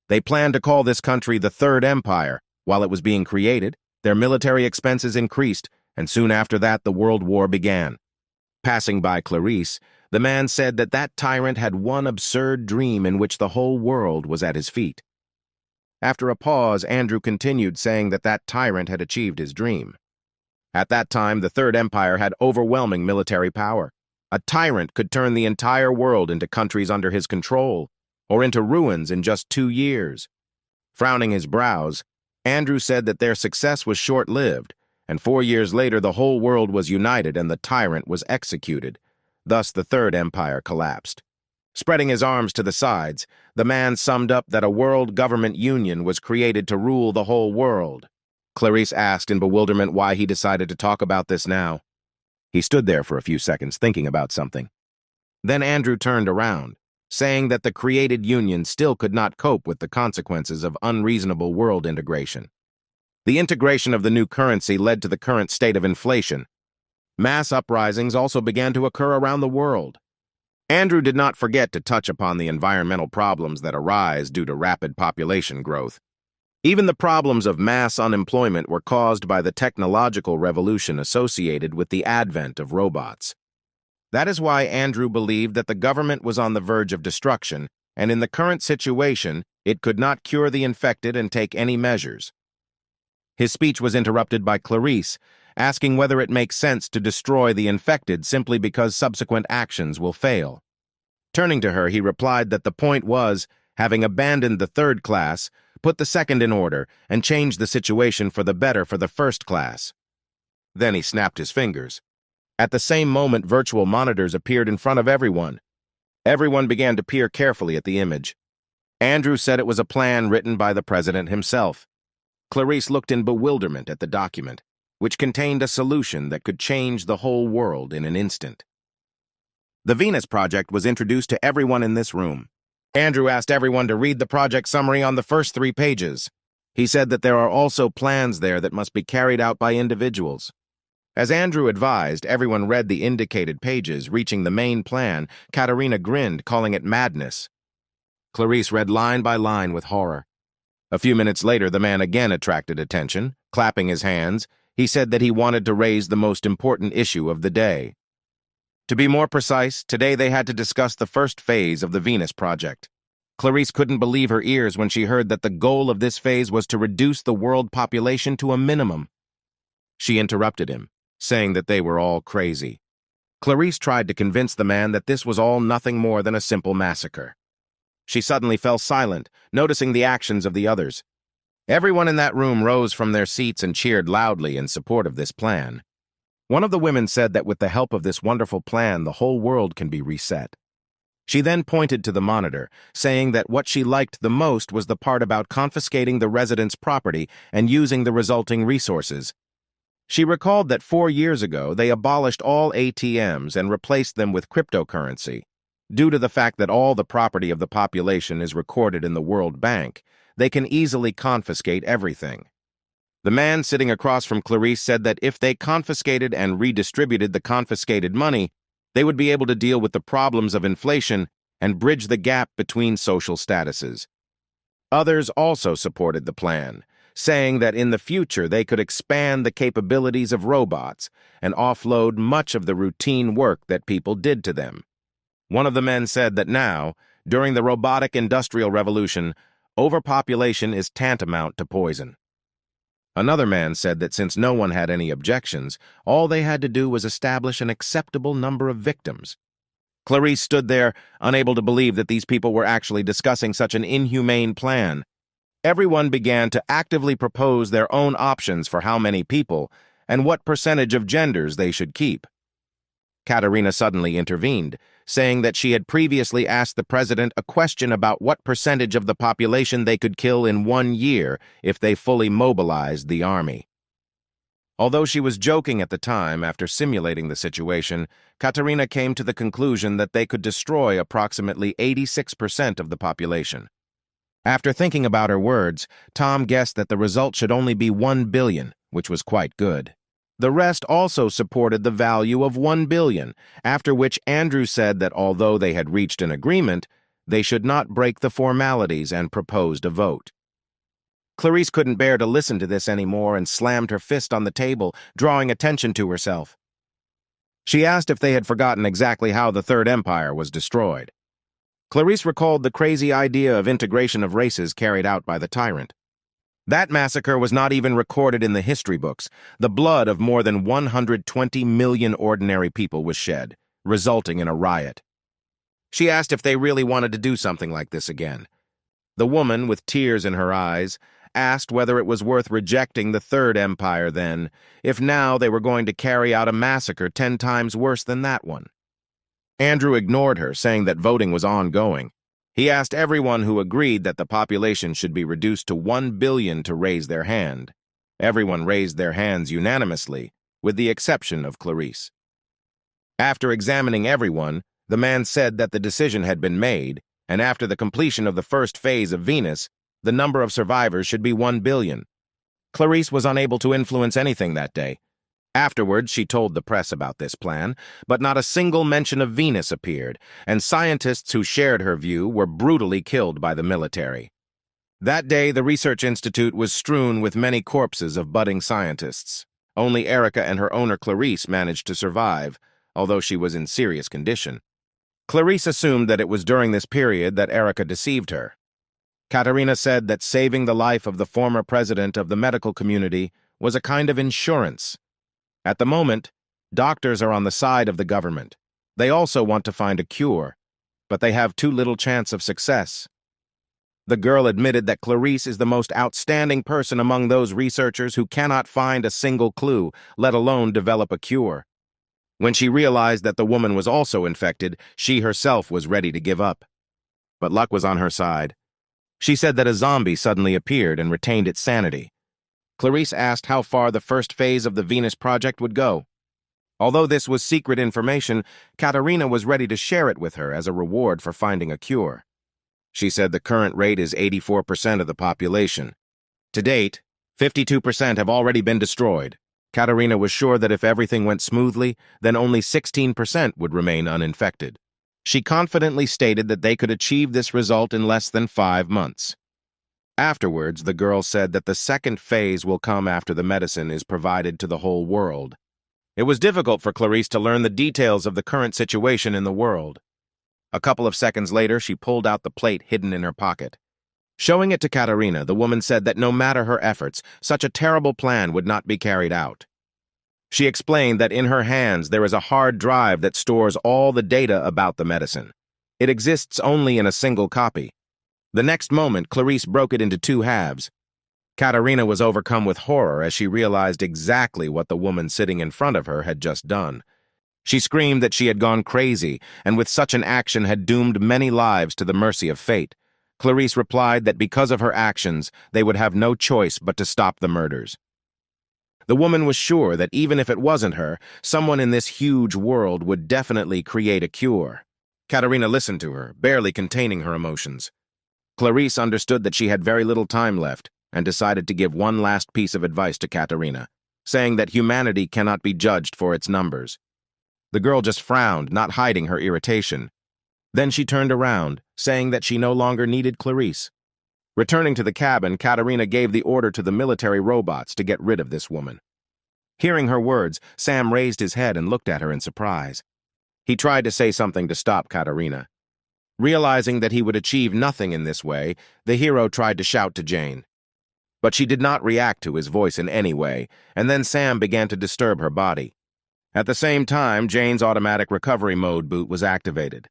They planned to call this country the Third Empire. While it was being created, their military expenses increased, and soon after that the World War began. Passing by Clarice, the man said that that tyrant had one absurd dream in which the whole world was at his feet. After a pause, Andrew continued, saying that that tyrant had achieved his dream. At that time, the Third Empire had overwhelming military power. A tyrant could turn the entire world into countries under his control, or into ruins in just 2 years. Frowning his brows, Andrew said that their success was short-lived, and 4 years later the whole world was united and the tyrant was executed. Thus the Third Empire collapsed. Spreading his arms to the sides, the man summed up that a world government union was created to rule the whole world. Clarice asked in bewilderment why he decided to talk about this now. He stood there for a few seconds thinking about something. Then Andrew turned around, saying that the created union still could not cope with the consequences of unreasonable world integration. The integration of the new currency led to the current state of inflation. Mass uprisings also began to occur around the world. Andrew did not forget to touch upon the environmental problems that arise due to rapid population growth. Even the problems of mass unemployment were caused by the technological revolution associated with the advent of robots. That is why Andrew believed that the government was on the verge of destruction, and in the current situation, it could not cure the infected and take any measures. His speech was interrupted by Clarice, asking whether it makes sense to destroy the infected simply because subsequent actions will fail. Turning to her, he replied that the point was, having abandoned the third class, put the second in order and change the situation for the better for the first class. Then he snapped his fingers. At the same moment, virtual monitors appeared in front of everyone. Everyone began to peer carefully at the image. Andrew said it was a plan written by the president himself. Clarice looked in bewilderment at the document, which contained a solution that could change the whole world in an instant. The Venus Project was introduced to everyone in this room. Andrew asked everyone to read the project summary on the first 3 pages. He said that there are also plans there that must be carried out by individuals. As Andrew advised, everyone read the indicated pages. Reaching the main plan, Katerina grinned, calling it madness. Clarice read line by line with horror. A few minutes later, the man again attracted attention. Clapping his hands, he said that he wanted to raise the most important issue of the day. To be more precise, today they had to discuss the first phase of the Venus Project. Clarice couldn't believe her ears when she heard that the goal of this phase was to reduce the world population to a minimum. She interrupted him, saying that they were all crazy. Clarice tried to convince the man that this was all nothing more than a simple massacre. She suddenly fell silent, noticing the actions of the others. Everyone in that room rose from their seats and cheered loudly in support of this plan. One of the women said that with the help of this wonderful plan, the whole world can be reset. She then pointed to the monitor, saying that what she liked the most was the part about confiscating the residents' property and using the resulting resources. She recalled that 4 years ago they abolished all ATMs and replaced them with cryptocurrency. Due to the fact that all the property of the population is recorded in the World Bank, they can easily confiscate everything. The man sitting across from Clarice said that if they confiscated and redistributed the confiscated money, they would be able to deal with the problems of inflation and bridge the gap between social statuses. Others also supported the plan, saying that in the future they could expand the capabilities of robots and offload much of the routine work that people did to them. One of the men said that now, during the robotic industrial revolution, overpopulation is tantamount to poison. Another man said that since no one had any objections, all they had to do was establish an acceptable number of victims. Clarice stood there, unable to believe that these people were actually discussing such an inhumane plan. Everyone began to actively propose their own options for how many people and what percentage of genders they should keep. Katerina suddenly intervened, saying that she had previously asked the president a question about what percentage of the population they could kill in 1 year if they fully mobilized the army. Although she was joking at the time, after simulating the situation, Katerina came to the conclusion that they could destroy approximately 86% of the population. After thinking about her words, Tom guessed that the result should only be 1 billion, which was quite good. The rest also supported the value of 1 billion, after which Andrew said that although they had reached an agreement, they should not break the formalities and proposed a vote. Clarice couldn't bear to listen to this anymore and slammed her fist on the table, drawing attention to herself. She asked if they had forgotten exactly how the Third Empire was destroyed. Clarice recalled the crazy idea of integration of races carried out by the tyrant. That massacre was not even recorded in the history books. The blood of more than 120 million ordinary people was shed, resulting in a riot. She asked if they really wanted to do something like this again. The woman, with tears in her eyes, asked whether it was worth rejecting the Third Empire then, if now they were going to carry out a massacre 10 times worse than that one. Andrew ignored her, saying that voting was ongoing. He asked everyone who agreed that the population should be reduced to 1 billion to raise their hand. Everyone raised their hands unanimously, with the exception of Clarice. After examining everyone, the man said that the decision had been made, and after the completion of the first phase of Venus, the number of survivors should be 1 billion. Clarice was unable to influence anything that day. Afterwards, she told the press about this plan, but not a single mention of Venus appeared, and scientists who shared her view were brutally killed by the military. That day, the research institute was strewn with many corpses of budding scientists. Only Erica and her owner Clarice managed to survive, although she was in serious condition. Clarice assumed that it was during this period that Erica deceived her. Katerina said that saving the life of the former president of the medical community was a kind of insurance. At the moment, doctors are on the side of the government. They also want to find a cure, but they have too little chance of success. The girl admitted that Clarice is the most outstanding person among those researchers who cannot find a single clue, let alone develop a cure. When she realized that the woman was also infected, she herself was ready to give up. But luck was on her side. She said that a zombie suddenly appeared and retained its sanity. Clarice asked how far the first phase of the Venus project would go. Although this was secret information, Katerina was ready to share it with her as a reward for finding a cure. She said the current rate is 84% of the population. To date, 52% have already been destroyed. Katerina was sure that if everything went smoothly, then only 16% would remain uninfected. She confidently stated that they could achieve this result in less than 5 months. Afterwards, the girl said that the second phase will come after the medicine is provided to the whole world. It was difficult for Clarice to learn the details of the current situation in the world. A couple of seconds later, she pulled out the plate hidden in her pocket. Showing it to Katerina, the woman said that no matter her efforts, such a terrible plan would not be carried out. She explained that in her hands there is a hard drive that stores all the data about the medicine. It exists only in a single copy. The next moment, Clarice broke it into 2 halves. Katerina was overcome with horror as she realized exactly what the woman sitting in front of her had just done. She screamed that she had gone crazy, and with such an action had doomed many lives to the mercy of fate. Clarice replied that because of her actions, they would have no choice but to stop the murders. The woman was sure that even if it wasn't her, someone in this huge world would definitely create a cure. Katerina listened to her, barely containing her emotions. Clarice understood that she had very little time left and decided to give one last piece of advice to Katerina, saying that humanity cannot be judged for its numbers. The girl just frowned, not hiding her irritation. Then she turned around, saying that she no longer needed Clarice. Returning to the cabin, Katerina gave the order to the military robots to get rid of this woman. Hearing her words, Sam raised his head and looked at her in surprise. He tried to say something to stop Katerina. Realizing that he would achieve nothing in this way, the hero tried to shout to Jane. But she did not react to his voice in any way, and then Sam began to disturb her body. At the same time, Jane's automatic recovery mode boot was activated.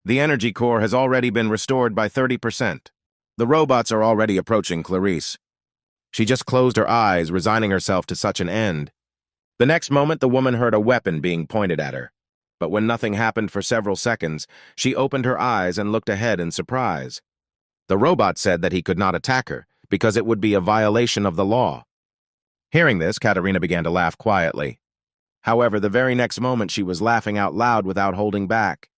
The energy core has already been restored by 30%. The robots are already approaching Clarice. She just closed her eyes, resigning herself to such an end. The next moment, the woman heard a weapon being pointed at her. But when nothing happened for several seconds, she opened her eyes and looked ahead in surprise. The robot said that he could not attack her, because it would be a violation of the law. Hearing this, Katerina began to laugh quietly. However, the very next moment she was laughing out loud without holding back.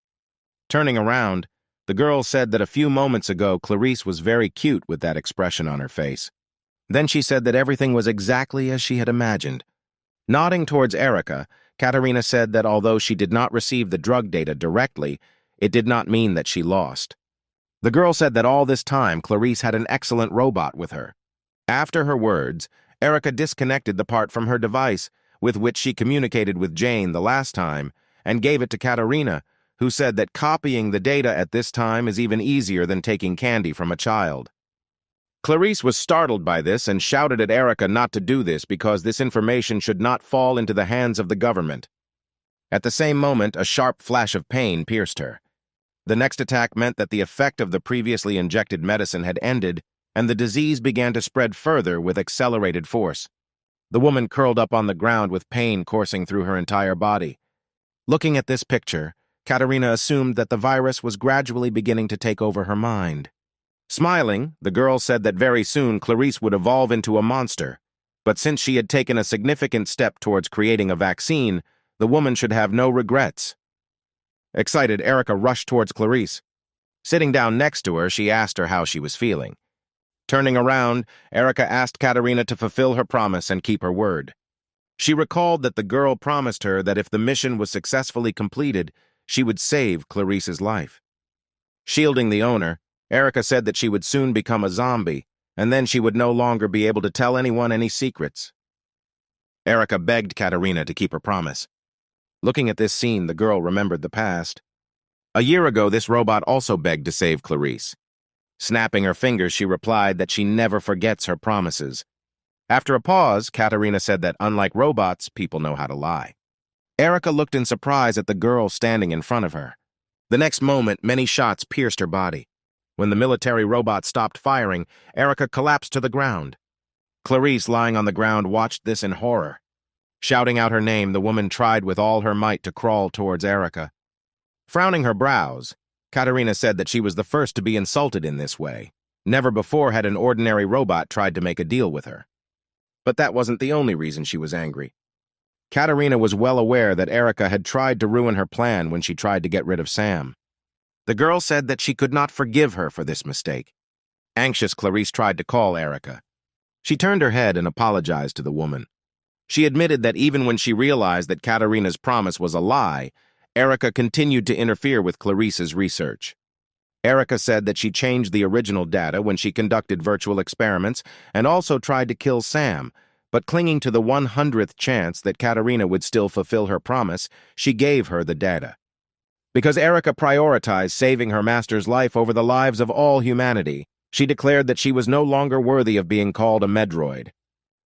Turning around, the girl said that a few moments ago Clarice was very cute with that expression on her face. Then she said that everything was exactly as she had imagined. Nodding towards Erica, Katerina said that although she did not receive the drug data directly, it did not mean that she lost. The girl said that all this time Clarice had an excellent robot with her. After her words, Erica disconnected the part from her device, with which she communicated with Jane the last time, and gave it to Katerina, who said that copying the data at this time is even easier than taking candy from a child. Clarice was startled by this and shouted at Erica not to do this because this information should not fall into the hands of the government. At the same moment, a sharp flash of pain pierced her. The next attack meant that the effect of the previously injected medicine had ended, and the disease began to spread further with accelerated force. The woman curled up on the ground with pain coursing through her entire body. Looking at this picture, Katerina assumed that the virus was gradually beginning to take over her mind. Smiling, the girl said that very soon Clarice would evolve into a monster, but since she had taken a significant step towards creating a vaccine, the woman should have no regrets. Excited, Erica rushed towards Clarice. Sitting down next to her, she asked her how she was feeling. Turning around, Erica asked Katerina to fulfill her promise and keep her word. She recalled that the girl promised her that if the mission was successfully completed, she would save Clarice's life. Shielding the owner, Erica said that she would soon become a zombie, and then she would no longer be able to tell anyone any secrets. Erica begged Katerina to keep her promise. Looking at this scene, the girl remembered the past. A year ago, this robot also begged to save Clarice. Snapping her fingers, she replied that she never forgets her promises. After a pause, Katerina said that unlike robots, people know how to lie. Erica looked in surprise at the girl standing in front of her. The next moment, many shots pierced her body. When the military robot stopped firing, Erica collapsed to the ground. Clarice, lying on the ground, watched this in horror. Shouting out her name, the woman tried with all her might to crawl towards Erica. Frowning her brows, Katerina said that she was the first to be insulted in this way. Never before had an ordinary robot tried to make a deal with her. But that wasn't the only reason she was angry. Katerina was well aware that Erica had tried to ruin her plan when she tried to get rid of Sam. The girl said that she could not forgive her for this mistake. Anxious, Clarice tried to call Erica. She turned her head and apologized to the woman. She admitted that even when she realized that Katerina's promise was a lie, Erica continued to interfere with Clarice's research. Erica said that she changed the original data when she conducted virtual experiments and also tried to kill Sam, but clinging to the 100th chance that Katerina would still fulfill her promise, she gave her the data. Because Erica prioritized saving her master's life over the lives of all humanity, she declared that she was no longer worthy of being called a Medroid.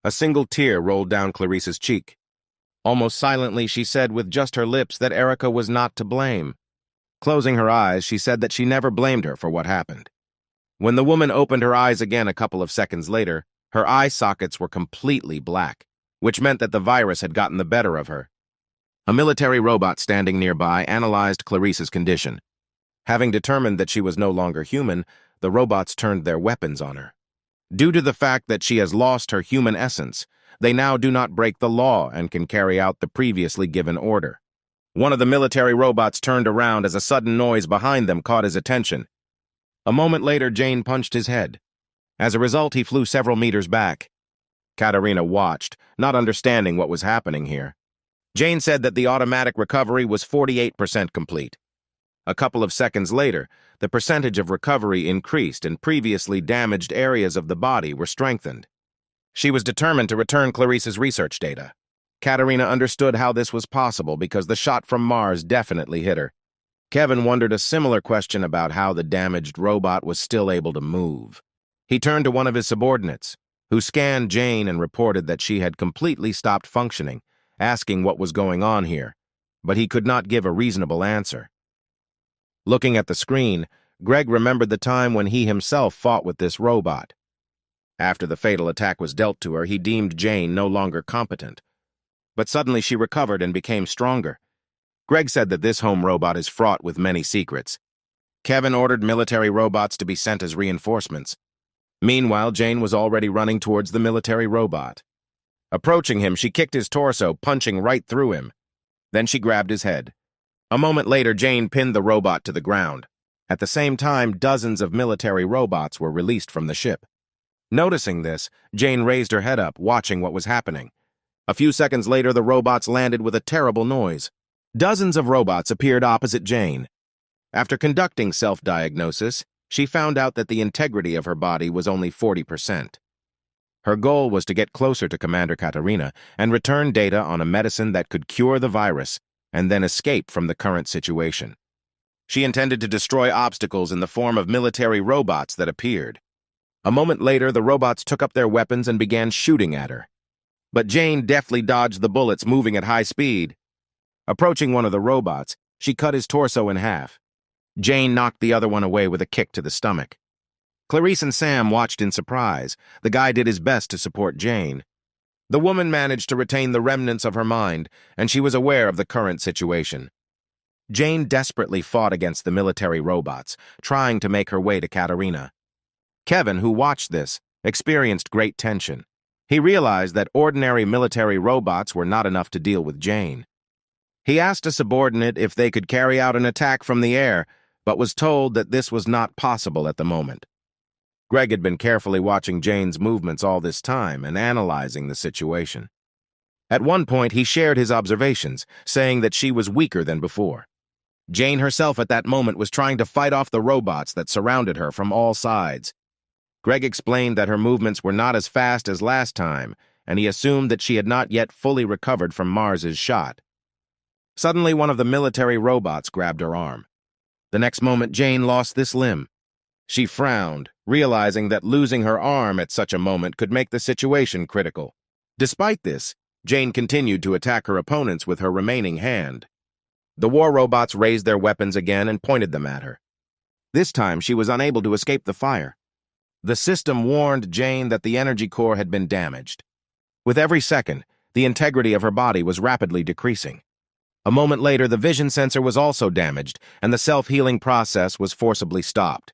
A single tear rolled down Clarice's cheek. Almost silently, she said with just her lips that Erica was not to blame. Closing her eyes, she said that she never blamed her for what happened. When the woman opened her eyes again a couple of seconds later, her eye sockets were completely black, which meant that the virus had gotten the better of her. A military robot standing nearby analyzed Clarice's condition. Having determined that she was no longer human, the robots turned their weapons on her. Due to the fact that she has lost her human essence, they now do not break the law and can carry out the previously given order. One of the military robots turned around as a sudden noise behind them caught his attention. A moment later, Jane punched his head. As a result, he flew several meters back. Katerina watched, not understanding what was happening here. Jane said that the automatic recovery was 48% complete. A couple of seconds later, the percentage of recovery increased and previously damaged areas of the body were strengthened. She was determined to return Clarice's research data. Katerina understood how this was possible because the shot from Mars definitely hit her. Kevin wondered a similar question about how the damaged robot was still able to move. He turned to one of his subordinates, who scanned Jane and reported that she had completely stopped functioning, asking what was going on here, but he could not give a reasonable answer. Looking at the screen, Greg remembered the time when he himself fought with this robot. After the fatal attack was dealt to her, he deemed Jane no longer competent. But suddenly she recovered and became stronger. Greg said that this home robot is fraught with many secrets. Kevin ordered military robots to be sent as reinforcements. Meanwhile, Jane was already running towards the military robot. Approaching him, she kicked his torso, punching right through him. Then she grabbed his head. A moment later, Jane pinned the robot to the ground. At the same time, dozens of military robots were released from the ship. Noticing this, Jane raised her head up, watching what was happening. A few seconds later, the robots landed with a terrible noise. Dozens of robots appeared opposite Jane. After conducting self-diagnosis, she found out that the integrity of her body was only 40%. Her goal was to get closer to Commander Katerina and return data on a medicine that could cure the virus and then escape from the current situation. She intended to destroy obstacles in the form of military robots that appeared. A moment later, the robots took up their weapons and began shooting at her. But Jane deftly dodged the bullets, moving at high speed. Approaching one of the robots, she cut his torso in half. Jane knocked the other one away with a kick to the stomach. Clarice and Sam watched in surprise. The guy did his best to support Jane. The woman managed to retain the remnants of her mind, and she was aware of the current situation. Jane desperately fought against the military robots, trying to make her way to Katerina. Kevin, who watched this, experienced great tension. He realized that ordinary military robots were not enough to deal with Jane. He asked a subordinate if they could carry out an attack from the air, but was told that this was not possible at the moment. Greg had been carefully watching Jane's movements all this time and analyzing the situation. At one point, he shared his observations, saying that she was weaker than before. Jane herself at that moment was trying to fight off the robots that surrounded her from all sides. Greg explained that her movements were not as fast as last time, and he assumed that she had not yet fully recovered from Mars's shot. Suddenly, one of the military robots grabbed her arm. The next moment, Jane lost this limb. She frowned, realizing that losing her arm at such a moment could make the situation critical. Despite this, Jane continued to attack her opponents with her remaining hand. The war robots raised their weapons again and pointed them at her. This time, she was unable to escape the fire. The system warned Jane that the energy core had been damaged. With every second, the integrity of her body was rapidly decreasing. A moment later, the vision sensor was also damaged, and the self-healing process was forcibly stopped.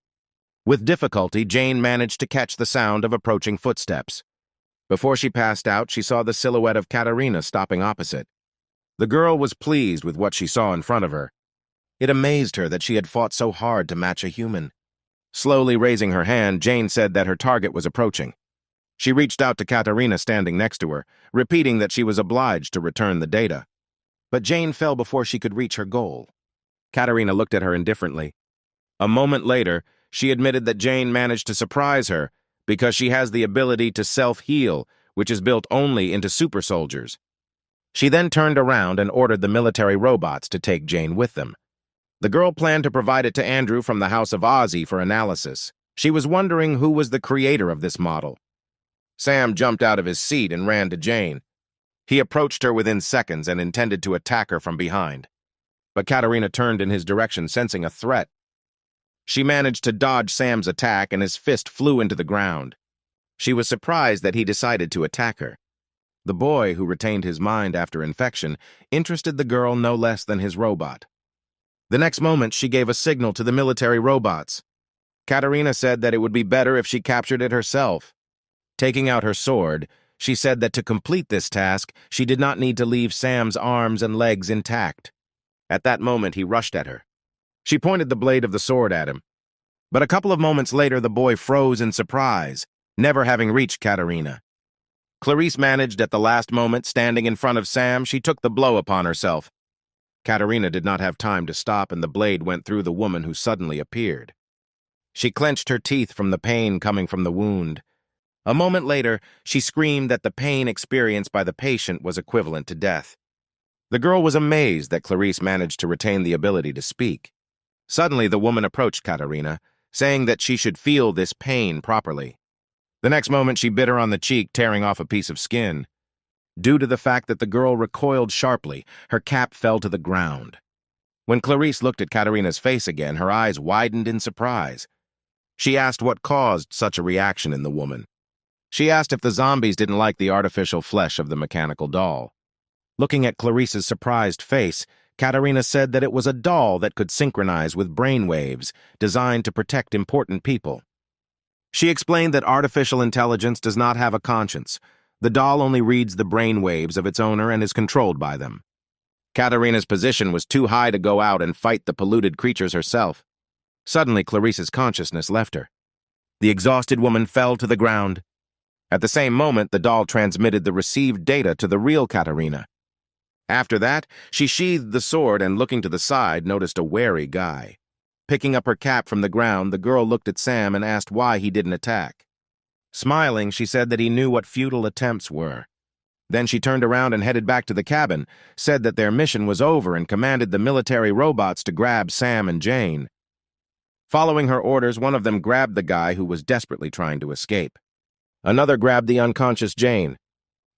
With difficulty, Jane managed to catch the sound of approaching footsteps. Before she passed out, she saw the silhouette of Katerina stopping opposite. The girl was pleased with what she saw in front of her. It amazed her that she had fought so hard to match a human. Slowly raising her hand, Jane said that her target was approaching. She reached out to Katerina standing next to her, repeating that she was obliged to return the data. But Jane fell before she could reach her goal. Katerina looked at her indifferently. A moment later, she admitted that Jane managed to surprise her because she has the ability to self-heal, which is built only into super soldiers. She then turned around and ordered the military robots to take Jane with them. The girl planned to provide it to Andrew from the House of Ozzy for analysis. She was wondering who was the creator of this model. Sam jumped out of his seat and ran to Jane. He approached her within seconds and intended to attack her from behind. But Katerina turned in his direction, sensing a threat. She managed to dodge Sam's attack, and his fist flew into the ground. She was surprised that he decided to attack her. The boy, who retained his mind after infection, interested the girl no less than his robot. The next moment, she gave a signal to the military robots. Katerina said that it would be better if she captured it herself. Taking out her sword, she said that to complete this task, she did not need to leave Sam's arms and legs intact. At that moment, he rushed at her. She pointed the blade of the sword at him. But a couple of moments later, the boy froze in surprise, never having reached Katerina. Clarice managed at the last moment, standing in front of Sam, she took the blow upon herself. Katerina did not have time to stop, and the blade went through the woman who suddenly appeared. She clenched her teeth from the pain coming from the wound. A moment later, she screamed that the pain experienced by the patient was equivalent to death. The girl was amazed that Clarice managed to retain the ability to speak. Suddenly, the woman approached Katerina, saying that she should feel this pain properly. The next moment, she bit her on the cheek, tearing off a piece of skin. Due to the fact that the girl recoiled sharply, her cap fell to the ground. When Clarice looked at Katerina's face again, her eyes widened in surprise. She asked what caused such a reaction in the woman. She asked if the zombies didn't like the artificial flesh of the mechanical doll. Looking at Clarice's surprised face, Katerina said that it was a doll that could synchronize with brain waves, designed to protect important people. She explained that artificial intelligence does not have a conscience. The doll only reads the brain waves of its owner and is controlled by them. Katerina's position was too high to go out and fight the polluted creatures herself. Suddenly, Clarice's consciousness left her. The exhausted woman fell to the ground. At the same moment, the doll transmitted the received data to the real Katerina. After that, she sheathed the sword and, looking to the side, noticed a wary guy. Picking up her cap from the ground, the girl looked at Sam and asked why he didn't attack. Smiling, she said that he knew what futile attempts were. Then she turned around and headed back to the cabin, said that their mission was over, and commanded the military robots to grab Sam and Jane. Following her orders, one of them grabbed the guy who was desperately trying to escape. Another grabbed the unconscious Jane.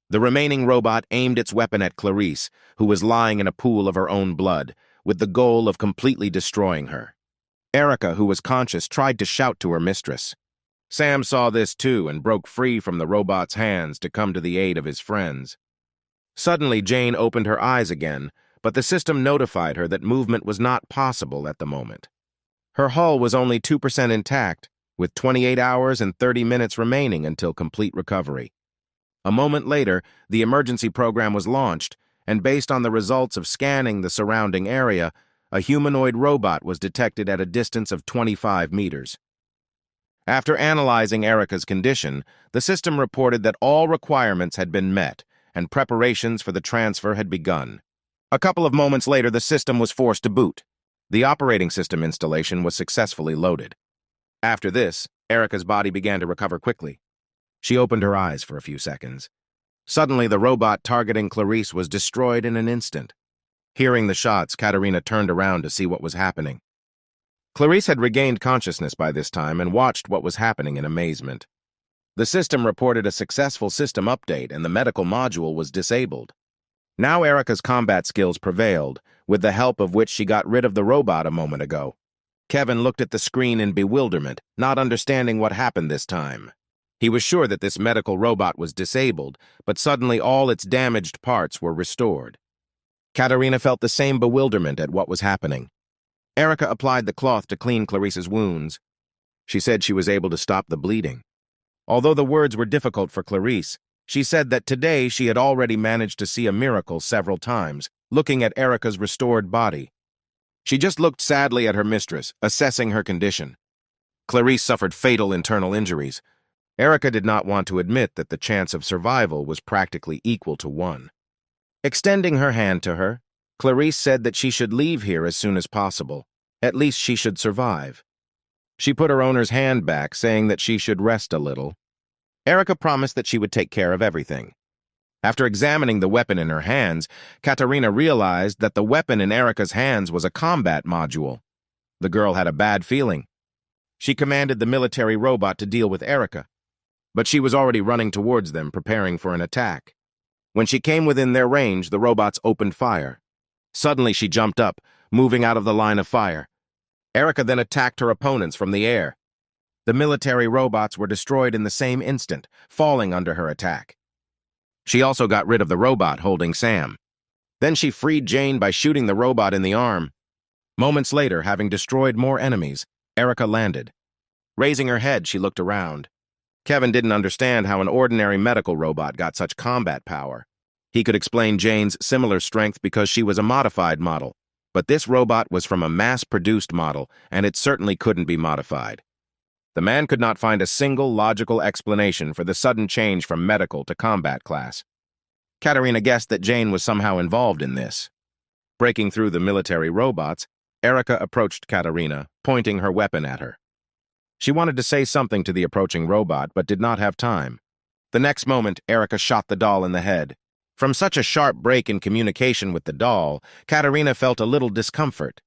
The remaining robot aimed its weapon at Clarice, who was lying in a pool of her own blood, with the goal of completely destroying her. Erica, who was conscious, tried to shout to her mistress. Sam saw this too and broke free from the robot's hands to come to the aid of his friends. Suddenly, Jane opened her eyes again, but the system notified her that movement was not possible at the moment. Her hull was only 2% intact, with 28 hours and 30 minutes remaining until complete recovery. A moment later, the emergency program was launched, and based on the results of scanning the surrounding area, a humanoid robot was detected at a distance of 25 meters. After analyzing Erica's condition, the system reported that all requirements had been met, and preparations for the transfer had begun. A couple of moments later, the system was forced to boot. The operating system installation was successfully loaded. After this, Erica's body began to recover quickly. She opened her eyes for a few seconds. Suddenly, the robot targeting Clarice was destroyed in an instant. Hearing the shots, Katerina turned around to see what was happening. Clarice had regained consciousness by this time and watched what was happening in amazement. The system reported a successful system update, and the medical module was disabled. Now Erica's combat skills prevailed, with the help of which she got rid of the robot a moment ago. Kevin looked at the screen in bewilderment, not understanding what happened this time. He was sure that this medical robot was disabled, but suddenly all its damaged parts were restored. Katerina felt the same bewilderment at what was happening. Erica applied the cloth to clean Clarice's wounds. She said she was able to stop the bleeding. Although the words were difficult for Clarice, she said that today she had already managed to see a miracle several times, looking at Erica's restored body. She just looked sadly at her mistress, assessing her condition. Clarice suffered fatal internal injuries. Erica did not want to admit that the chance of survival was practically equal to 1. Extending her hand to her, Clarice said that she should leave here as soon as possible. At least she should survive. She put her owner's hand back, saying that she should rest a little. Erica promised that she would take care of everything. After examining the weapon in her hands, Katerina realized that the weapon in Erica's hands was a combat module. The girl had a bad feeling. She commanded the military robot to deal with Erica, but she was already running towards them, preparing for an attack. When she came within their range, the robots opened fire. Suddenly, she jumped up, moving out of the line of fire. Erica then attacked her opponents from the air. The military robots were destroyed in the same instant, falling under her attack. She also got rid of the robot holding Sam. Then she freed Jane by shooting the robot in the arm. Moments later, having destroyed more enemies, Erica landed. Raising her head, she looked around. Kevin didn't understand how an ordinary medical robot got such combat power. He could explain Jane's similar strength because she was a modified model, but this robot was from a mass-produced model, and it certainly couldn't be modified. The man could not find a single logical explanation for the sudden change from medical to combat class. Katerina guessed that Jane was somehow involved in this. Breaking through the military robots, Erica approached Katarina, pointing her weapon at her. She wanted to say something to the approaching robot, but did not have time. The next moment, Erica shot the doll in the head. From such a sharp break in communication with the doll, Katarina felt a little discomfort.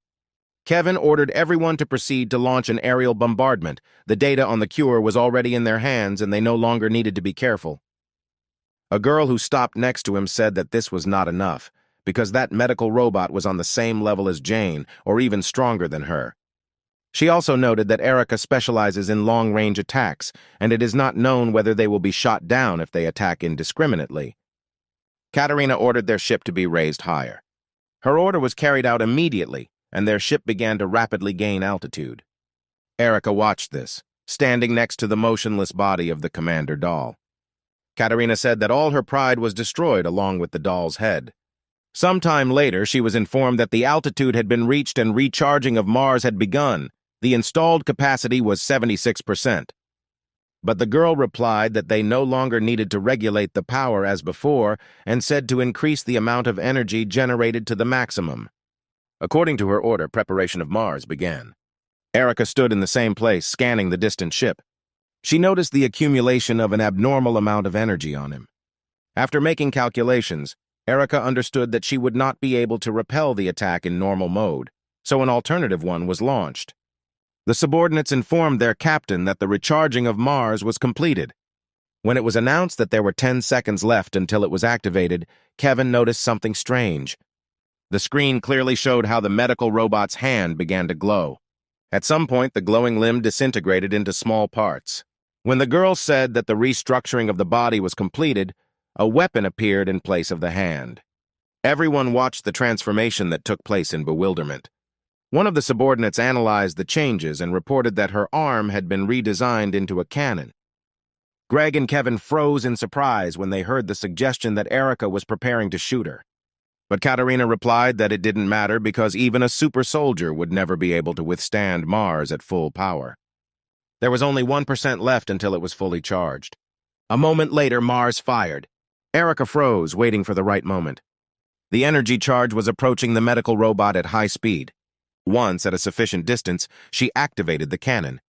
Kevin ordered everyone to proceed to launch an aerial bombardment. The data on the cure was already in their hands, and they no longer needed to be careful. A girl who stopped next to him said that this was not enough, because that medical robot was on the same level as Jane, or even stronger than her. She also noted that Erica specializes in long-range attacks, and it is not known whether they will be shot down if they attack indiscriminately. Katarina ordered their ship to be raised higher. Her order was carried out immediately, and their ship began to rapidly gain altitude. Erica watched this, standing next to the motionless body of the commander doll. Katarina said that all her pride was destroyed along with the doll's head. Sometime later, she was informed that the altitude had been reached and recharging of Mars had begun. The installed capacity was 76%. But the girl replied that they no longer needed to regulate the power as before and said to increase the amount of energy generated to the maximum. According to her order, preparation of Mars began. Erica stood in the same place, scanning the distant ship. She noticed the accumulation of an abnormal amount of energy on him. After making calculations, Erica understood that she would not be able to repel the attack in normal mode, so an alternative one was launched. The subordinates informed their captain that the recharging of Mars was completed. When it was announced that there were 10 seconds left until it was activated, Kevin noticed something strange. The screen clearly showed how the medical robot's hand began to glow. At some point, the glowing limb disintegrated into small parts. When the girl said that the restructuring of the body was completed, a weapon appeared in place of the hand. Everyone watched the transformation that took place in bewilderment. One of the subordinates analyzed the changes and reported that her arm had been redesigned into a cannon. Greg and Kevin froze in surprise when they heard the suggestion that Erica was preparing to shoot her. But Katarina replied that it didn't matter because even a super soldier would never be able to withstand Mars at full power. There was only 1% left until it was fully charged. A moment later, Mars fired. Erica froze, waiting for the right moment. The energy charge was approaching the medical robot at high speed. Once, at a sufficient distance, she activated the cannon.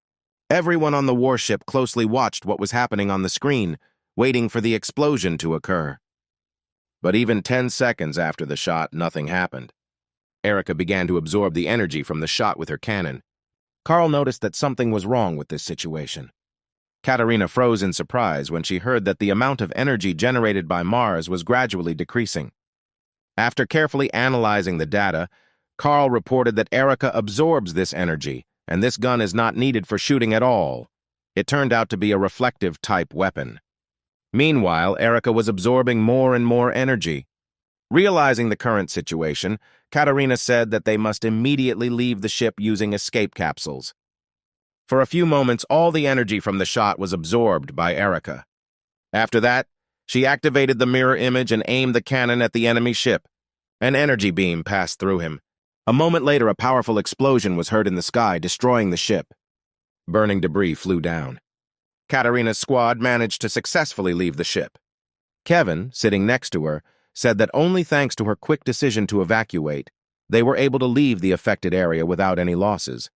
Everyone on the warship closely watched what was happening on the screen, waiting for the explosion to occur. But even 10 seconds after the shot, nothing happened. Erica began to absorb the energy from the shot with her cannon. Carl noticed that something was wrong with this situation. Katarina froze in surprise when she heard that the amount of energy generated by Mars was gradually decreasing. After carefully analyzing the data, Carl reported that Erica absorbs this energy, and this gun is not needed for shooting at all. It turned out to be a reflective-type weapon. Meanwhile, Erica was absorbing more and more energy. Realizing the current situation, Katarina said that they must immediately leave the ship using escape capsules. For a few moments, all the energy from the shot was absorbed by Erica. After that, she activated the mirror image and aimed the cannon at the enemy ship. An energy beam passed through him. A moment later, a powerful explosion was heard in the sky, destroying the ship. Burning debris flew down. Katarina's squad managed to successfully leave the ship. Kevin, sitting next to her, said that only thanks to her quick decision to evacuate, they were able to leave the affected area without any losses.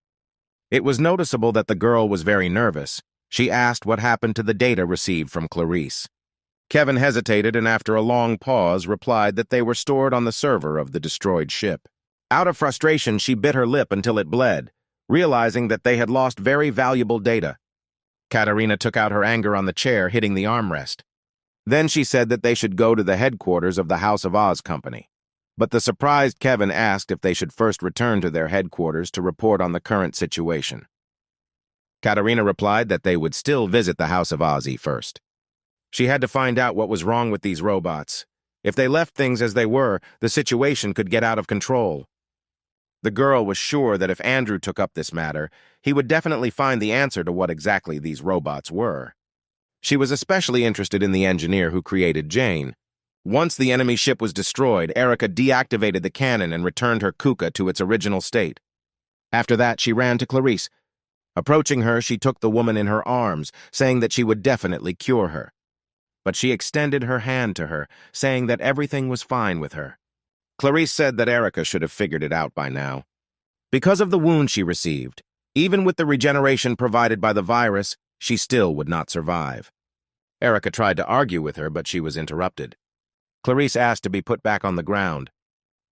It was noticeable that the girl was very nervous. She asked what happened to the data received from Clarice. Kevin hesitated and after a long pause replied that they were stored on the server of the destroyed ship. Out of frustration, she bit her lip until it bled, realizing that they had lost very valuable data. Katarina took out her anger on the chair, hitting the armrest. Then she said that they should go to the headquarters of the House of Oz Company. But the surprised Kevin asked if they should first return to their headquarters to report on the current situation. Katarina replied that they would still visit the House of Ozzy first. She had to find out what was wrong with these robots. If they left things as they were, the situation could get out of control. The girl was sure that if Andrew took up this matter, he would definitely find the answer to what exactly these robots were. She was especially interested in the engineer who created Jane. Once the enemy ship was destroyed, Erica deactivated the cannon and returned her Kuka to its original state. After that, she ran to Clarice. Approaching her, she took the woman in her arms, saying that she would definitely cure her. But she extended her hand to her, saying that everything was fine with her. Clarice said that Erica should have figured it out by now. Because of the wound she received, even with the regeneration provided by the virus, she still would not survive. Erica tried to argue with her, but she was interrupted. Clarice asked to be put back on the ground.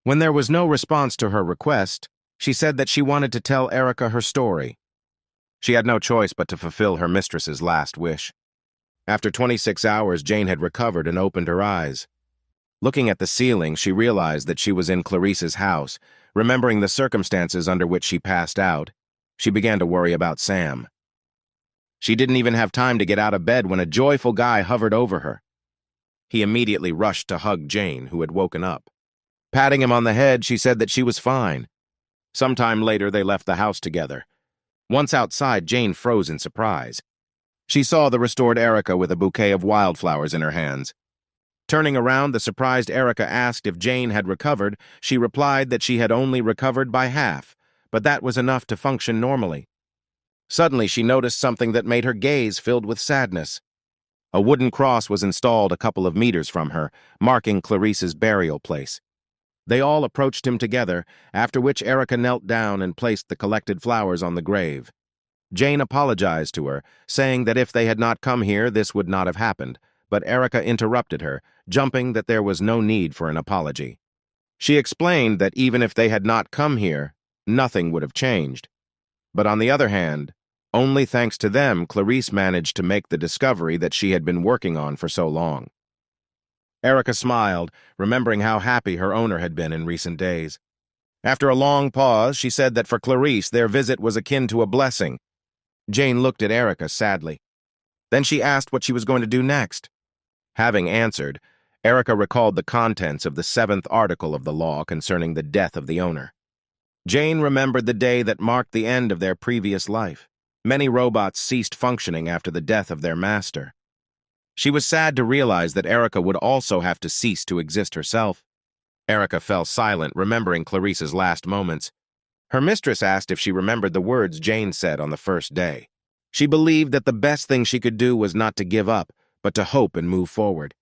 When there was no response to her request, she said that she wanted to tell Erica her story. She had no choice but to fulfill her mistress's last wish. After 26 hours, Jane had recovered and opened her eyes. Looking at the ceiling, she realized that she was in Clarice's house. Remembering the circumstances under which she passed out, she began to worry about Sam. She didn't even have time to get out of bed when a joyful guy hovered over her. He immediately rushed to hug Jane, who had woken up. Patting him on the head, she said that she was fine. Sometime later, they left the house together. Once outside, Jane froze in surprise. She saw the restored Erica with a bouquet of wildflowers in her hands. Turning around, the surprised Erica asked if Jane had recovered. She replied that she had only recovered by half, but that was enough to function normally. Suddenly, she noticed something that made her gaze filled with sadness. A wooden cross was installed a couple of meters from her, marking Clarice's burial place. They all approached him together, after which Erica knelt down and placed the collected flowers on the grave. Jane apologized to her, saying that if they had not come here, this would not have happened, but Erica interrupted her, jumping that there was no need for an apology. She explained that even if they had not come here, nothing would have changed. But on the other hand, only thanks to them, Clarice managed to make the discovery that she had been working on for so long. Erica smiled, remembering how happy her owner had been in recent days. After a long pause, she said that for Clarice, their visit was akin to a blessing. Jane looked at Erica sadly. Then she asked what she was going to do next. Having answered, Erica recalled the contents of the 7th article of the law concerning the death of the owner. Jane remembered the day that marked the end of their previous life. Many robots ceased functioning after the death of their master. She was sad to realize that Erica would also have to cease to exist herself. Erica fell silent, remembering Clarice's last moments. Her mistress asked if she remembered the words Jane said on the first day. She believed that the best thing she could do was not to give up, but to hope and move forward.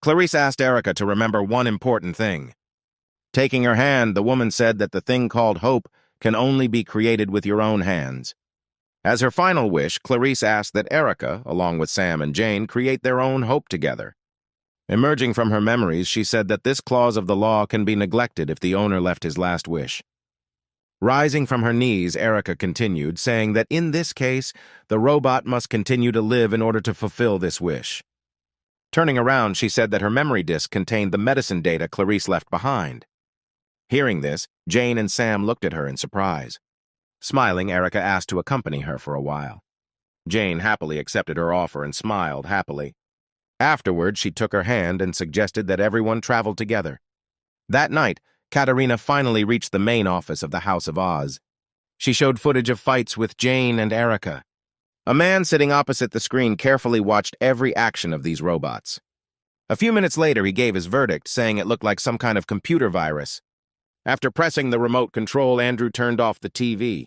Clarice asked Erica to remember one important thing. Taking her hand, the woman said that the thing called hope can only be created with your own hands. As her final wish, Clarice asked that Erica, along with Sam and Jane, create their own hope together. Emerging from her memories, she said that this clause of the law can be neglected if the owner left his last wish. Rising from her knees, Erica continued, saying that in this case, the robot must continue to live in order to fulfill this wish. Turning around, she said that her memory disk contained the medicine data Clarice left behind. Hearing this, Jane and Sam looked at her in surprise. Smiling, Erica asked to accompany her for a while. Jane happily accepted her offer and smiled happily. Afterward, she took her hand and suggested that everyone travel together. That night, Katerina finally reached the main office of the House of Oz. She showed footage of fights with Jane and Erica. A man sitting opposite the screen carefully watched every action of these robots. A few minutes later, he gave his verdict, saying it looked like some kind of computer virus. After pressing the remote control, Andrew turned off the TV.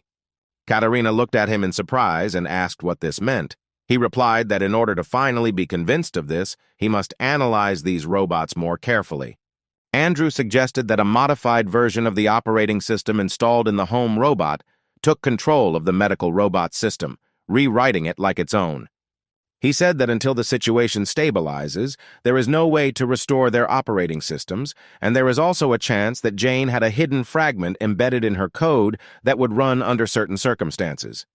Katerina looked at him in surprise and asked what this meant. He replied that in order to finally be convinced of this, he must analyze these robots more carefully. Andrew suggested that a modified version of the operating system installed in the home robot took control of the medical robot system, rewriting it like its own. He said that until the situation stabilizes, there is no way to restore their operating systems, and there is also a chance that Jane had a hidden fragment embedded in her code that would run under certain circumstances.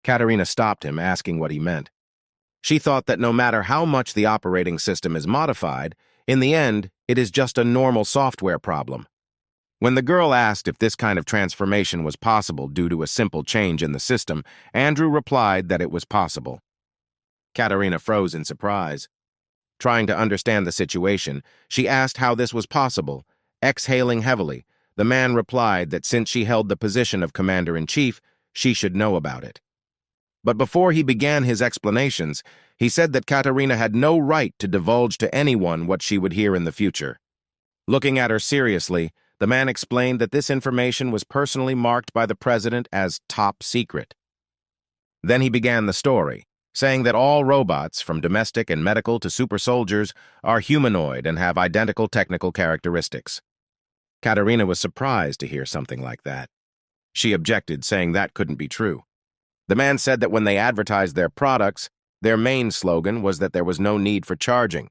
Katerina stopped him, asking what he meant. She thought that no matter how much the operating system is modified, in the end, it is just a normal software problem. When the girl asked if this kind of transformation was possible due to a simple change in the system, Andrew replied that it was possible. Katerina froze in surprise. Trying to understand the situation, she asked how this was possible. Exhaling heavily, the man replied that since she held the position of commander-in-chief, she should know about it. But before he began his explanations, he said that Katerina had no right to divulge to anyone what she would hear in the future. Looking at her seriously, the man explained that this information was personally marked by the president as top secret. Then he began the story, saying that all robots, from domestic and medical to super soldiers, are humanoid and have identical technical characteristics. Katerina was surprised to hear something like that. She objected, saying that couldn't be true. The man said that when they advertised their products, their main slogan was that there was no need for charging.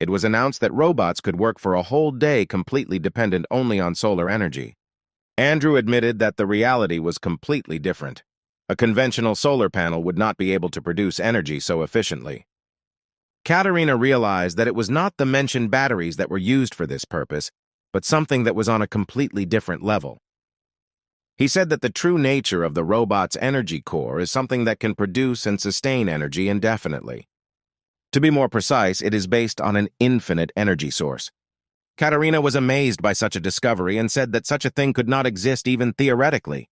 It was announced that robots could work for a whole day completely dependent only on solar energy. Andrew admitted that the reality was completely different. A conventional solar panel would not be able to produce energy so efficiently. Katerina realized that it was not the mentioned batteries that were used for this purpose, but something that was on a completely different level. He said that the true nature of the robot's energy core is something that can produce and sustain energy indefinitely. To be more precise, it is based on an infinite energy source. Katerina was amazed by such a discovery and said that such a thing could not exist even theoretically.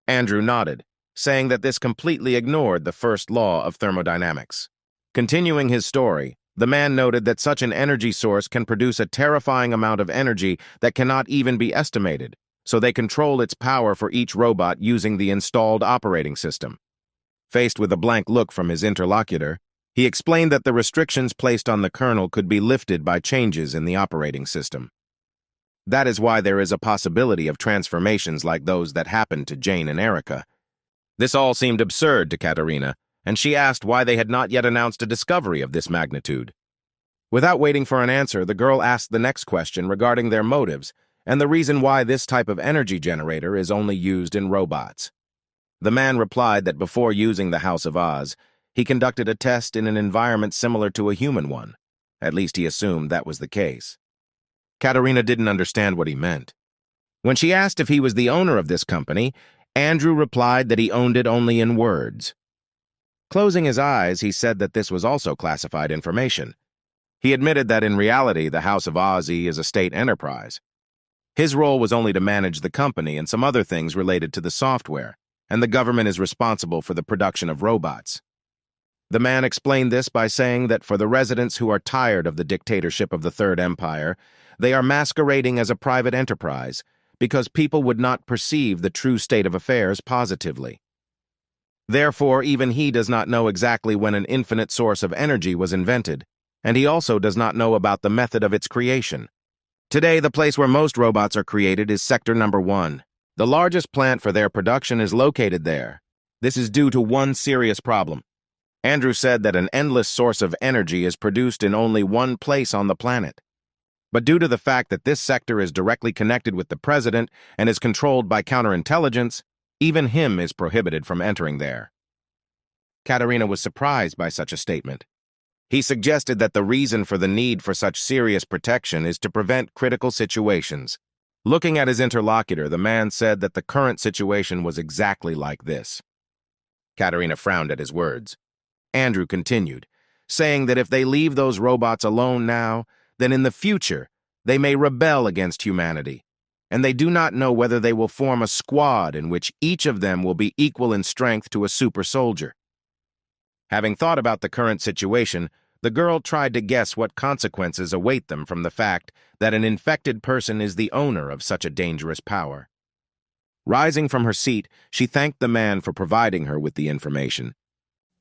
Andrew nodded, saying that this completely ignored the first law of thermodynamics. Continuing his story, the man noted that such an energy source can produce a terrifying amount of energy that cannot even be estimated, so they control its power for each robot using the installed operating system. Faced with a blank look from his interlocutor, he explained that the restrictions placed on the kernel could be lifted by changes in the operating system. That is why there is a possibility of transformations like those that happened to Jane and Erica. This all seemed absurd to Katerina, and she asked why they had not yet announced a discovery of this magnitude. Without waiting for an answer, the girl asked the next question regarding their motives and the reason why this type of energy generator is only used in robots. The man replied that before using the House of Oz, he conducted a test in an environment similar to a human one. At least he assumed that was the case. Katerina didn't understand what he meant. When she asked if he was the owner of this company, Andrew replied that he owned it only in words. Closing his eyes, he said that this was also classified information. He admitted that in reality, the House of Oz is a state enterprise. His role was only to manage the company and some other things related to the software, and the government is responsible for the production of robots. The man explained this by saying that for the residents who are tired of the dictatorship of the Third Empire, they are masquerading as a private enterprise because people would not perceive the true state of affairs positively. Therefore, even he does not know exactly when an infinite source of energy was invented, and he also does not know about the method of its creation. Today, the place where most robots are created is Sector Number 1. The largest plant for their production is located there. This is due to one serious problem. Andrew said that an endless source of energy is produced in only one place on the planet. But due to the fact that this sector is directly connected with the president and is controlled by counterintelligence, even him is prohibited from entering there. Katerina was surprised by such a statement. He suggested that the reason for the need for such serious protection is to prevent critical situations. Looking at his interlocutor, the man said that the current situation was exactly like this. Katerina frowned at his words. Andrew continued, saying that if they leave those robots alone now, then in the future they may rebel against humanity, and they do not know whether they will form a squad in which each of them will be equal in strength to a super soldier. Having thought about the current situation, the girl tried to guess what consequences await them from the fact that an infected person is the owner of such a dangerous power. Rising from her seat, she thanked the man for providing her with the information.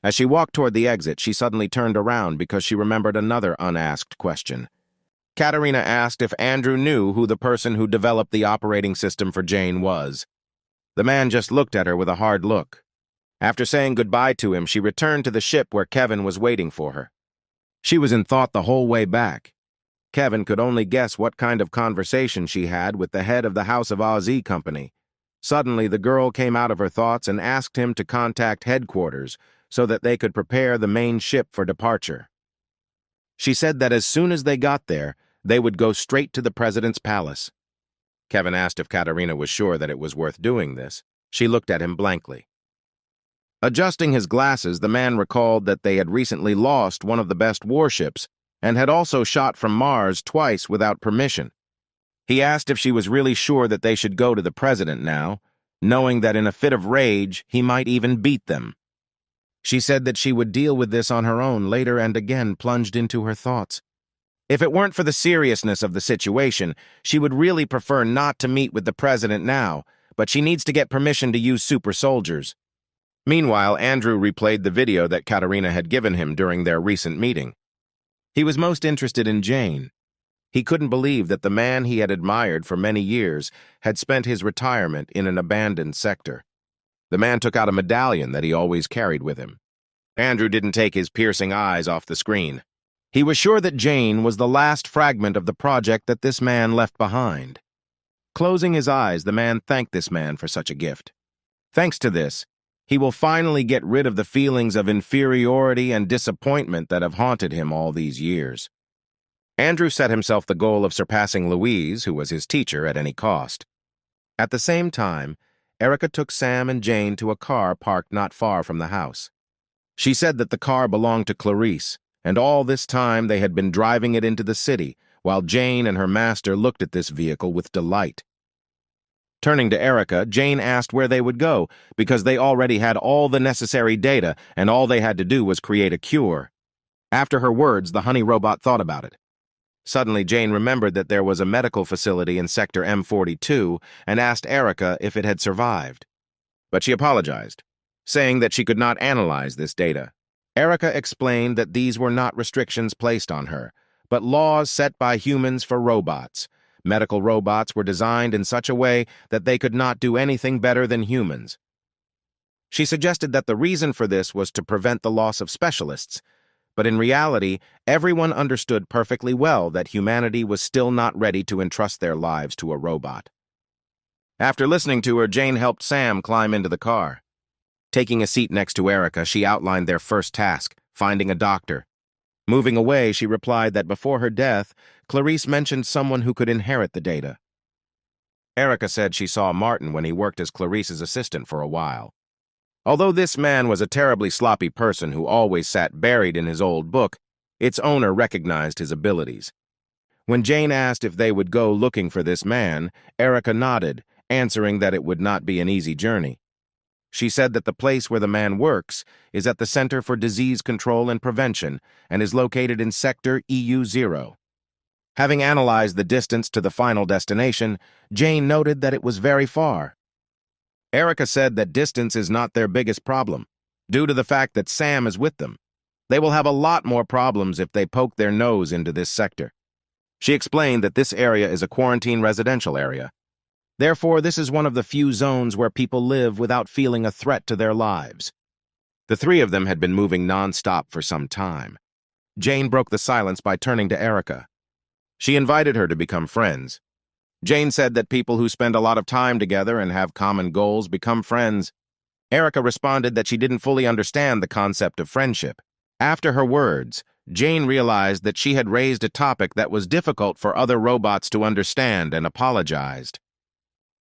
As she walked toward the exit, she suddenly turned around because she remembered another unasked question. Katerina asked if Andrew knew who the person who developed the operating system for Jane was. The man just looked at her with a hard look. After saying goodbye to him, she returned to the ship where Kevin was waiting for her. She was in thought the whole way back. Kevin could only guess what kind of conversation she had with the head of the House of Oz company. Suddenly, the girl came out of her thoughts and asked him to contact headquarters so that they could prepare the main ship for departure. She said that as soon as they got there, they would go straight to the president's palace. Kevin asked if Katerina was sure that it was worth doing this. She looked at him blankly. Adjusting his glasses, the man recalled that they had recently lost one of the best warships and had also shot from Mars twice without permission. He asked if she was really sure that they should go to the president now, knowing that in a fit of rage, he might even beat them. She said that she would deal with this on her own later and again plunged into her thoughts. If it weren't for the seriousness of the situation, she would really prefer not to meet with the president now, but she needs to get permission to use super soldiers. Meanwhile, Andrew replayed the video that Katerina had given him during their recent meeting. He was most interested in Jane. He couldn't believe that the man he had admired for many years had spent his retirement in an abandoned sector. The man took out a medallion that he always carried with him. Andrew didn't take his piercing eyes off the screen. He was sure that Jane was the last fragment of the project that this man left behind. Closing his eyes, the man thanked this man for such a gift. Thanks to this, he will finally get rid of the feelings of inferiority and disappointment that have haunted him all these years. Andrew set himself the goal of surpassing Louise, who was his teacher, at any cost. At the same time, Erica took Sam and Jane to a car parked not far from the house. She said that the car belonged to Clarice, and all this time they had been driving it into the city, while Jane and her master looked at this vehicle with delight. Turning to Erica, Jane asked where they would go, because they already had all the necessary data, and all they had to do was create a cure. After her words, the honey robot thought about it. Suddenly, Jane remembered that there was a medical facility in Sector M42 and asked Erica if it had survived. But she apologized, saying that she could not analyze this data. Erica explained that these were not restrictions placed on her, but laws set by humans for robots. Medical robots were designed in such a way that they could not do anything better than humans. She suggested that the reason for this was to prevent the loss of specialists, but in reality, everyone understood perfectly well that humanity was still not ready to entrust their lives to a robot. After listening to her, Jane helped Sam climb into the car. Taking a seat next to Erica, she outlined their first task, finding a doctor. Moving away, she replied that before her death, Clarice mentioned someone who could inherit the data. Erica said she saw Martin when he worked as Clarice's assistant for a while. Although this man was a terribly sloppy person who always sat buried in his old book, its owner recognized his abilities. When Jane asked if they would go looking for this man, Erica nodded, answering that it would not be an easy journey. She said that the place where the man works is at the Center for Disease Control and Prevention and is located in Sector EU0. Having analyzed the distance to the final destination, Jane noted that it was very far. Erica said that distance is not their biggest problem, due to the fact that Sam is with them. They will have a lot more problems if they poke their nose into this sector. She explained that this area is a quarantine residential area. Therefore, this is one of the few zones where people live without feeling a threat to their lives. The three of them had been moving non-stop for some time. Jane broke the silence by turning to Erica. She invited her to become friends. Jane said that people who spend a lot of time together and have common goals become friends. Erica responded that she didn't fully understand the concept of friendship. After her words, Jane realized that she had raised a topic that was difficult for other robots to understand and apologized.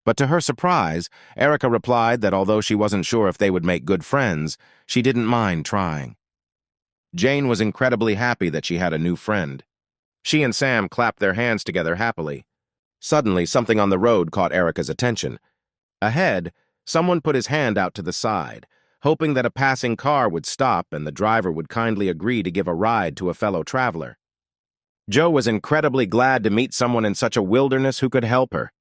But to her surprise, Erica replied that although she wasn't sure if they would make good friends, she didn't mind trying. Jane was incredibly happy that she had a new friend. She and Sam clapped their hands together happily. Suddenly, something on the road caught Erica's attention. Ahead, someone put his hand out to the side, hoping that a passing car would stop and the driver would kindly agree to give a ride to a fellow traveler. Jo was incredibly glad to meet someone in such a wilderness who could help her.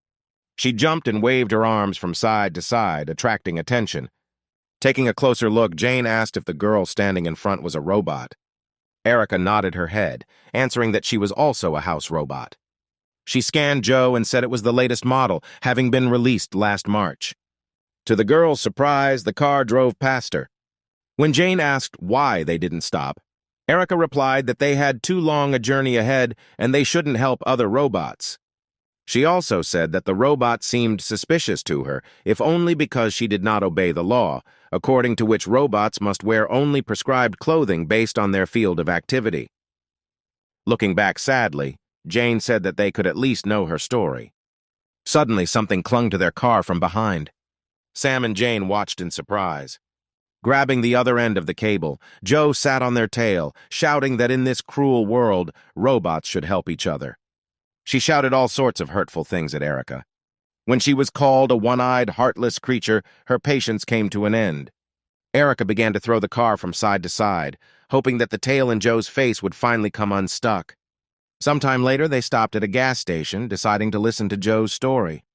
She jumped and waved her arms from side to side, attracting attention. Taking a closer look, Jane asked if the girl standing in front was a robot. Erica nodded her head, answering that she was also a house robot. She scanned Jo and said it was the latest model, having been released last March. To the girl's surprise, the car drove past her. When Jane asked why they didn't stop, Erica replied that they had too long a journey ahead and they shouldn't help other robots. She also said that the robot seemed suspicious to her, if only because she did not obey the law, according to which robots must wear only prescribed clothing based on their field of activity. Looking back sadly, Jane said that they could at least know her story. Suddenly, something clung to their car from behind. Sam and Jane watched in surprise. Grabbing the other end of the cable, Jo sat on their tail, shouting that in this cruel world, robots should help each other. She shouted all sorts of hurtful things at Erica. When she was called a one-eyed, heartless creature, her patience came to an end. Erica began to throw the car from side to side, hoping that the tail in Jo's face would finally come unstuck. Sometime later, they stopped at a gas station, deciding to listen to Jo's story.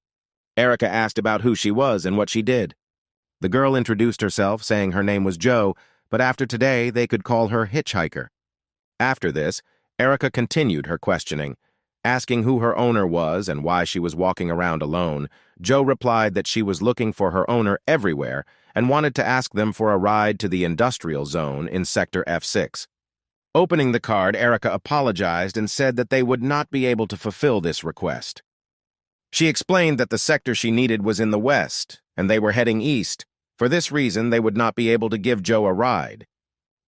Erica asked about who she was and what she did. The girl introduced herself, saying her name was Jo, but after today, they could call her Hitchhiker. After this, Erica continued her questioning, Asking who her owner was and why she was walking around alone, Joe replied that she was looking for her owner everywhere and wanted to ask them for a ride to the industrial zone in Sector F6. Opening the card, Erica apologized and said that they would not be able to fulfill this request. She explained that the sector she needed was in the west, and they were heading east. For this reason, they would not be able to give Joe a ride.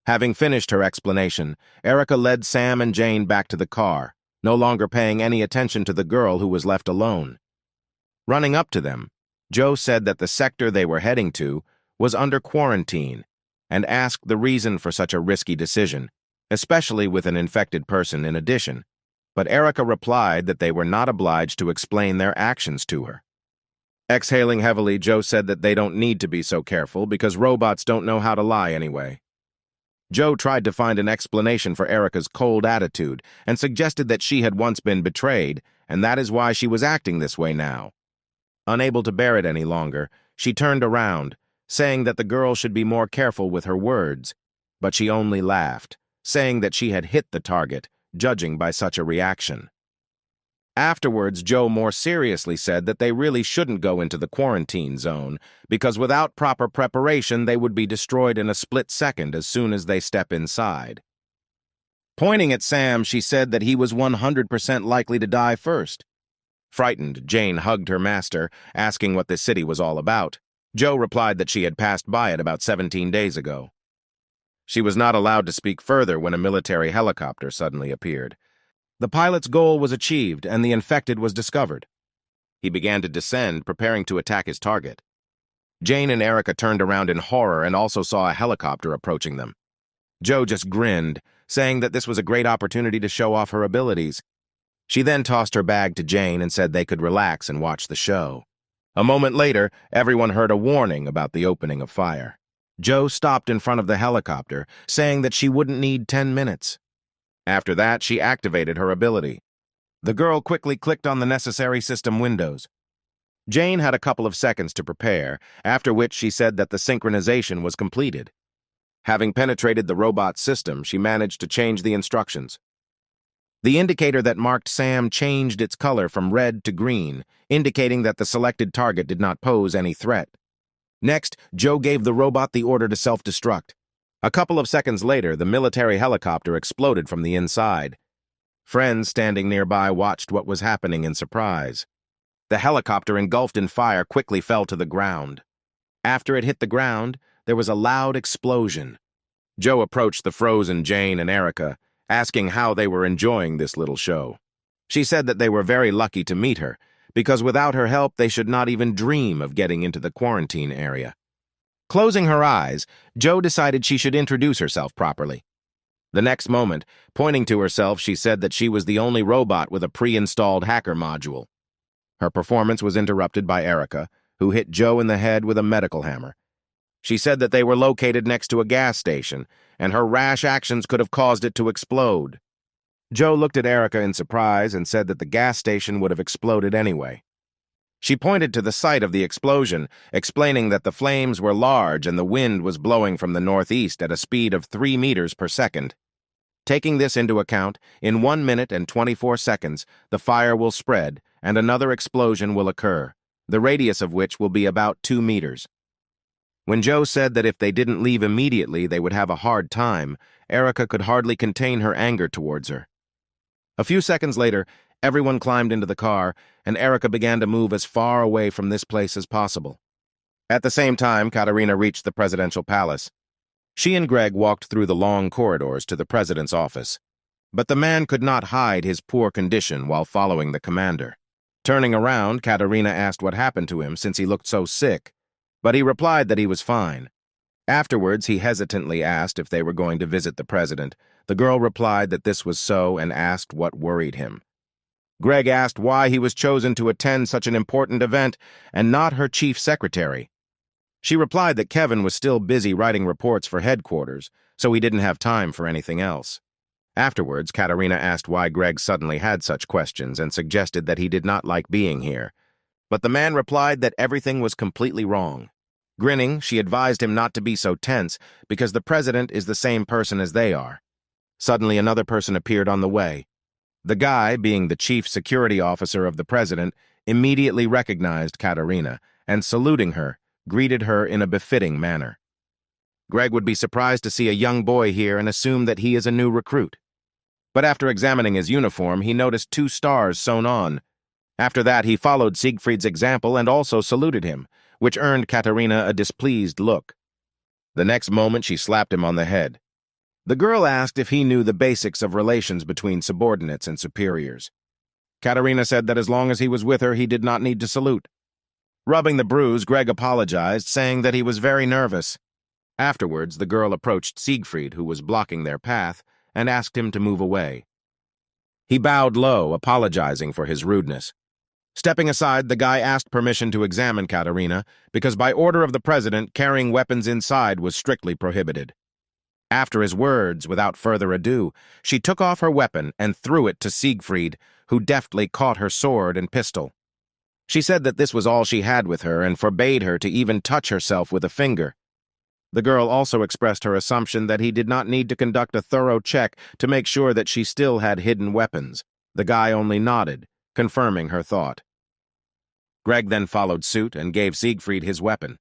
Having finished her explanation, Erica led Sam and Jane back to the car, no longer paying any attention to the girl who was left alone. Running up to them, Joe said that the sector they were heading to was under quarantine and asked the reason for such a risky decision, especially with an infected person in addition. But Erica replied that they were not obliged to explain their actions to her. Exhaling heavily, Joe said that they don't need to be so careful because robots don't know how to lie anyway. Joe tried to find an explanation for Erica's cold attitude and suggested that she had once been betrayed, and that is why she was acting this way now. Unable to bear it any longer, she turned around, saying that the girl should be more careful with her words, but she only laughed, saying that she had hit the target, judging by such a reaction. Afterwards, Joe more seriously said that they really shouldn't go into the quarantine zone because without proper preparation, they would be destroyed in a split second as soon as they step inside. Pointing at Sam, she said that he was 100% likely to die first. Frightened, Jane hugged her master, asking what this city was all about. Joe replied that she had passed by it about 17 days ago. She was not allowed to speak further when a military helicopter suddenly appeared. The pilot's goal was achieved, and the infected was discovered. He began to descend, preparing to attack his target. Jane and Erica turned around in horror and also saw a helicopter approaching them. Joe just grinned, saying that this was a great opportunity to show off her abilities. She then tossed her bag to Jane and said they could relax and watch the show. A moment later, everyone heard a warning about the opening of fire. Joe stopped in front of the helicopter, saying that she wouldn't need 10 minutes. After that, she activated her ability. The girl quickly clicked on the necessary system windows. Jane had a couple of seconds to prepare, after which she said that the synchronization was completed. Having penetrated the robot's system, she managed to change the instructions. The indicator that marked Sam changed its color from red to green, indicating that the selected target did not pose any threat. Next, Joe gave the robot the order to self-destruct. A couple of seconds later, the military helicopter exploded from the inside. Friends standing nearby watched what was happening in surprise. The helicopter, engulfed in fire, quickly fell to the ground. After it hit the ground, there was a loud explosion. Joe approached the frozen Jane and Erica, asking how they were enjoying this little show. She said that they were very lucky to meet her, because without her help they should not even dream of getting into the quarantine area. Closing her eyes, Joe decided she should introduce herself properly. The next moment, pointing to herself, she said that she was the only robot with a pre-installed hacker module. Her performance was interrupted by Erica, who hit Joe in the head with a medical hammer. She said that they were located next to a gas station, and her rash actions could have caused it to explode. Joe looked at Erica in surprise and said that the gas station would have exploded anyway. She pointed to the site of the explosion, explaining that the flames were large and the wind was blowing from the northeast at a speed of 3 meters per second. Taking this into account, in 1 minute and 24 seconds, the fire will spread and another explosion will occur, the radius of which will be about 2 meters. When Joe said that if they didn't leave immediately they would have a hard time, Erica could hardly contain her anger towards her. A few seconds later, everyone climbed into the car, and Erica began to move as far away from this place as possible. At the same time, Katarina reached the presidential palace. She and Greg walked through the long corridors to the president's office. But the man could not hide his poor condition while following the commander. Turning around, Katarina asked what happened to him since he looked so sick, but he replied that he was fine. Afterwards, he hesitantly asked if they were going to visit the president. The girl replied that this was so and asked what worried him. Greg asked why he was chosen to attend such an important event and not her chief secretary. She replied that Kevin was still busy writing reports for headquarters, so he didn't have time for anything else. Afterwards, Katarina asked why Greg suddenly had such questions and suggested that he did not like being here. But the man replied that everything was completely wrong. Grinning, she advised him not to be so tense because the president is the same person as they are. Suddenly, another person appeared on the way. The guy, being the chief security officer of the president, immediately recognized Katerina and, saluting her, greeted her in a befitting manner. Greg would be surprised to see a young boy here and assume that he is a new recruit. But after examining his uniform, he noticed 2 stars sewn on. After that, he followed Siegfried's example and also saluted him, which earned Katerina a displeased look. The next moment, she slapped him on the head. The girl asked if he knew the basics of relations between subordinates and superiors. Katerina said that as long as he was with her, he did not need to salute. Rubbing the bruise, Greg apologized, saying that he was very nervous. Afterwards, the girl approached Siegfried, who was blocking their path, and asked him to move away. He bowed low, apologizing for his rudeness. Stepping aside, the guy asked permission to examine Katerina, because by order of the president, carrying weapons inside was strictly prohibited. After his words, without further ado, she took off her weapon and threw it to Siegfried, who deftly caught her sword and pistol. She said that this was all she had with her and forbade her to even touch herself with a finger. The girl also expressed her assumption that he did not need to conduct a thorough check to make sure that she still had hidden weapons. The guy only nodded, confirming her thought. Greg then followed suit and gave Siegfried his weapon.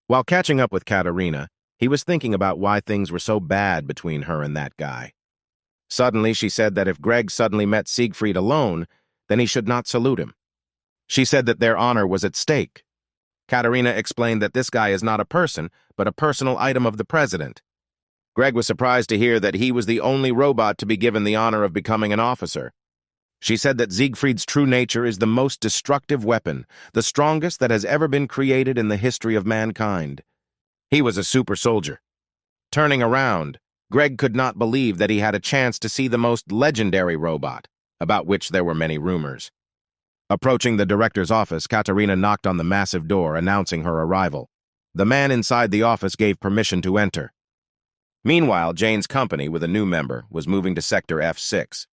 While catching up with Katerina, he was thinking about why things were so bad between her and that guy. Suddenly, she said that if Greg suddenly met Siegfried alone, then he should not salute him. She said that their honor was at stake. Katerina explained that this guy is not a person, but a personal item of the president. Greg was surprised to hear that he was the only robot to be given the honor of becoming an officer. She said that Siegfried's true nature is the most destructive weapon, the strongest that has ever been created in the history of mankind. He was a super soldier. Turning around, Greg could not believe that he had a chance to see the most legendary robot, about which there were many rumors. Approaching the director's office, Katerina knocked on the massive door, announcing her arrival. The man inside the office gave permission to enter. Meanwhile, Jane's company, with a new member, was moving to Sector F6.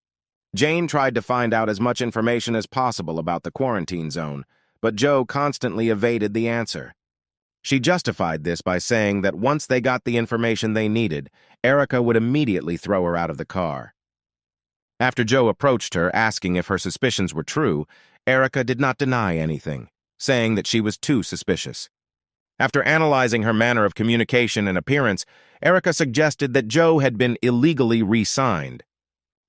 Jane tried to find out as much information as possible about the quarantine zone, but Joe constantly evaded the answer. She justified this by saying that once they got the information they needed, Erica would immediately throw her out of the car. After Joe approached her, asking if her suspicions were true, Erica did not deny anything, saying that she was too suspicious. After analyzing her manner of communication and appearance, Erica suggested that Joe had been illegally re-signed.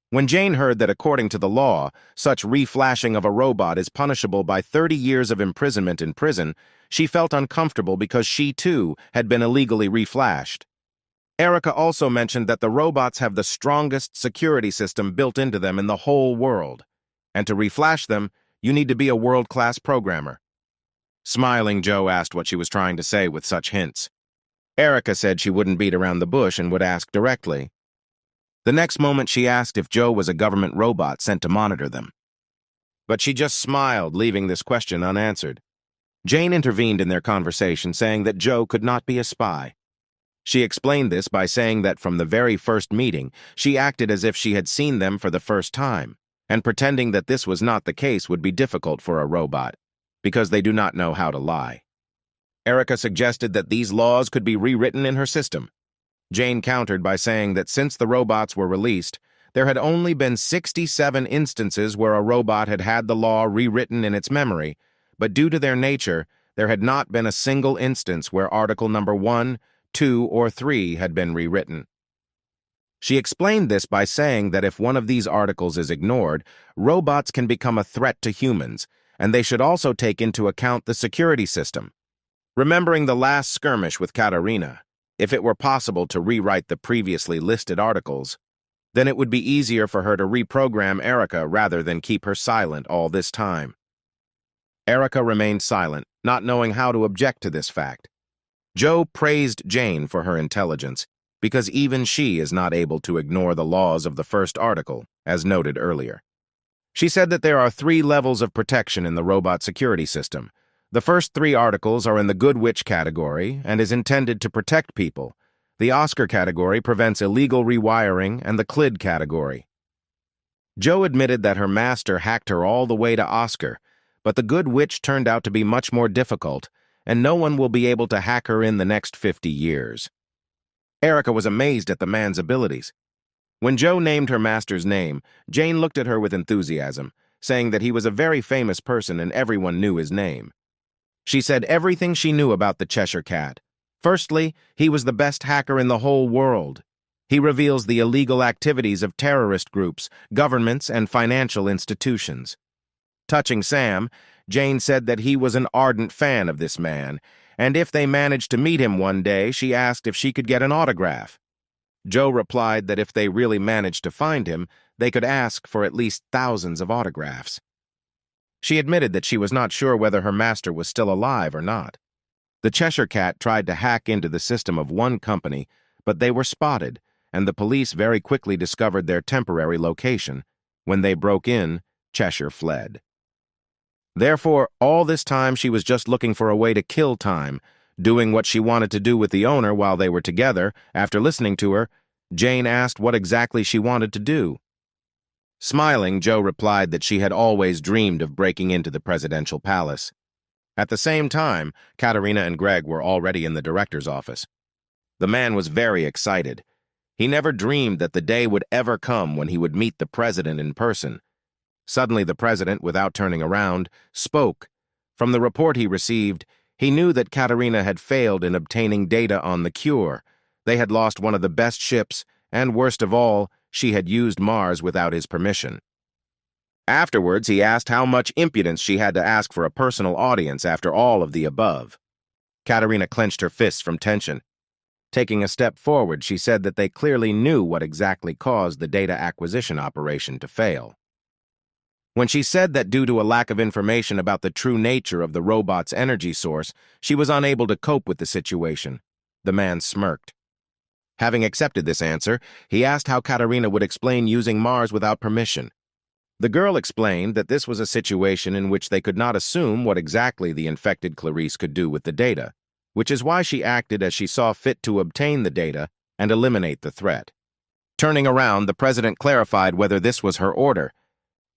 When Jane heard that according to the law, such re-flashing of a robot is punishable by 30 years of imprisonment in prison, she felt uncomfortable because she, too, had been illegally re-flashed. Erica also mentioned that the robots have the strongest security system built into them in the whole world, and to re-flash them, you need to be a world-class programmer. Smiling, Joe asked what she was trying to say with such hints. Erica said she wouldn't beat around the bush and would ask directly. The next moment, she asked if Joe was a government robot sent to monitor them. But she just smiled, leaving this question unanswered. Jane intervened in their conversation, saying that Joe could not be a spy. She explained this by saying that from the very first meeting, she acted as if she had seen them for the first time, and pretending that this was not the case would be difficult for a robot, because they do not know how to lie. Erica suggested that these laws could be rewritten in her system. Jane countered by saying that since the robots were released, there had only been 67 instances where a robot had had the law rewritten in its memory, but due to their nature, there had not been a single instance where Article number 1, 2, or 3 had been rewritten. She explained this by saying that if one of these articles is ignored, robots can become a threat to humans, and they should also take into account the security system. Remembering the last skirmish with Katerina, if it were possible to rewrite the previously listed articles, then it would be easier for her to reprogram Erica rather than keep her silent all this time. Erica remained silent, not knowing how to object to this fact. Joe praised Jane for her intelligence, because even she is not able to ignore the laws of the first article, as noted earlier. She said that there are 3 levels of protection in the robot security system. The first 3 articles are in the Good Witch category and is intended to protect people. The Oscar category prevents illegal rewiring, and the Clid category. Joe admitted that her master hacked her all the way to Oscar, but the Good Witch turned out to be much more difficult, and no one will be able to hack her in the next 50 years. Erica was amazed at the man's abilities. When Joe named her master's name, Jane looked at her with enthusiasm, saying that he was a very famous person and everyone knew his name. She said everything she knew about the Cheshire Cat. Firstly, he was the best hacker in the whole world. He reveals the illegal activities of terrorist groups, governments, and financial institutions. Touching Sam, Jane said that he was an ardent fan of this man, and if they managed to meet him one day, she asked if she could get an autograph. Joe replied that if they really managed to find him, they could ask for at least thousands of autographs. She admitted that she was not sure whether her master was still alive or not. The Cheshire Cat tried to hack into the system of one company, but they were spotted, and the police very quickly discovered their temporary location. When they broke in, Cheshire fled. Therefore, all this time she was just looking for a way to kill time, doing what she wanted to do with the owner while they were together. After listening to her, Jane asked what exactly she wanted to do. Smiling, Joe replied that she had always dreamed of breaking into the presidential palace. At the same time, Katerina and Greg were already in the director's office. The man was very excited. He never dreamed that the day would ever come when he would meet the president in person. Suddenly the president, without turning around, spoke. From the report he received, he knew that Katerina had failed in obtaining data on the cure. They had lost one of the best ships, and worst of all, she had used Mars without his permission. Afterwards, he asked how much impudence she had to ask for a personal audience after all of the above. Katerina clenched her fists from tension. Taking a step forward, she said that they clearly knew what exactly caused the data acquisition operation to fail. When she said that due to a lack of information about the true nature of the robot's energy source, she was unable to cope with the situation, the man smirked. Having accepted this answer, he asked how Katerina would explain using Mars without permission. The girl explained that this was a situation in which they could not assume what exactly the infected Clarice could do with the data, which is why she acted as she saw fit to obtain the data and eliminate the threat. Turning around, the president clarified whether this was her order.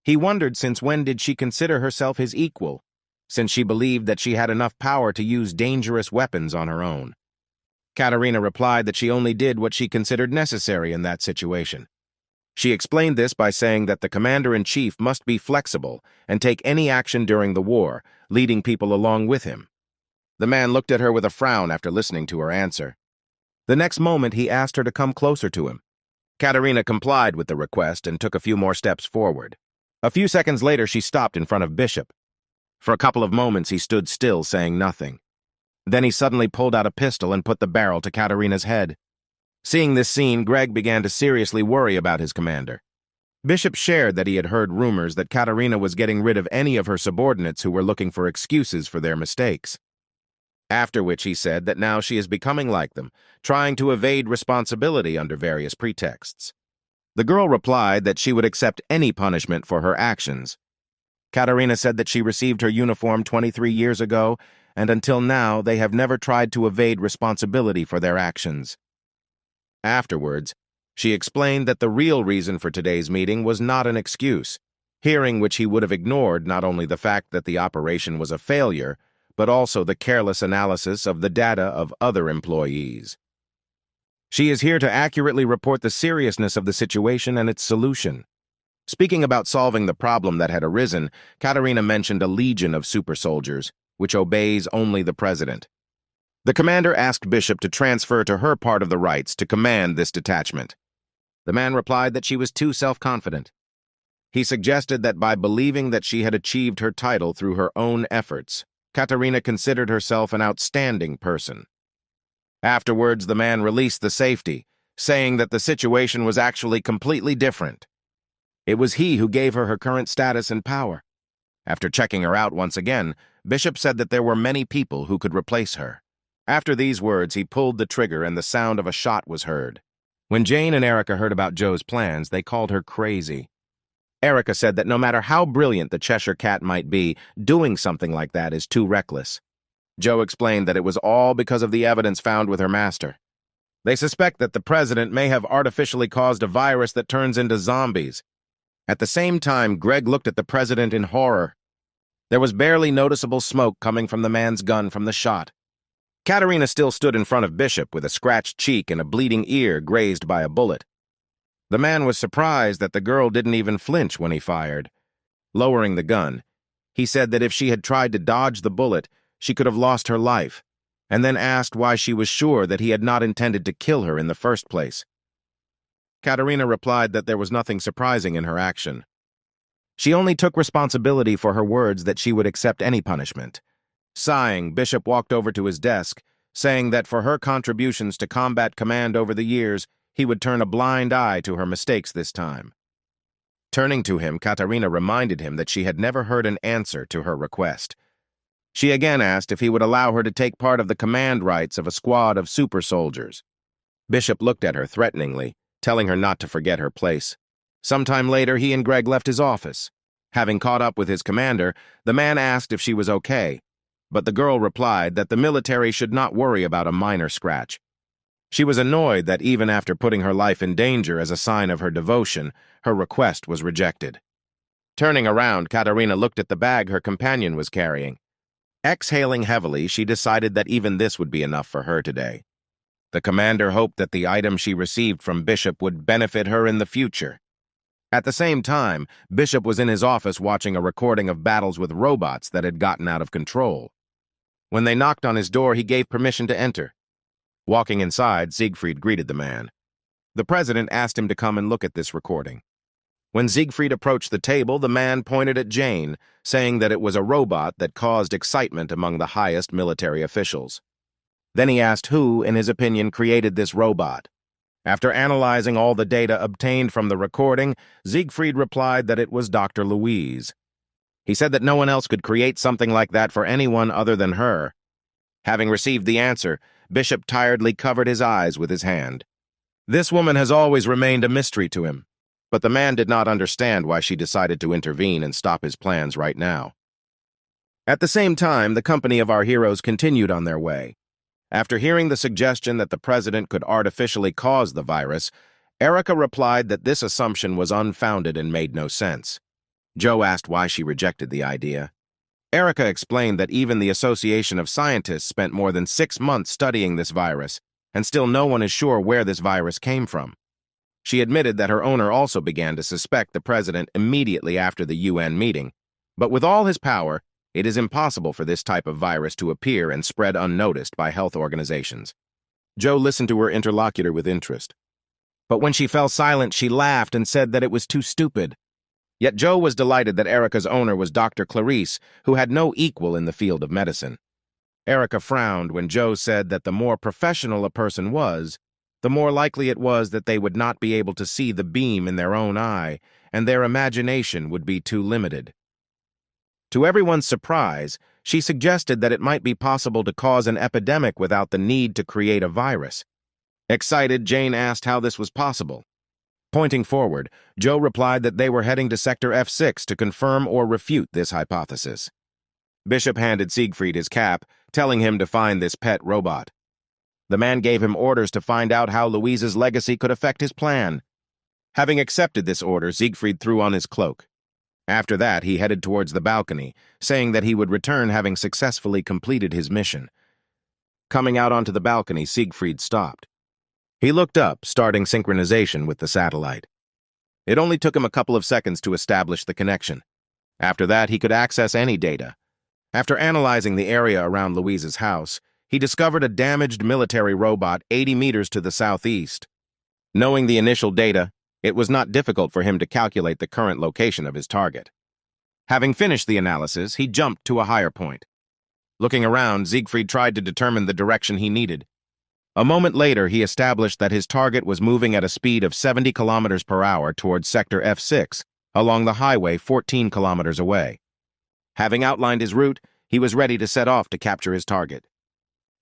He wondered since when did she consider herself his equal, since she believed that she had enough power to use dangerous weapons on her own. Katerina replied that she only did what she considered necessary in that situation. She explained this by saying that the commander-in-chief must be flexible and take any action during the war, leading people along with him. The man looked at her with a frown after listening to her answer. The next moment, he asked her to come closer to him. Katerina complied with the request and took a few more steps forward. A few seconds later, she stopped in front of Bishop. For a couple of moments, he stood still, saying nothing. Then he suddenly pulled out a pistol and put the barrel to Katerina's head. Seeing this scene, Greg began to seriously worry about his commander. Bishop shared that he had heard rumors that Katerina was getting rid of any of her subordinates who were looking for excuses for their mistakes. After which he said that now she is becoming like them, trying to evade responsibility under various pretexts. The girl replied that she would accept any punishment for her actions. Katerina said that she received her uniform 23 years ago, and until now they have never tried to evade responsibility for their actions. Afterwards, she explained that the real reason for today's meeting was not an excuse, hearing which he would have ignored not only the fact that the operation was a failure, but also the careless analysis of the data of other employees. She is here to accurately report the seriousness of the situation and its solution. Speaking about solving the problem that had arisen, Katerina mentioned a legion of super soldiers, which obeys only the president. The commander asked Bishop to transfer to her part of the rights to command this detachment. The man replied that she was too self-confident. He suggested that by believing that she had achieved her title through her own efforts, Katerina considered herself an outstanding person. Afterwards, the man released the safety, saying that the situation was actually completely different. It was he who gave her her current status and power. After checking her out once again, Bishop said that there were many people who could replace her. After these words, he pulled the trigger and the sound of a shot was heard. When Jane and Erica heard about Joe's plans, they called her crazy. Erica said that no matter how brilliant the Cheshire Cat might be, doing something like that is too reckless. Joe explained that it was all because of the evidence found with her master. They suspect that the president may have artificially caused a virus that turns into zombies. At the same time, Greg looked at the president in horror. There was barely noticeable smoke coming from the man's gun from the shot. Katerina still stood in front of Bishop with a scratched cheek and a bleeding ear grazed by a bullet. The man was surprised that the girl didn't even flinch when he fired. Lowering the gun, he said that if she had tried to dodge the bullet, she could have lost her life, and then asked why she was sure that he had not intended to kill her in the first place. Katerina replied that there was nothing surprising in her action. She only took responsibility for her words that she would accept any punishment. Sighing, Bishop walked over to his desk, saying that for her contributions to combat command over the years, he would turn a blind eye to her mistakes this time. Turning to him, Katerina reminded him that she had never heard an answer to her request. She again asked if he would allow her to take part of the command rights of a squad of super soldiers. Bishop looked at her threateningly, telling her not to forget her place. Sometime later, he and Greg left his office. Having caught up with his commander, the man asked if she was okay, but the girl replied that the military should not worry about a minor scratch. She was annoyed that even after putting her life in danger as a sign of her devotion, her request was rejected. Turning around, Katerina looked at the bag her companion was carrying. Exhaling heavily, she decided that even this would be enough for her today. The commander hoped that the item she received from Bishop would benefit her in the future. At the same time, Bishop was in his office watching a recording of battles with robots that had gotten out of control. When they knocked on his door, he gave permission to enter. Walking inside, Siegfried greeted the man. The president asked him to come and look at this recording. When Siegfried approached the table, the man pointed at Jane, saying that it was a robot that caused excitement among the highest military officials. Then he asked who, in his opinion, created this robot. After analyzing all the data obtained from the recording, Siegfried replied that it was Dr. Louise. He said that no one else could create something like that for anyone other than her. Having received the answer, Bishop tiredly covered his eyes with his hand. This woman has always remained a mystery to him, but the man did not understand why she decided to intervene and stop his plans right now. At the same time, the company of our heroes continued on their way. After hearing the suggestion that the president could artificially cause the virus, Erica replied that this assumption was unfounded and made no sense. Joe asked why she rejected the idea. Erica explained that even the Association of Scientists spent more than 6 months studying this virus, and still no one is sure where this virus came from. She admitted that her owner also began to suspect the president immediately after the UN meeting, but with all his power, it is impossible for this type of virus to appear and spread unnoticed by health organizations. Joe listened to her interlocutor with interest. But when she fell silent, she laughed and said that it was too stupid. Yet Joe was delighted that Erica's owner was Dr. Clarice, who had no equal in the field of medicine. Erica frowned when Joe said that the more professional a person was, the more likely it was that they would not be able to see the beam in their own eye, and their imagination would be too limited. To everyone's surprise, she suggested that it might be possible to cause an epidemic without the need to create a virus. Excited, Jane asked how this was possible. Pointing forward, Joe replied that they were heading to Sector F6 to confirm or refute this hypothesis. Bishop handed Siegfried his cap, telling him to find this pet robot. The man gave him orders to find out how Louise's legacy could affect his plan. Having accepted this order, Siegfried threw on his cloak. After that, he headed towards the balcony, saying that he would return having successfully completed his mission. Coming out onto the balcony, Siegfried stopped. He looked up, starting synchronization with the satellite. It only took him a couple of seconds to establish the connection. After that, he could access any data. After analyzing the area around Louise's house, he discovered a damaged military robot 80 meters to the southeast. Knowing the initial data, it was not difficult for him to calculate the current location of his target. Having finished the analysis, he jumped to a higher point. Looking around, Siegfried tried to determine the direction he needed. A moment later, he established that his target was moving at a speed of 70 kilometers per hour towards Sector F6, along the highway 14 kilometers away. Having outlined his route, he was ready to set off to capture his target.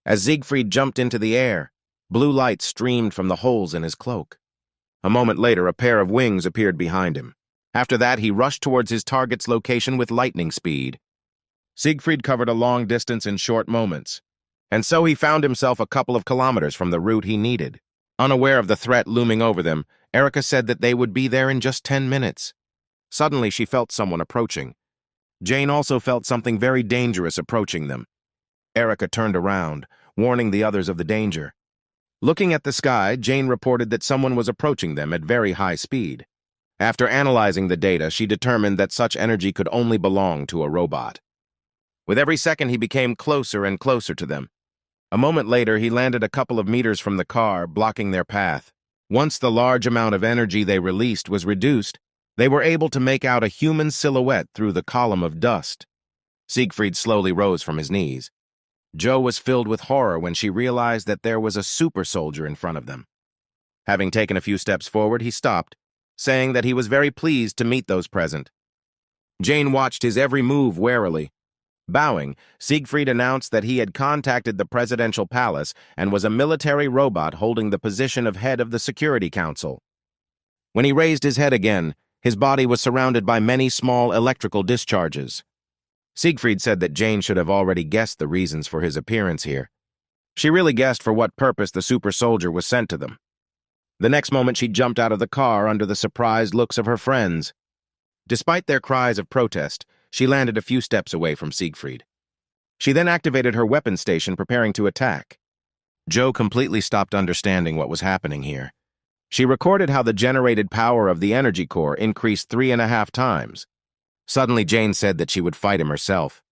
As Siegfried jumped into the air, blue light streamed from the holes in his cloak. A moment later, a pair of wings appeared behind him. After that, he rushed towards his target's location with lightning speed. Siegfried covered a long distance in short moments, and so he found himself a couple of kilometers from the route he needed. Unaware of the threat looming over them, Erica said that they would be there in just 10 minutes. Suddenly, she felt someone approaching. Jane also felt something very dangerous approaching them. Erica turned around, warning the others of the danger. Looking at the sky, Jane reported that someone was approaching them at very high speed. After analyzing the data, she determined that such energy could only belong to a robot. With every second, he became closer and closer to them. A moment later, he landed a couple of meters from the car, blocking their path. Once the large amount of energy they released was reduced, they were able to make out a human silhouette through the column of dust. Siegfried slowly rose from his knees. Joe was filled with horror when she realized that there was a super soldier in front of them. Having taken a few steps forward, he stopped, saying that he was very pleased to meet those present. Jane watched his every move warily. Bowing, Siegfried announced that he had contacted the presidential palace and was a military robot holding the position of head of the Security Council. When he raised his head again, his body was surrounded by many small electrical discharges. Siegfried said that Jane should have already guessed the reasons for his appearance here. She really guessed for what purpose the super soldier was sent to them. The next moment, she jumped out of the car under the surprised looks of her friends. Despite their cries of protest, she landed a few steps away from Siegfried. She then activated her weapon station, preparing to attack. Joe completely stopped understanding what was happening here. She recorded how the generated power of the energy core increased 3.5 times. Suddenly, Jane said that she would fight him herself.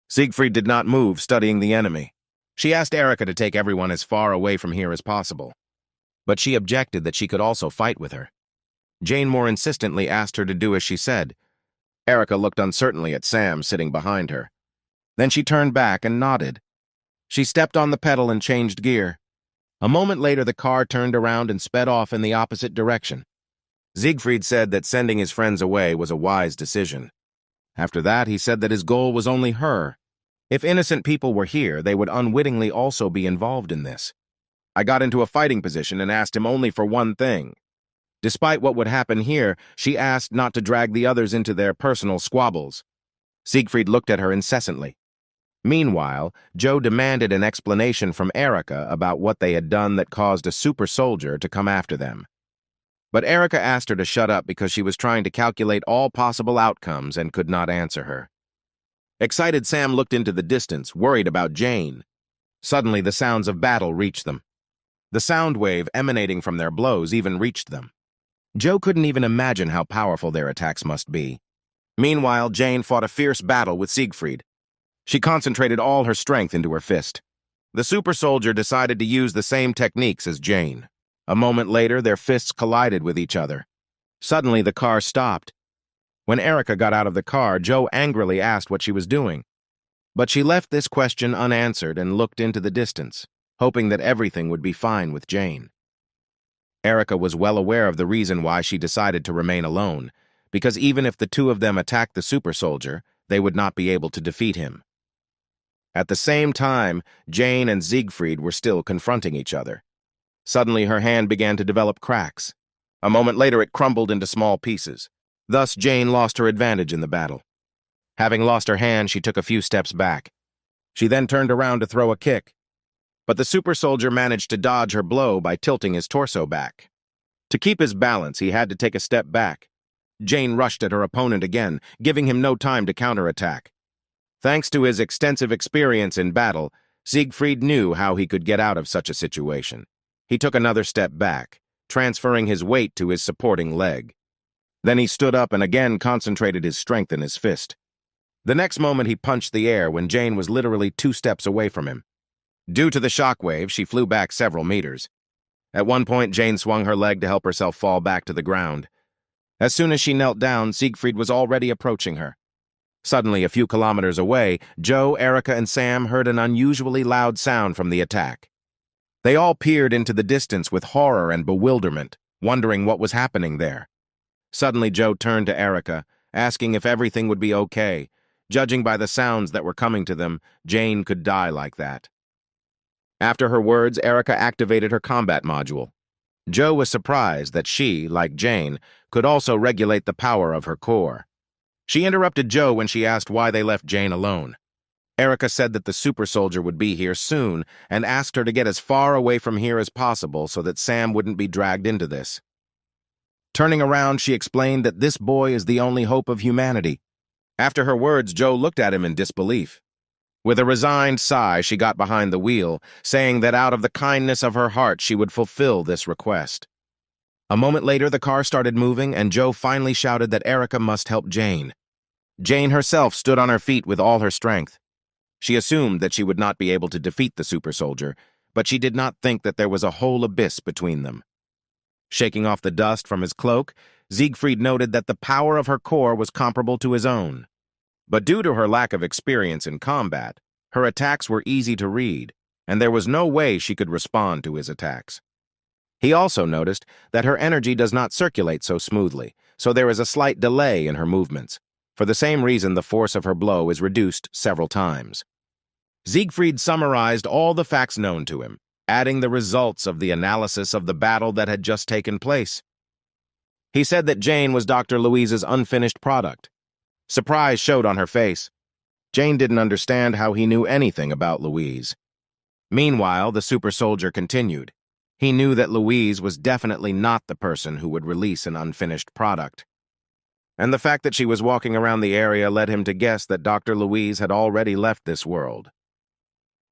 Siegfried did not move, studying the enemy. She asked Erica to take everyone as far away from here as possible. But she objected that she could also fight with her. Jane more insistently asked her to do as she said. Erica looked uncertainly at Sam sitting behind her. Then she turned back and nodded. She stepped on the pedal and changed gear. A moment later, the car turned around and sped off in the opposite direction. Siegfried said that sending his friends away was a wise decision. After that, he said that his goal was only her. If innocent people were here, they would unwittingly also be involved in this. I got into a fighting position and asked him only for one thing. Despite what would happen here, she asked not to drag the others into their personal squabbles. Siegfried looked at her incessantly. Meanwhile, Joe demanded an explanation from Erica about what they had done that caused a super soldier to come after them. But Erica asked her to shut up because she was trying to calculate all possible outcomes and could not answer her. Excited Sam looked into the distance, worried about Jane. Suddenly, the sounds of battle reached them. The sound wave emanating from their blows even reached them. Joe couldn't even imagine how powerful their attacks must be. Meanwhile, Jane fought a fierce battle with Siegfried. She concentrated all her strength into her fist. The super soldier decided to use the same techniques as Jane. A moment later, their fists collided with each other. Suddenly, the car stopped. When Erica got out of the car, Joe angrily asked what she was doing. But she left this question unanswered and looked into the distance, hoping that everything would be fine with Jane. Erica was well aware of the reason why she decided to remain alone, because even if the two of them attacked the super soldier, they would not be able to defeat him. At the same time, Jane and Siegfried were still confronting each other. Suddenly, her hand began to develop cracks. A moment later, it crumbled into small pieces. Thus, Jane lost her advantage in the battle. Having lost her hand, she took a few steps back. She then turned around to throw a kick. But the super soldier managed to dodge her blow by tilting his torso back. To keep his balance, he had to take a step back. Jane rushed at her opponent again, giving him no time to counterattack. Thanks to his extensive experience in battle, Siegfried knew how he could get out of such a situation. He took another step back, transferring his weight to his supporting leg. Then he stood up and again concentrated his strength in his fist. The next moment, he punched the air when Jane was literally 2 steps away from him. Due to the shockwave, she flew back several meters. At one point, Jane swung her leg to help herself fall back to the ground. As soon as she knelt down, Siegfried was already approaching her. Suddenly, a few kilometers away, Joe, Erica, and Sam heard an unusually loud sound from the attack. They all peered into the distance with horror and bewilderment, wondering what was happening there. Suddenly, Joe turned to Erica, asking if everything would be okay. Judging by the sounds that were coming to them, Jane could die like that. After her words, Erica activated her combat module. Joe was surprised that she, like Jane, could also regulate the power of her core. She interrupted Joe when she asked why they left Jane alone. Erica said that the super soldier would be here soon and asked her to get as far away from here as possible so that Sam wouldn't be dragged into this. Turning around, she explained that this boy is the only hope of humanity. After her words, Joe looked at him in disbelief. With a resigned sigh, she got behind the wheel, saying that out of the kindness of her heart she would fulfill this request. A moment later, the car started moving, and Joe finally shouted that Erica must help Jane. Jane herself stood on her feet with all her strength. She assumed that she would not be able to defeat the super soldier, but she did not think that there was a whole abyss between them. Shaking off the dust from his cloak, Siegfried noted that the power of her core was comparable to his own. But due to her lack of experience in combat, her attacks were easy to read, and there was no way she could respond to his attacks. He also noticed that her energy does not circulate so smoothly, so there is a slight delay in her movements. For the same reason, the force of her blow is reduced several times. Siegfried summarized all the facts known to him, adding the results of the analysis of the battle that had just taken place. He said that Jane was Dr. Louise's unfinished product. Surprise showed on her face. Jane didn't understand how he knew anything about Louise. Meanwhile, the super soldier continued. He knew that Louise was definitely not the person who would release an unfinished product. And the fact that she was walking around the area led him to guess that Dr. Louise had already left this world.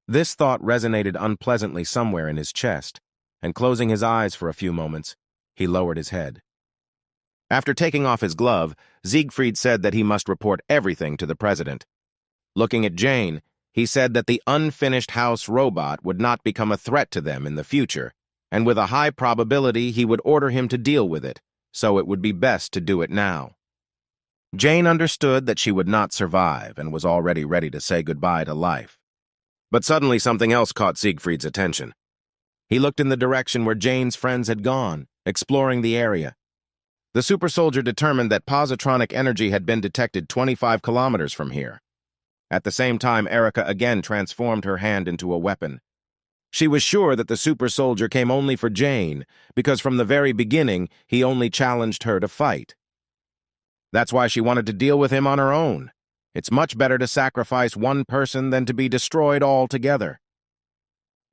This thought resonated unpleasantly somewhere in his chest, and closing his eyes for a few moments, he lowered his head. After taking off his glove, Siegfried said that he must report everything to the president. Looking at Jane, he said that the unfinished house robot would not become a threat to them in the future, and with a high probability he would order him to deal with it, so it would be best to do it now. Jane understood that she would not survive and was already ready to say goodbye to life. But suddenly something else caught Siegfried's attention. He looked in the direction where Jane's friends had gone, exploring the area. The super soldier determined that positronic energy had been detected 25 kilometers from here. At the same time, Erica again transformed her hand into a weapon. She was sure that the super soldier came only for Jane, because from the very beginning, he only challenged her to fight. That's why she wanted to deal with him on her own. It's much better to sacrifice one person than to be destroyed altogether.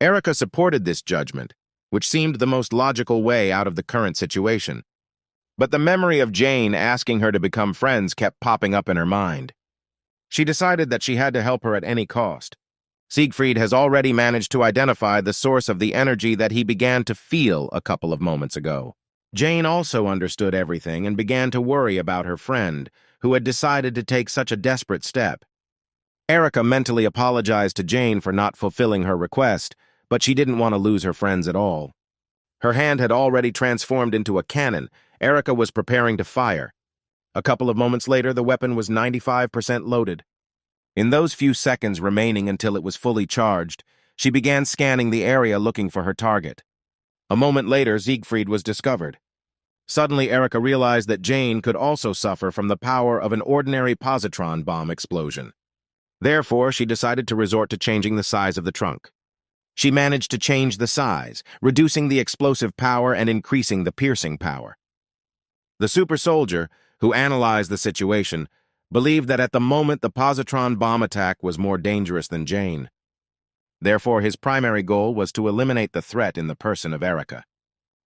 Erica supported this judgment, which seemed the most logical way out of the current situation. But the memory of Jane asking her to become friends kept popping up in her mind. She decided that she had to help her at any cost. Siegfried has already managed to identify the source of the energy that he began to feel a couple of moments ago. Jane also understood everything and began to worry about her friend, who had decided to take such a desperate step. Erica mentally apologized to Jane for not fulfilling her request, but she didn't want to lose her friends at all. Her hand had already transformed into a cannon. Erica was preparing to fire. A couple of moments later, the weapon was 95% loaded. In those few seconds remaining until it was fully charged, she began scanning the area looking for her target. A moment later, Siegfried was discovered. Suddenly, Erica realized that Jane could also suffer from the power of an ordinary positron bomb explosion. Therefore, she decided to resort to changing the size of the trunk. She managed to change the size, reducing the explosive power and increasing the piercing power. The super soldier, who analyzed the situation, believed that at the moment the positron bomb attack was more dangerous than Jane. Therefore, his primary goal was to eliminate the threat in the person of Erica.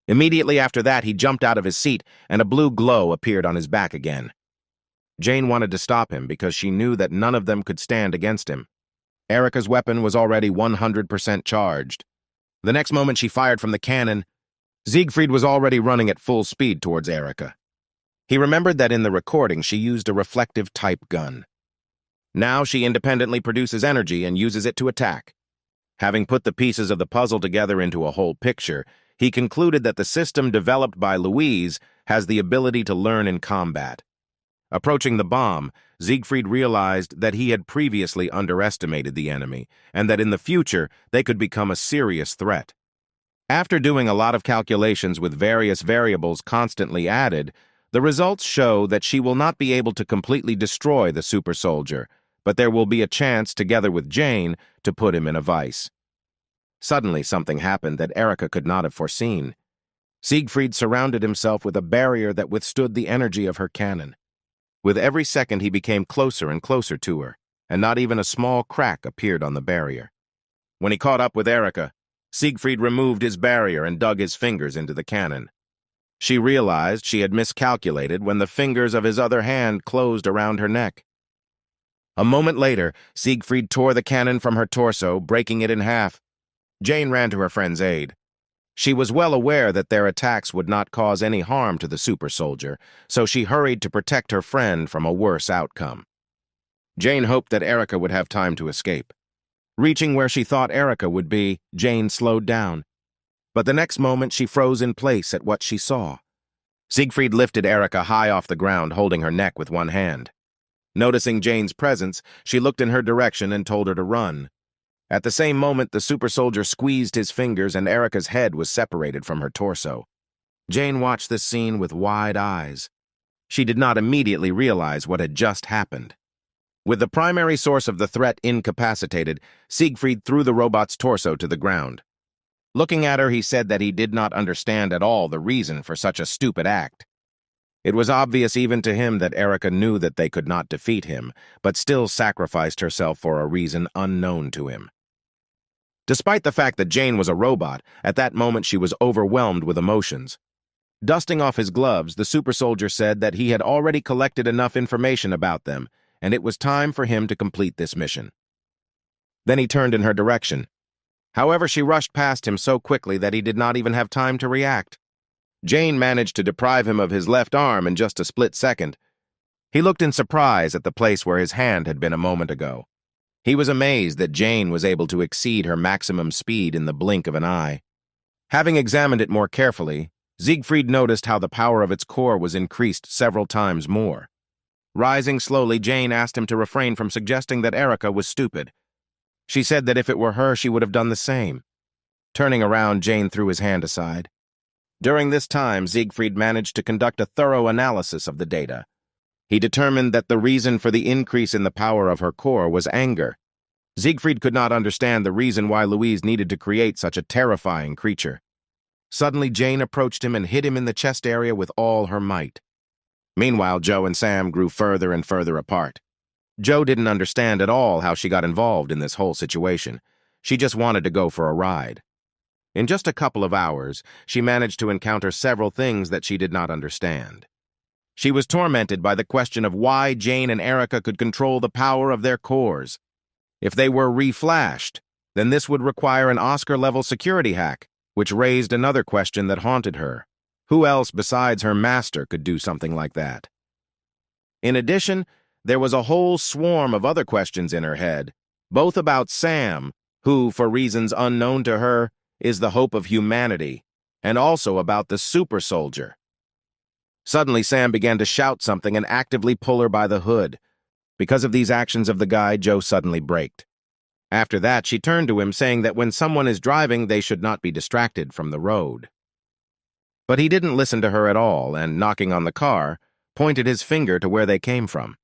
Immediately after that, he jumped out of his seat, and a blue glow appeared on his back again. Jane wanted to stop him because she knew that none of them could stand against him. Erica's weapon was already 100% charged. The next moment she fired from the cannon, Siegfried was already running at full speed towards Erica. He remembered that in the recording she used a reflective-type gun. Now she independently produces energy and uses it to attack. Having put the pieces of the puzzle together into a whole picture, he concluded that the system developed by Louise has the ability to learn in combat. Approaching the bomb, Siegfried realized that he had previously underestimated the enemy, and that in the future they could become a serious threat. After doing a lot of calculations with various variables constantly added, the results show that she will not be able to completely destroy the super soldier, but there will be a chance, together with Jane, to put him in a vice. Suddenly, something happened that Erica could not have foreseen. Siegfried surrounded himself with a barrier that withstood the energy of her cannon. With every second, he became closer and closer to her, and not even a small crack appeared on the barrier. When he caught up with Erica, Siegfried removed his barrier and dug his fingers into the cannon. She realized she had miscalculated when the fingers of his other hand closed around her neck. A moment later, Siegfried tore the cannon from her torso, breaking it in half. Jane ran to her friend's aid. She was well aware that their attacks would not cause any harm to the super soldier, so she hurried to protect her friend from a worse outcome. Jane hoped that Erica would have time to escape. Reaching where she thought Erica would be, Jane slowed down. But the next moment she froze in place at what she saw. Siegfried lifted Erica high off the ground, holding her neck with one hand. Noticing Jane's presence, she looked in her direction and told her to run. At the same moment, the super soldier squeezed his fingers and Erica's head was separated from her torso. Jane watched this scene with wide eyes. She did not immediately realize what had just happened. With the primary source of the threat incapacitated, Siegfried threw the robot's torso to the ground. Looking at her, he said that he did not understand at all the reason for such a stupid act. It was obvious even to him that Erica knew that they could not defeat him, but still sacrificed herself for a reason unknown to him. Despite the fact that Jane was a robot, at that moment she was overwhelmed with emotions. Dusting off his gloves, the super soldier said that he had already collected enough information about them, and it was time for him to complete this mission. Then he turned in her direction. However, she rushed past him so quickly that he did not even have time to react. Jane managed to deprive him of his left arm in just a split second. He looked in surprise at the place where his hand had been a moment ago. He was amazed that Jane was able to exceed her maximum speed in the blink of an eye. Having examined it more carefully, Siegfried noticed how the power of its core was increased several times more. Rising slowly, Jane asked him to refrain from suggesting that Erica was stupid. She said that if it were her, she would have done the same. Turning around, Jane threw his hand aside. During this time, Siegfried managed to conduct a thorough analysis of the data. He determined that the reason for the increase in the power of her core was anger. Siegfried could not understand the reason why Louise needed to create such a terrifying creature. Suddenly, Jane approached him and hit him in the chest area with all her might. Meanwhile, Joe and Sam grew further and further apart. Joe didn't understand at all how she got involved in this whole situation. She just wanted to go for a ride. In just a couple of hours, she managed to encounter several things that she did not understand. She was tormented by the question of why Jane and Erica could control the power of their cores. If they were reflashed, then this would require an Oscar-level security hack, which raised another question that haunted her. Who else besides her master could do something like that? In addition, there was a whole swarm of other questions in her head, both about Sam, who, for reasons unknown to her, is the hope of humanity, and also about the super soldier. Suddenly, Sam began to shout something and actively pull her by the hood. Because of these actions of the guy, Joe suddenly braked. After that, she turned to him, saying that when someone is driving, they should not be distracted from the road. But he didn't listen to her at all, and, knocking on the car, pointed his finger to where they came from.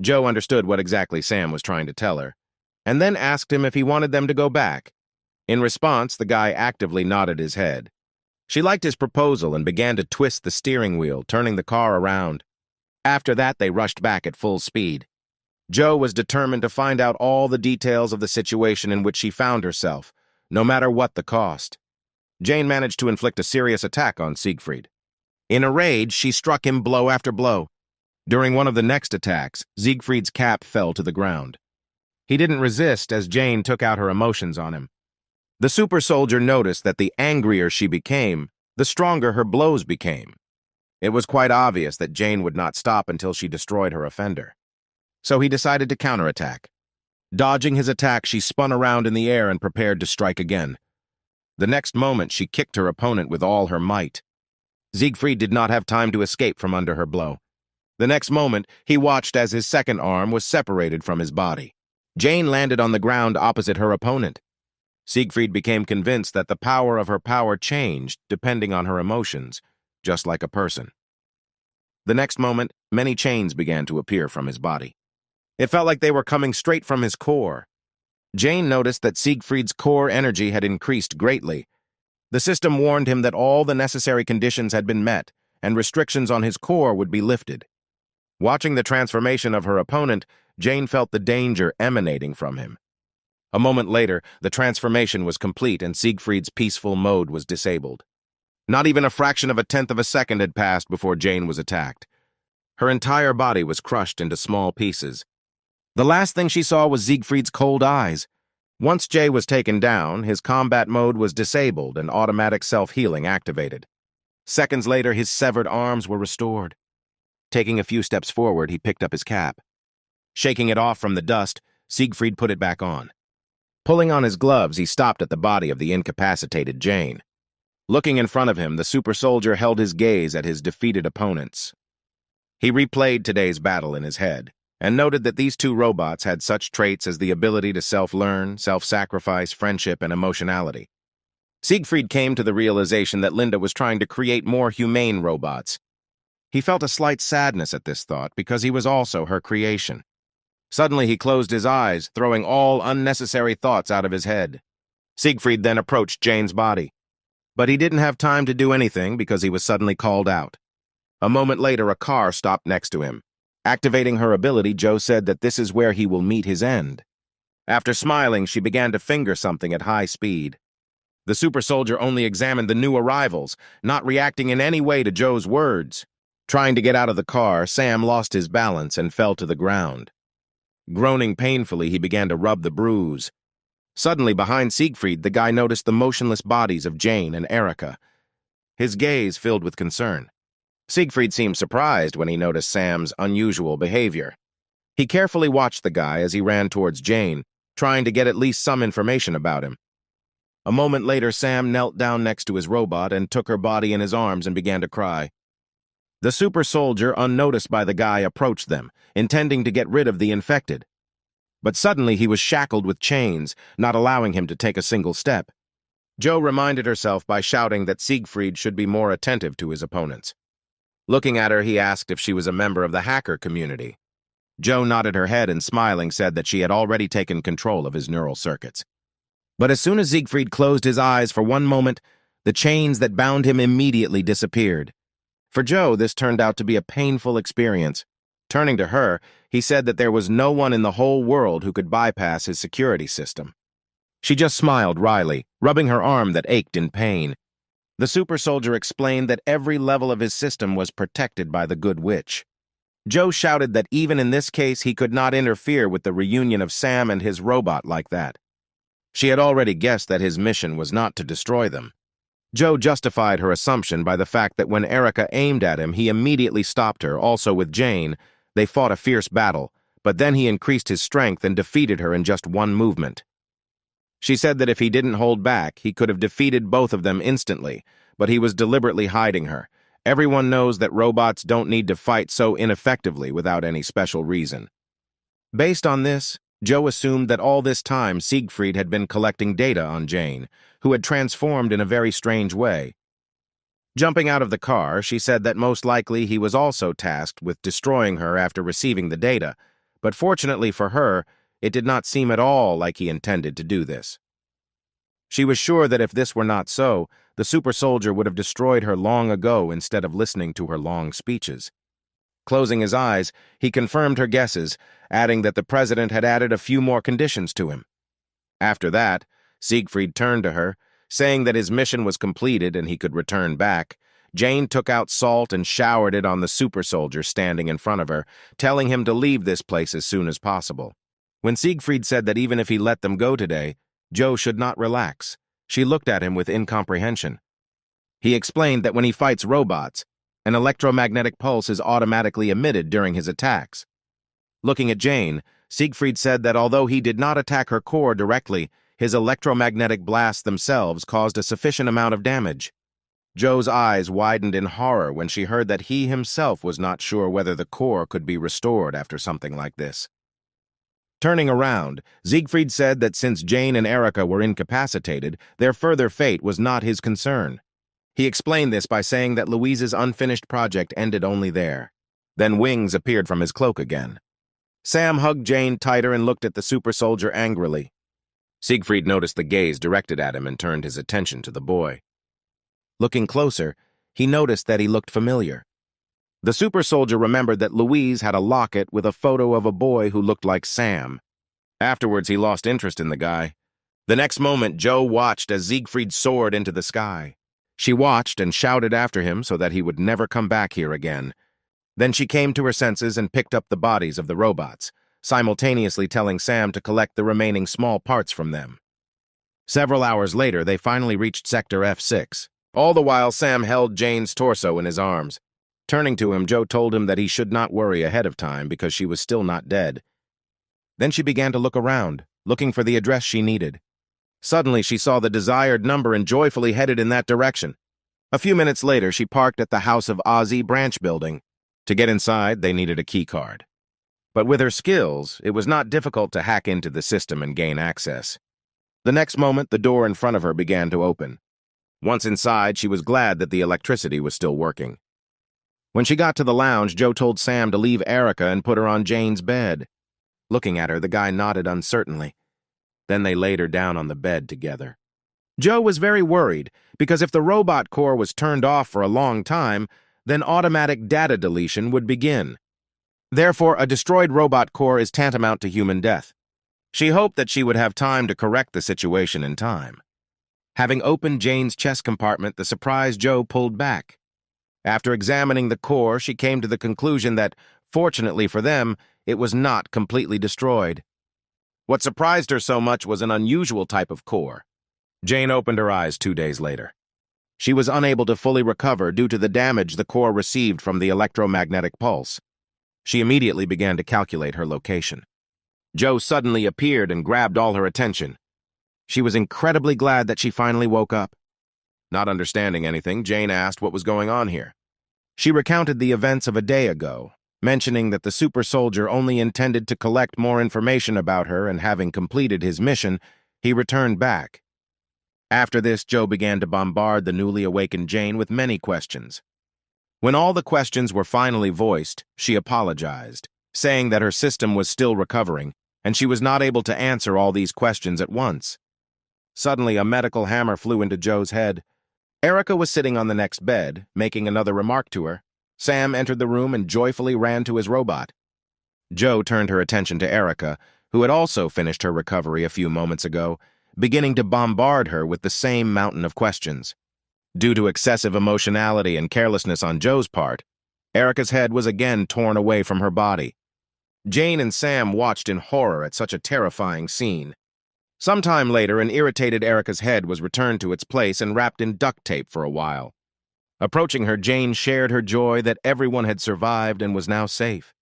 Joe understood what exactly Sam was trying to tell her, and then asked him if he wanted them to go back. In response, the guy actively nodded his head. She liked his proposal and began to twist the steering wheel, turning the car around. After that, they rushed back at full speed. Joe was determined to find out all the details of the situation in which she found herself, no matter what the cost. Jane managed to inflict a serious attack on Siegfried. In a rage, she struck him blow after blow. During one of the next attacks, Siegfried's cap fell to the ground. He didn't resist as Jane took out her emotions on him. The super soldier noticed that the angrier she became, the stronger her blows became. It was quite obvious that Jane would not stop until she destroyed her offender. So he decided to counterattack. Dodging his attack, she spun around in the air and prepared to strike again. The next moment, she kicked her opponent with all her might. Siegfried did not have time to escape from under her blow. The next moment, he watched as his second arm was separated from his body. Jane landed on the ground opposite her opponent. Siegfried became convinced that the power of her power changed depending on her emotions, just like a person. The next moment, many chains began to appear from his body. It felt like they were coming straight from his core. Jane noticed that Siegfried's core energy had increased greatly. The system warned him that all the necessary conditions had been met, and restrictions on his core would be lifted. Watching the transformation of her opponent, Jane felt the danger emanating from him. A moment later, the transformation was complete and Siegfried's peaceful mode was disabled. Not even a fraction of a tenth of a second had passed before Jane was attacked. Her entire body was crushed into small pieces. The last thing she saw was Siegfried's cold eyes. Once Jay was taken down, his combat mode was disabled and automatic self-healing activated. Seconds later, his severed arms were restored. Taking a few steps forward, he picked up his cap. Shaking it off from the dust, Siegfried put it back on. Pulling on his gloves, he stopped at the body of the incapacitated Jane. Looking in front of him, the super soldier held his gaze at his defeated opponents. He replayed today's battle in his head, and noted that these two robots had such traits as the ability to self-learn, self-sacrifice, friendship, and emotionality. Siegfried came to the realization that Linda was trying to create more humane robots. He felt a slight sadness at this thought because he was also her creation. Suddenly he closed his eyes, throwing all unnecessary thoughts out of his head. Siegfried then approached Jane's body. But he didn't have time to do anything because he was suddenly called out. A moment later, a car stopped next to him. Activating her ability, Joe said that this is where he will meet his end. After smiling, she began to finger something at high speed. The super soldier only examined the new arrivals, not reacting in any way to Joe's words. Trying to get out of the car, Sam lost his balance and fell to the ground. Groaning painfully, he began to rub the bruise. Suddenly, behind Siegfried, the guy noticed the motionless bodies of Jane and Erica. His gaze filled with concern. Siegfried seemed surprised when he noticed Sam's unusual behavior. He carefully watched the guy as he ran towards Jane, trying to get at least some information about him. A moment later, Sam knelt down next to his robot and took her body in his arms and began to cry. The super soldier, unnoticed by the guy, approached them, intending to get rid of the infected. But suddenly he was shackled with chains, not allowing him to take a single step. Joe reminded herself by shouting that Siegfried should be more attentive to his opponents. Looking at her, he asked if she was a member of the hacker community. Joe nodded her head and, smiling, said that she had already taken control of his neural circuits. But as soon as Siegfried closed his eyes for one moment, the chains that bound him immediately disappeared. For Joe, this turned out to be a painful experience. Turning to her, he said that there was no one in the whole world who could bypass his security system. She just smiled wryly, rubbing her arm that ached in pain. The super soldier explained that every level of his system was protected by the good witch. Joe shouted that even in this case he could not interfere with the reunion of Sam and his robot like that. She had already guessed that his mission was not to destroy them. Joe justified her assumption by the fact that when Erica aimed at him, he immediately stopped her, also with Jane. They fought a fierce battle, but then he increased his strength and defeated her in just one movement. She said that if he didn't hold back, he could have defeated both of them instantly, but he was deliberately hiding her. Everyone knows that robots don't need to fight so ineffectively without any special reason. Based on this, Joe assumed that all this time Siegfried had been collecting data on Jane, who had transformed in a very strange way. Jumping out of the car, she said that most likely he was also tasked with destroying her after receiving the data, but fortunately for her, it did not seem at all like he intended to do this. She was sure that if this were not so, the super soldier would have destroyed her long ago instead of listening to her long speeches. Closing his eyes, he confirmed her guesses, adding that the president had added a few more conditions to him. After that, Siegfried turned to her, saying that his mission was completed and he could return back. Jane took out salt and showered it on the super soldier standing in front of her, telling him to leave this place as soon as possible. When Siegfried said that even if he let them go today, Joe should not relax, she looked at him with incomprehension. He explained that when he fights robots, an electromagnetic pulse is automatically emitted during his attacks. Looking at Jane, Siegfried said that although he did not attack her core directly, his electromagnetic blasts themselves caused a sufficient amount of damage. Joe's eyes widened in horror when she heard that he himself was not sure whether the core could be restored after something like this. Turning around, Siegfried said that since Jane and Erica were incapacitated, their further fate was not his concern. He explained this by saying that Louise's unfinished project ended only there. Then wings appeared from his cloak again. Sam hugged Jane tighter and looked at the super soldier angrily. Siegfried noticed the gaze directed at him and turned his attention to the boy. Looking closer, he noticed that he looked familiar. The super soldier remembered that Louise had a locket with a photo of a boy who looked like Sam. Afterwards, he lost interest in the guy. The next moment, Joe watched as Siegfried soared into the sky. She watched and shouted after him so that he would never come back here again. Then she came to her senses and picked up the bodies of the robots. simultaneously telling Sam to collect the remaining small parts from them. Several hours later, they finally reached Sector F6. All the while, Sam held Jane's torso in his arms. Turning to him, Joe told him that he should not worry ahead of time because she was still not dead. Then she began to look around, looking for the address she needed. Suddenly, she saw the desired number and joyfully headed in that direction. A few minutes later, she parked at the House of Ozzy branch building. To get inside, they needed a key card. But with her skills, it was not difficult to hack into the system and gain access. The next moment, the door in front of her began to open. Once inside, she was glad that the electricity was still working. When she got to the lounge, Joe told Sam to leave Erica and put her on Jane's bed. Looking at her, the guy nodded uncertainly. Then they laid her down on the bed together. Joe was very worried, because if the robot core was turned off for a long time, then automatic data deletion would begin. Therefore, a destroyed robot core is tantamount to human death. She hoped that she would have time to correct the situation in time. Having opened Jane's chest compartment, the surprised Joe pulled back. After examining the core, she came to the conclusion that, fortunately for them, it was not completely destroyed. What surprised her so much was an unusual type of core. Jane opened her eyes 2 days later. She was unable to fully recover due to the damage the core received from the electromagnetic pulse. She immediately began to calculate her location. Joe suddenly appeared and grabbed all her attention. She was incredibly glad that she finally woke up. Not understanding anything, Jane asked what was going on here. She recounted the events of a day ago, mentioning that the super soldier only intended to collect more information about her, and having completed his mission, he returned back. After this, Joe began to bombard the newly awakened Jane with many questions. When all the questions were finally voiced, she apologized, saying that her system was still recovering, and she was not able to answer all these questions at once. Suddenly, a medical hammer flew into Joe's head. Erica was sitting on the next bed, making another remark to her. Sam entered the room and joyfully ran to his robot. Joe turned her attention to Erica, who had also finished her recovery a few moments ago, beginning to bombard her with the same mountain of questions. Due to excessive emotionality and carelessness on Joe's part, Erica's head was again torn away from her body. Jane and Sam watched in horror at such a terrifying scene. Sometime later, an irritated Erica's head was returned to its place and wrapped in duct tape for a while. Approaching her, Jane shared her joy that everyone had survived and was now safe.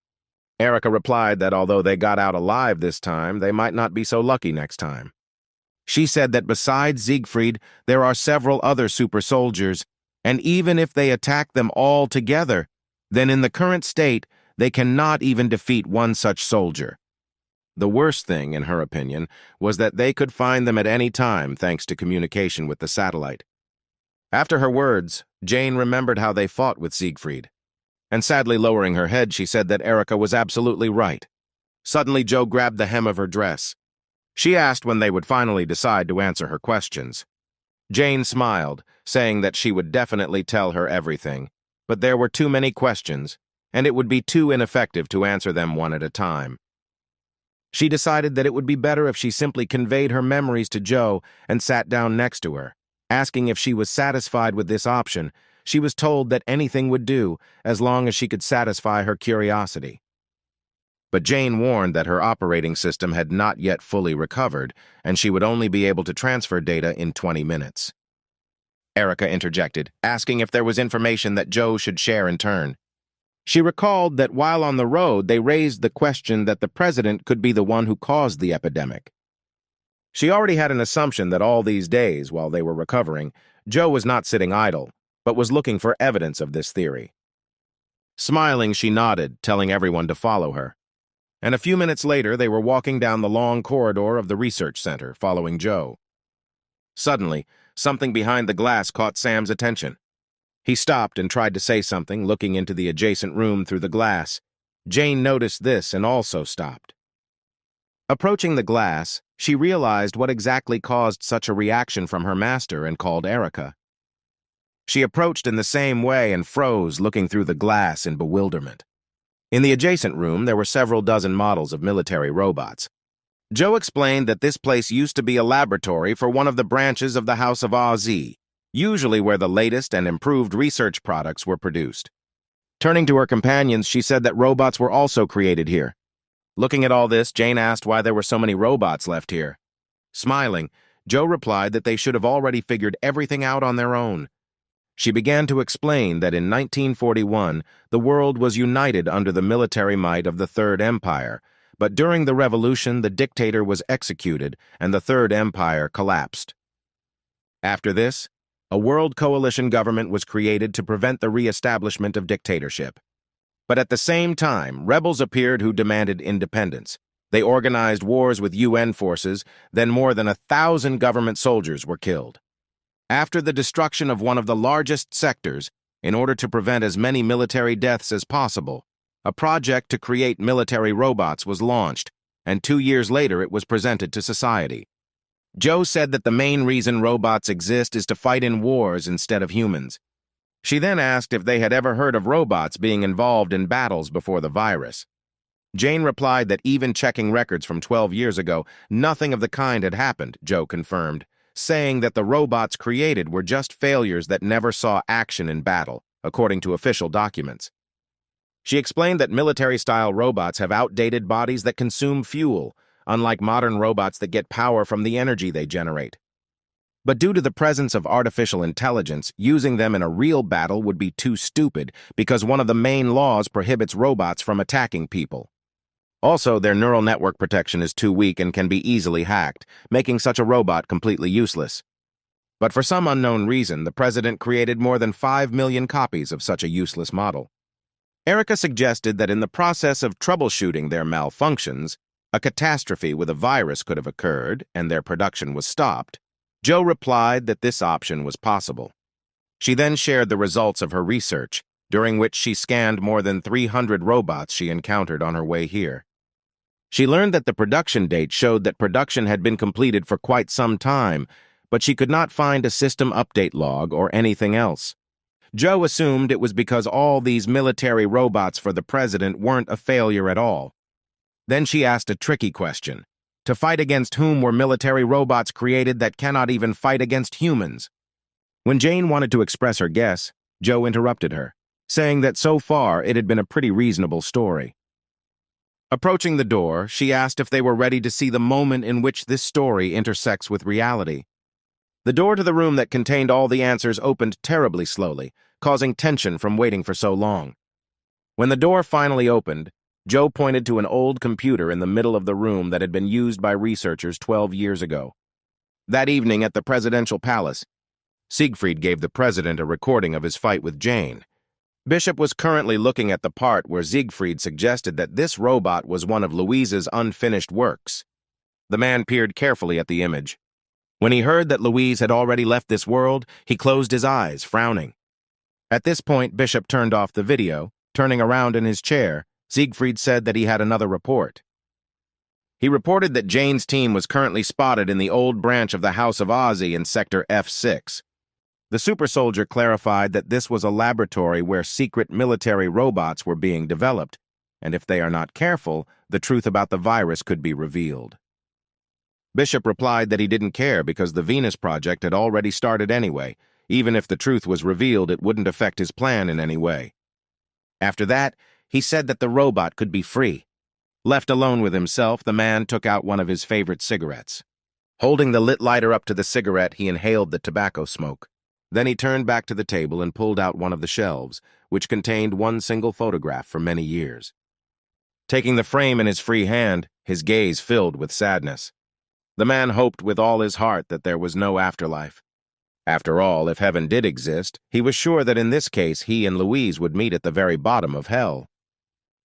Erica replied that although they got out alive this time, they might not be so lucky next time. She said that besides Siegfried, there are several other super soldiers, and even if they attack them all together, then in the current state, they cannot even defeat one such soldier. The worst thing, in her opinion, was that they could find them at any time thanks to communication with the satellite. After her words, Jane remembered how they fought with Siegfried. And sadly lowering her head, she said that Erica was absolutely right. Suddenly, Joe grabbed the hem of her dress. She asked when they would finally decide to answer her questions. Jane smiled, saying that she would definitely tell her everything, but there were too many questions, and it would be too ineffective to answer them one at a time. She decided that it would be better if she simply conveyed her memories to Joe and sat down next to her. Asking if she was satisfied with this option, she was told that anything would do as long as she could satisfy her curiosity. But Jane warned that her operating system had not yet fully recovered, and she would only be able to transfer data in 20 minutes. Erica interjected, asking if there was information that Joe should share in turn. She recalled that while on the road, they raised the question that the president could be the one who caused the epidemic. She already had an assumption that all these days, while they were recovering, Joe was not sitting idle, but was looking for evidence of this theory. Smiling, she nodded, telling everyone to follow her. And a few minutes later, they were walking down the long corridor of the research center, following Joe. Suddenly, something behind the glass caught Sam's attention. He stopped and tried to say something, looking into the adjacent room through the glass. Jane noticed this and also stopped. Approaching the glass, she realized what exactly caused such a reaction from her master and called Erica. She approached in the same way and froze, looking through the glass in bewilderment. In the adjacent room, there were several dozen models of military robots. Joe explained that this place used to be a laboratory for one of the branches of the House of Ozzy, usually where the latest and improved research products were produced. Turning to her companions, she said that robots were also created here. Looking at all this, Jane asked why there were so many robots left here. Smiling, Joe replied that they should have already figured everything out on their own. She began to explain that in 1941, the world was united under the military might of the Third Empire, but during the revolution, the dictator was executed and the Third Empire collapsed. After this, a world coalition government was created to prevent the re-establishment of dictatorship. But at the same time, rebels appeared who demanded independence. They organized wars with UN forces, then more than 1,000 government soldiers were killed. After the destruction of one of the largest sectors, in order to prevent as many military deaths as possible, a project to create military robots was launched, and 2 years later it was presented to society. Joe said that the main reason robots exist is to fight in wars instead of humans. She then asked if they had ever heard of robots being involved in battles before the virus. Jane replied that even checking records from 12 years ago, nothing of the kind had happened, Joe confirmed, saying that the robots created were just failures that never saw action in battle, according to official documents. She explained that military-style robots have outdated bodies that consume fuel, unlike modern robots that get power from the energy they generate. But due to the presence of artificial intelligence, using them in a real battle would be too stupid because one of the main laws prohibits robots from attacking people. Also, their neural network protection is too weak and can be easily hacked, making such a robot completely useless. But for some unknown reason, the president created more than 5 million copies of such a useless model. Erica suggested that in the process of troubleshooting their malfunctions, a catastrophe with a virus could have occurred and their production was stopped. Joe replied that this option was possible. She then shared the results of her research, during which she scanned more than 300 robots she encountered on her way here. She learned that the production date showed that production had been completed for quite some time, but she could not find a system update log or anything else. Joe assumed it was because all these military robots for the president weren't a failure at all. Then she asked a tricky question. To fight against whom were military robots created that cannot even fight against humans? When Jane wanted to express her guess, Joe interrupted her, saying that so far it had been a pretty reasonable story. Approaching the door, she asked if they were ready to see the moment in which this story intersects with reality. The door to the room that contained all the answers opened terribly slowly, causing tension from waiting for so long. When the door finally opened, Joe pointed to an old computer in the middle of the room that had been used by researchers 12 years ago. That evening at the presidential palace, Siegfried gave the president a recording of his fight with Jane. Bishop was currently looking at the part where Siegfried suggested that this robot was one of Louise's unfinished works. The man peered carefully at the image. When he heard that Louise had already left this world, he closed his eyes, frowning. At this point, Bishop turned off the video. Turning around in his chair, Siegfried said that he had another report. He reported that Jane's team was currently spotted in the old branch of the House of Ozzy in Sector F6. The super soldier clarified that this was a laboratory where secret military robots were being developed, and if they are not careful, the truth about the virus could be revealed. Bishop replied that he didn't care because the Venus project had already started anyway. Even if the truth was revealed, it wouldn't affect his plan in any way. After that, he said that the robot could be free. Left alone with himself, the man took out one of his favorite cigarettes. Holding the lit lighter up to the cigarette, he inhaled the tobacco smoke. Then he turned back to the table and pulled out one of the shelves, which contained one single photograph from many years. Taking the frame in his free hand, his gaze filled with sadness. The man hoped with all his heart that there was no afterlife. After all, if heaven did exist, he was sure that in this case he and Louise would meet at the very bottom of hell.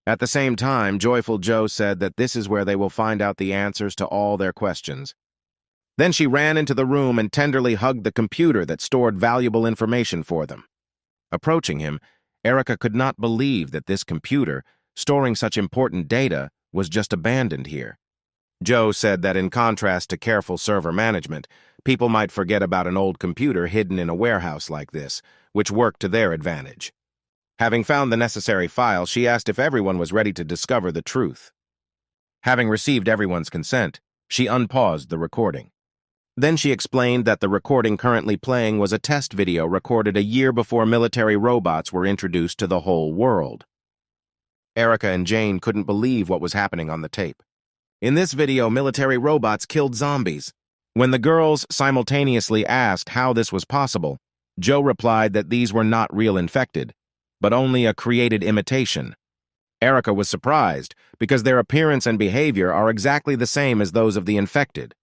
At the same time, Joyful Joe said that this is where they will find out the answers to all their questions. Then she ran into the room and tenderly hugged the computer that stored valuable information for them. Approaching him, Erica could not believe that this computer, storing such important data, was just abandoned here. Joe said that in contrast to careful server management, people might forget about an old computer hidden in a warehouse like this, which worked to their advantage. Having found the necessary file, she asked if everyone was ready to discover the truth. Having received everyone's consent, she unpaused the recording. Then she explained that the recording currently playing was a test video recorded a year before military robots were introduced to the whole world. Erica and Jane couldn't believe what was happening on the tape. In this video, military robots killed zombies. When the girls simultaneously asked how this was possible, Joe replied that these were not real infected, but only a created imitation. Erica was surprised because their appearance and behavior are exactly the same as those of the infected.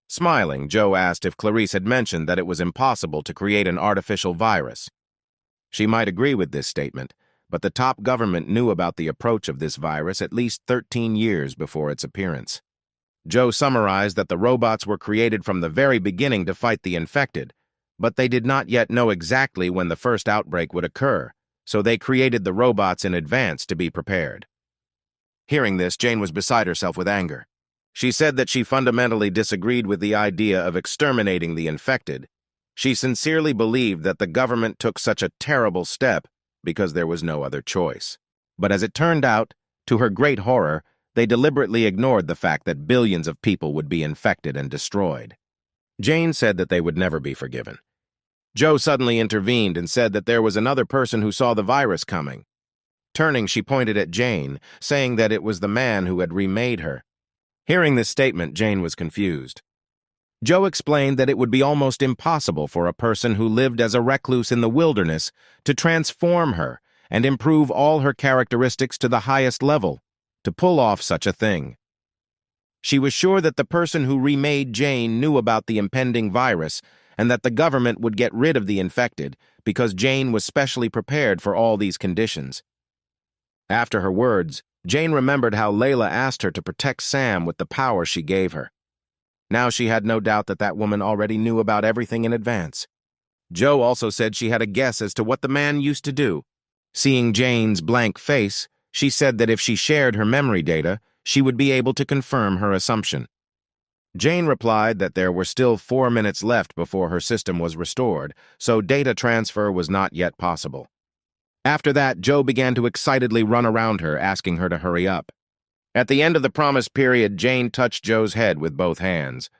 Smiling, Joe asked if Clarice had mentioned that it was impossible to create an artificial virus. She might agree with this statement, but the top government knew about the approach of this virus at least 13 years before its appearance. Joe summarized that the robots were created from the very beginning to fight the infected, but they did not yet know exactly when the first outbreak would occur, so they created the robots in advance to be prepared. Hearing this, Jane was beside herself with anger. She said that she fundamentally disagreed with the idea of exterminating the infected. She sincerely believed that the government took such a terrible step because there was no other choice. But as it turned out, to her great horror, they deliberately ignored the fact that billions of people would be infected and destroyed. Jane said that they would never be forgiven. Joe suddenly intervened and said that there was another person who saw the virus coming. Turning, she pointed at Jane, saying that it was the man who had remade her. Hearing this statement, Jane was confused. Joe explained that it would be almost impossible for a person who lived as a recluse in the wilderness to transform her and improve all her characteristics to the highest level, to pull off such a thing. She was sure that the person who remade Jane knew about the impending virus and that the government would get rid of the infected because Jane was specially prepared for all these conditions. After her words, Jane remembered how Layla asked her to protect Sam with the power she gave her. Now she had no doubt that that woman already knew about everything in advance. Joe also said she had a guess as to what the man used to do. Seeing Jane's blank face, she said that if she shared her memory data, she would be able to confirm her assumption. Jane replied that there were still 4 minutes left before her system was restored, so data transfer was not yet possible. After that, Joe began to excitedly run around her, asking her to hurry up. At the end of the promised period, Jane touched Joe's head with both hands.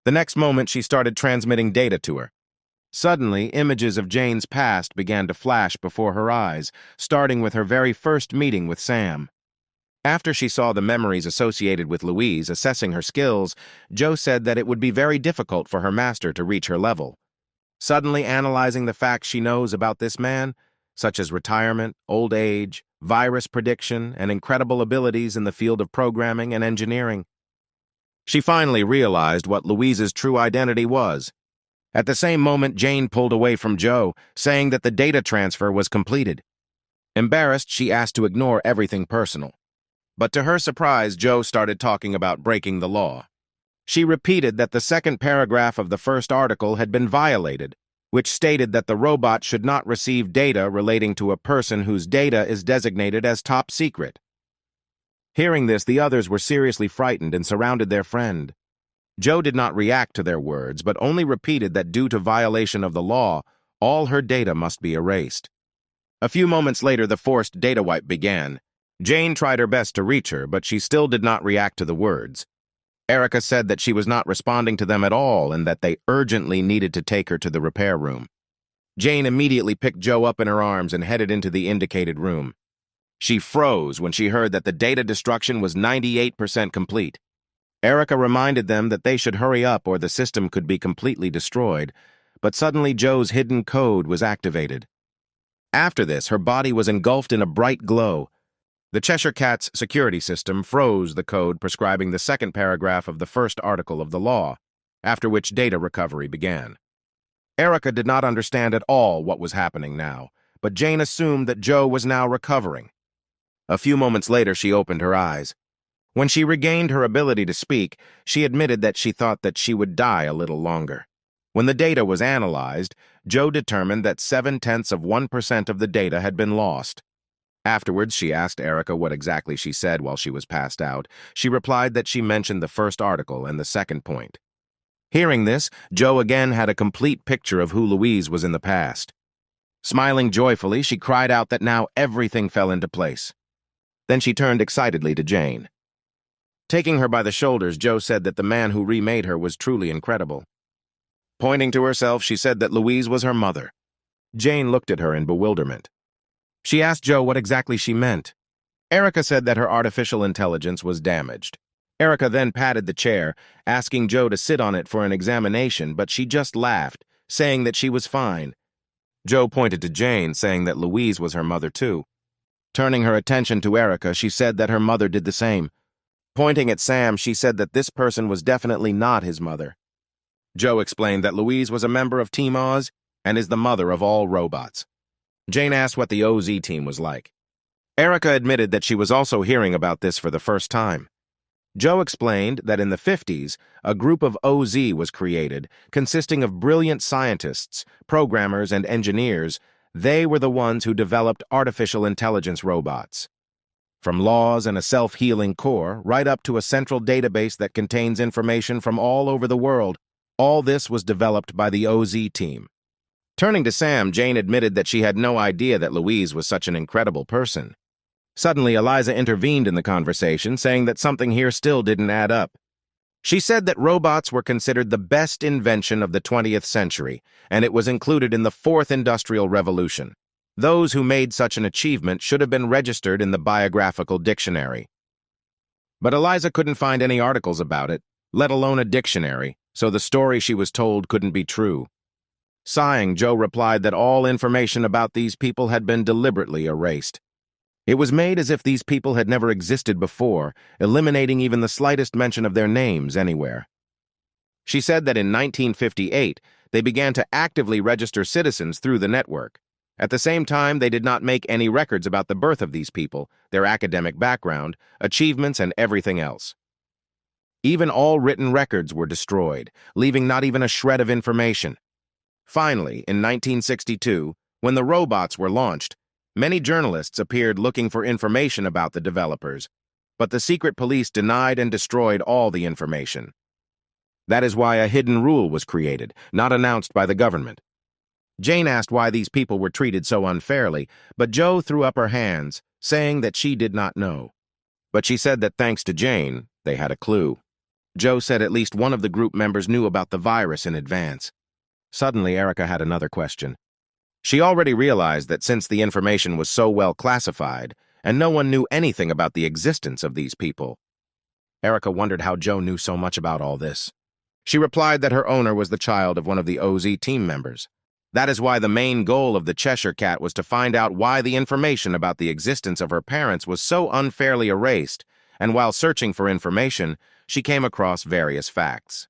The next moment, she started transmitting data to her. Suddenly, images of Jane's past began to flash before her eyes, starting with her very first meeting with Sam. After she saw the memories associated with Louise assessing her skills, Joe said that it would be very difficult for her master to reach her level. Suddenly analyzing the facts she knows about this man, such as retirement, old age, virus prediction, and incredible abilities in the field of programming and engineering, she finally realized what Louise's true identity was. At the same moment, Jane pulled away from Joe, saying that the data transfer was completed. Embarrassed, she asked to ignore everything personal. But to her surprise, Joe started talking about breaking the law. She repeated that the second paragraph of the first article had been violated, which stated that the robot should not receive data relating to a person whose data is designated as top secret. Hearing this, the others were seriously frightened and surrounded their friend. Joe did not react to their words, but only repeated that due to violation of the law, all her data must be erased. A few moments later, the forced data wipe began. Jane tried her best to reach her, but she still did not react to the words. Erica said that she was not responding to them at all and that they urgently needed to take her to the repair room. Jane immediately picked Joe up in her arms and headed into the indicated room. She froze when she heard that the data destruction was 98% complete. Erica reminded them that they should hurry up or the system could be completely destroyed, but suddenly Joe's hidden code was activated. After this, her body was engulfed in a bright glow. The Cheshire Cat's security system froze the code prescribing the second paragraph of the first article of the law, after which data recovery began. Erica did not understand at all what was happening now, but Jane assumed that Joe was now recovering. A few moments later, she opened her eyes. When she regained her ability to speak, she admitted that she thought that she would die a little longer. When the data was analyzed, Joe determined that 0.7% of the data had been lost. Afterwards, she asked Erica what exactly she said while she was passed out. She replied that she mentioned the first article and the second point. Hearing this, Joe again had a complete picture of who Louise was in the past. Smiling joyfully, she cried out that now everything fell into place. Then she turned excitedly to Jane. Taking her by the shoulders, Joe said that the man who remade her was truly incredible. Pointing to herself, she said that Louise was her mother. Jane looked at her in bewilderment. She asked Joe what exactly she meant. Erica said that her artificial intelligence was damaged. Erica then patted the chair, asking Joe to sit on it for an examination, but she just laughed, saying that she was fine. Joe pointed to Jane, saying that Louise was her mother too. Turning her attention to Erica, she said that her mother did the same. Pointing at Sam, she said that this person was definitely not his mother. Joe explained that Louise was a member of Team Oz and is the mother of all robots. Jane asked what the OZ team was like. Erica admitted that she was also hearing about this for the first time. Joe explained that in the 50s, a group of OZ was created, consisting of brilliant scientists, programmers, and engineers. They were the ones who developed artificial intelligence robots. From laws and a self-healing core, right up to a central database that contains information from all over the world, all this was developed by the OZ team. Turning to Sam, Jane admitted that she had no idea that Louise was such an incredible person. Suddenly, Eliza intervened in the conversation, saying that something here still didn't add up. She said that robots were considered the best invention of the 20th century, and it was included in the Fourth Industrial Revolution. Those who made such an achievement should have been registered in the biographical dictionary. But Eliza couldn't find any articles about it, let alone a dictionary, so the story she was told couldn't be true. Sighing, Joe replied that all information about these people had been deliberately erased. It was made as if these people had never existed before, eliminating even the slightest mention of their names anywhere. She said that in 1958, they began to actively register citizens through the network. At the same time, they did not make any records about the birth of these people, their academic background, achievements, and everything else. Even all written records were destroyed, leaving not even a shred of information. Finally, in 1962, when the robots were launched, many journalists appeared looking for information about the developers, but the secret police denied and destroyed all the information. That is why a hidden rule was created, not announced by the government. Jane asked why these people were treated so unfairly, but Joe threw up her hands, saying that she did not know. But she said that thanks to Jane, they had a clue. Joe said at least one of the group members knew about the virus in advance. Suddenly, Erica had another question. She already realized that since the information was so well classified, and no one knew anything about the existence of these people, Erica wondered how Joe knew so much about all this. She replied that her owner was the child of one of the OZ team members. That is why the main goal of the Cheshire Cat was to find out why the information about the existence of her parents was so unfairly erased, and while searching for information, she came across various facts.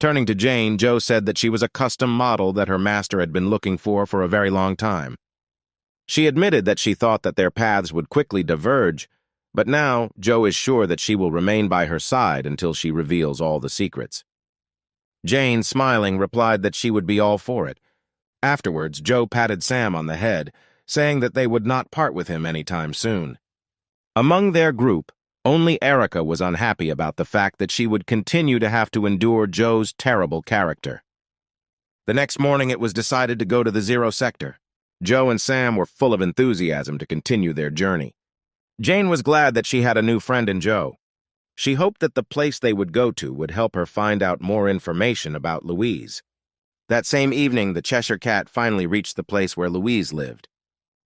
Turning to Jane, Joe said that she was a custom model that her master had been looking for a very long time. She admitted that she thought that their paths would quickly diverge, but now Joe is sure that she will remain by her side until she reveals all the secrets. Jane, smiling, replied that she would be all for it. Afterwards, Joe patted Sam on the head, saying that they would not part with him anytime soon. Among their group, only Erica was unhappy about the fact that she would continue to have to endure Joe's terrible character. The next morning, it was decided to go to the Zero Sector. Joe and Sam were full of enthusiasm to continue their journey. Jane was glad that she had a new friend in Joe. She hoped that the place they would go to would help her find out more information about Louise. That same evening, the Cheshire Cat finally reached the place where Louise lived.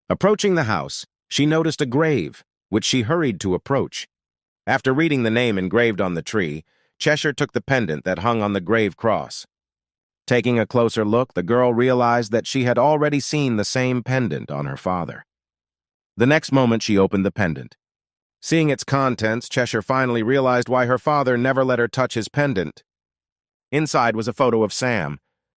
Approaching the house, she noticed a grave, which she hurried to approach. After reading the name engraved on the tree, Cheshire took the pendant that hung on the grave cross. Taking a closer look, the girl realized that she had already seen the same pendant on her father. The next moment, she opened the pendant. Seeing its contents, Cheshire finally realized why her father never let her touch his pendant. Inside was a photo of Sam,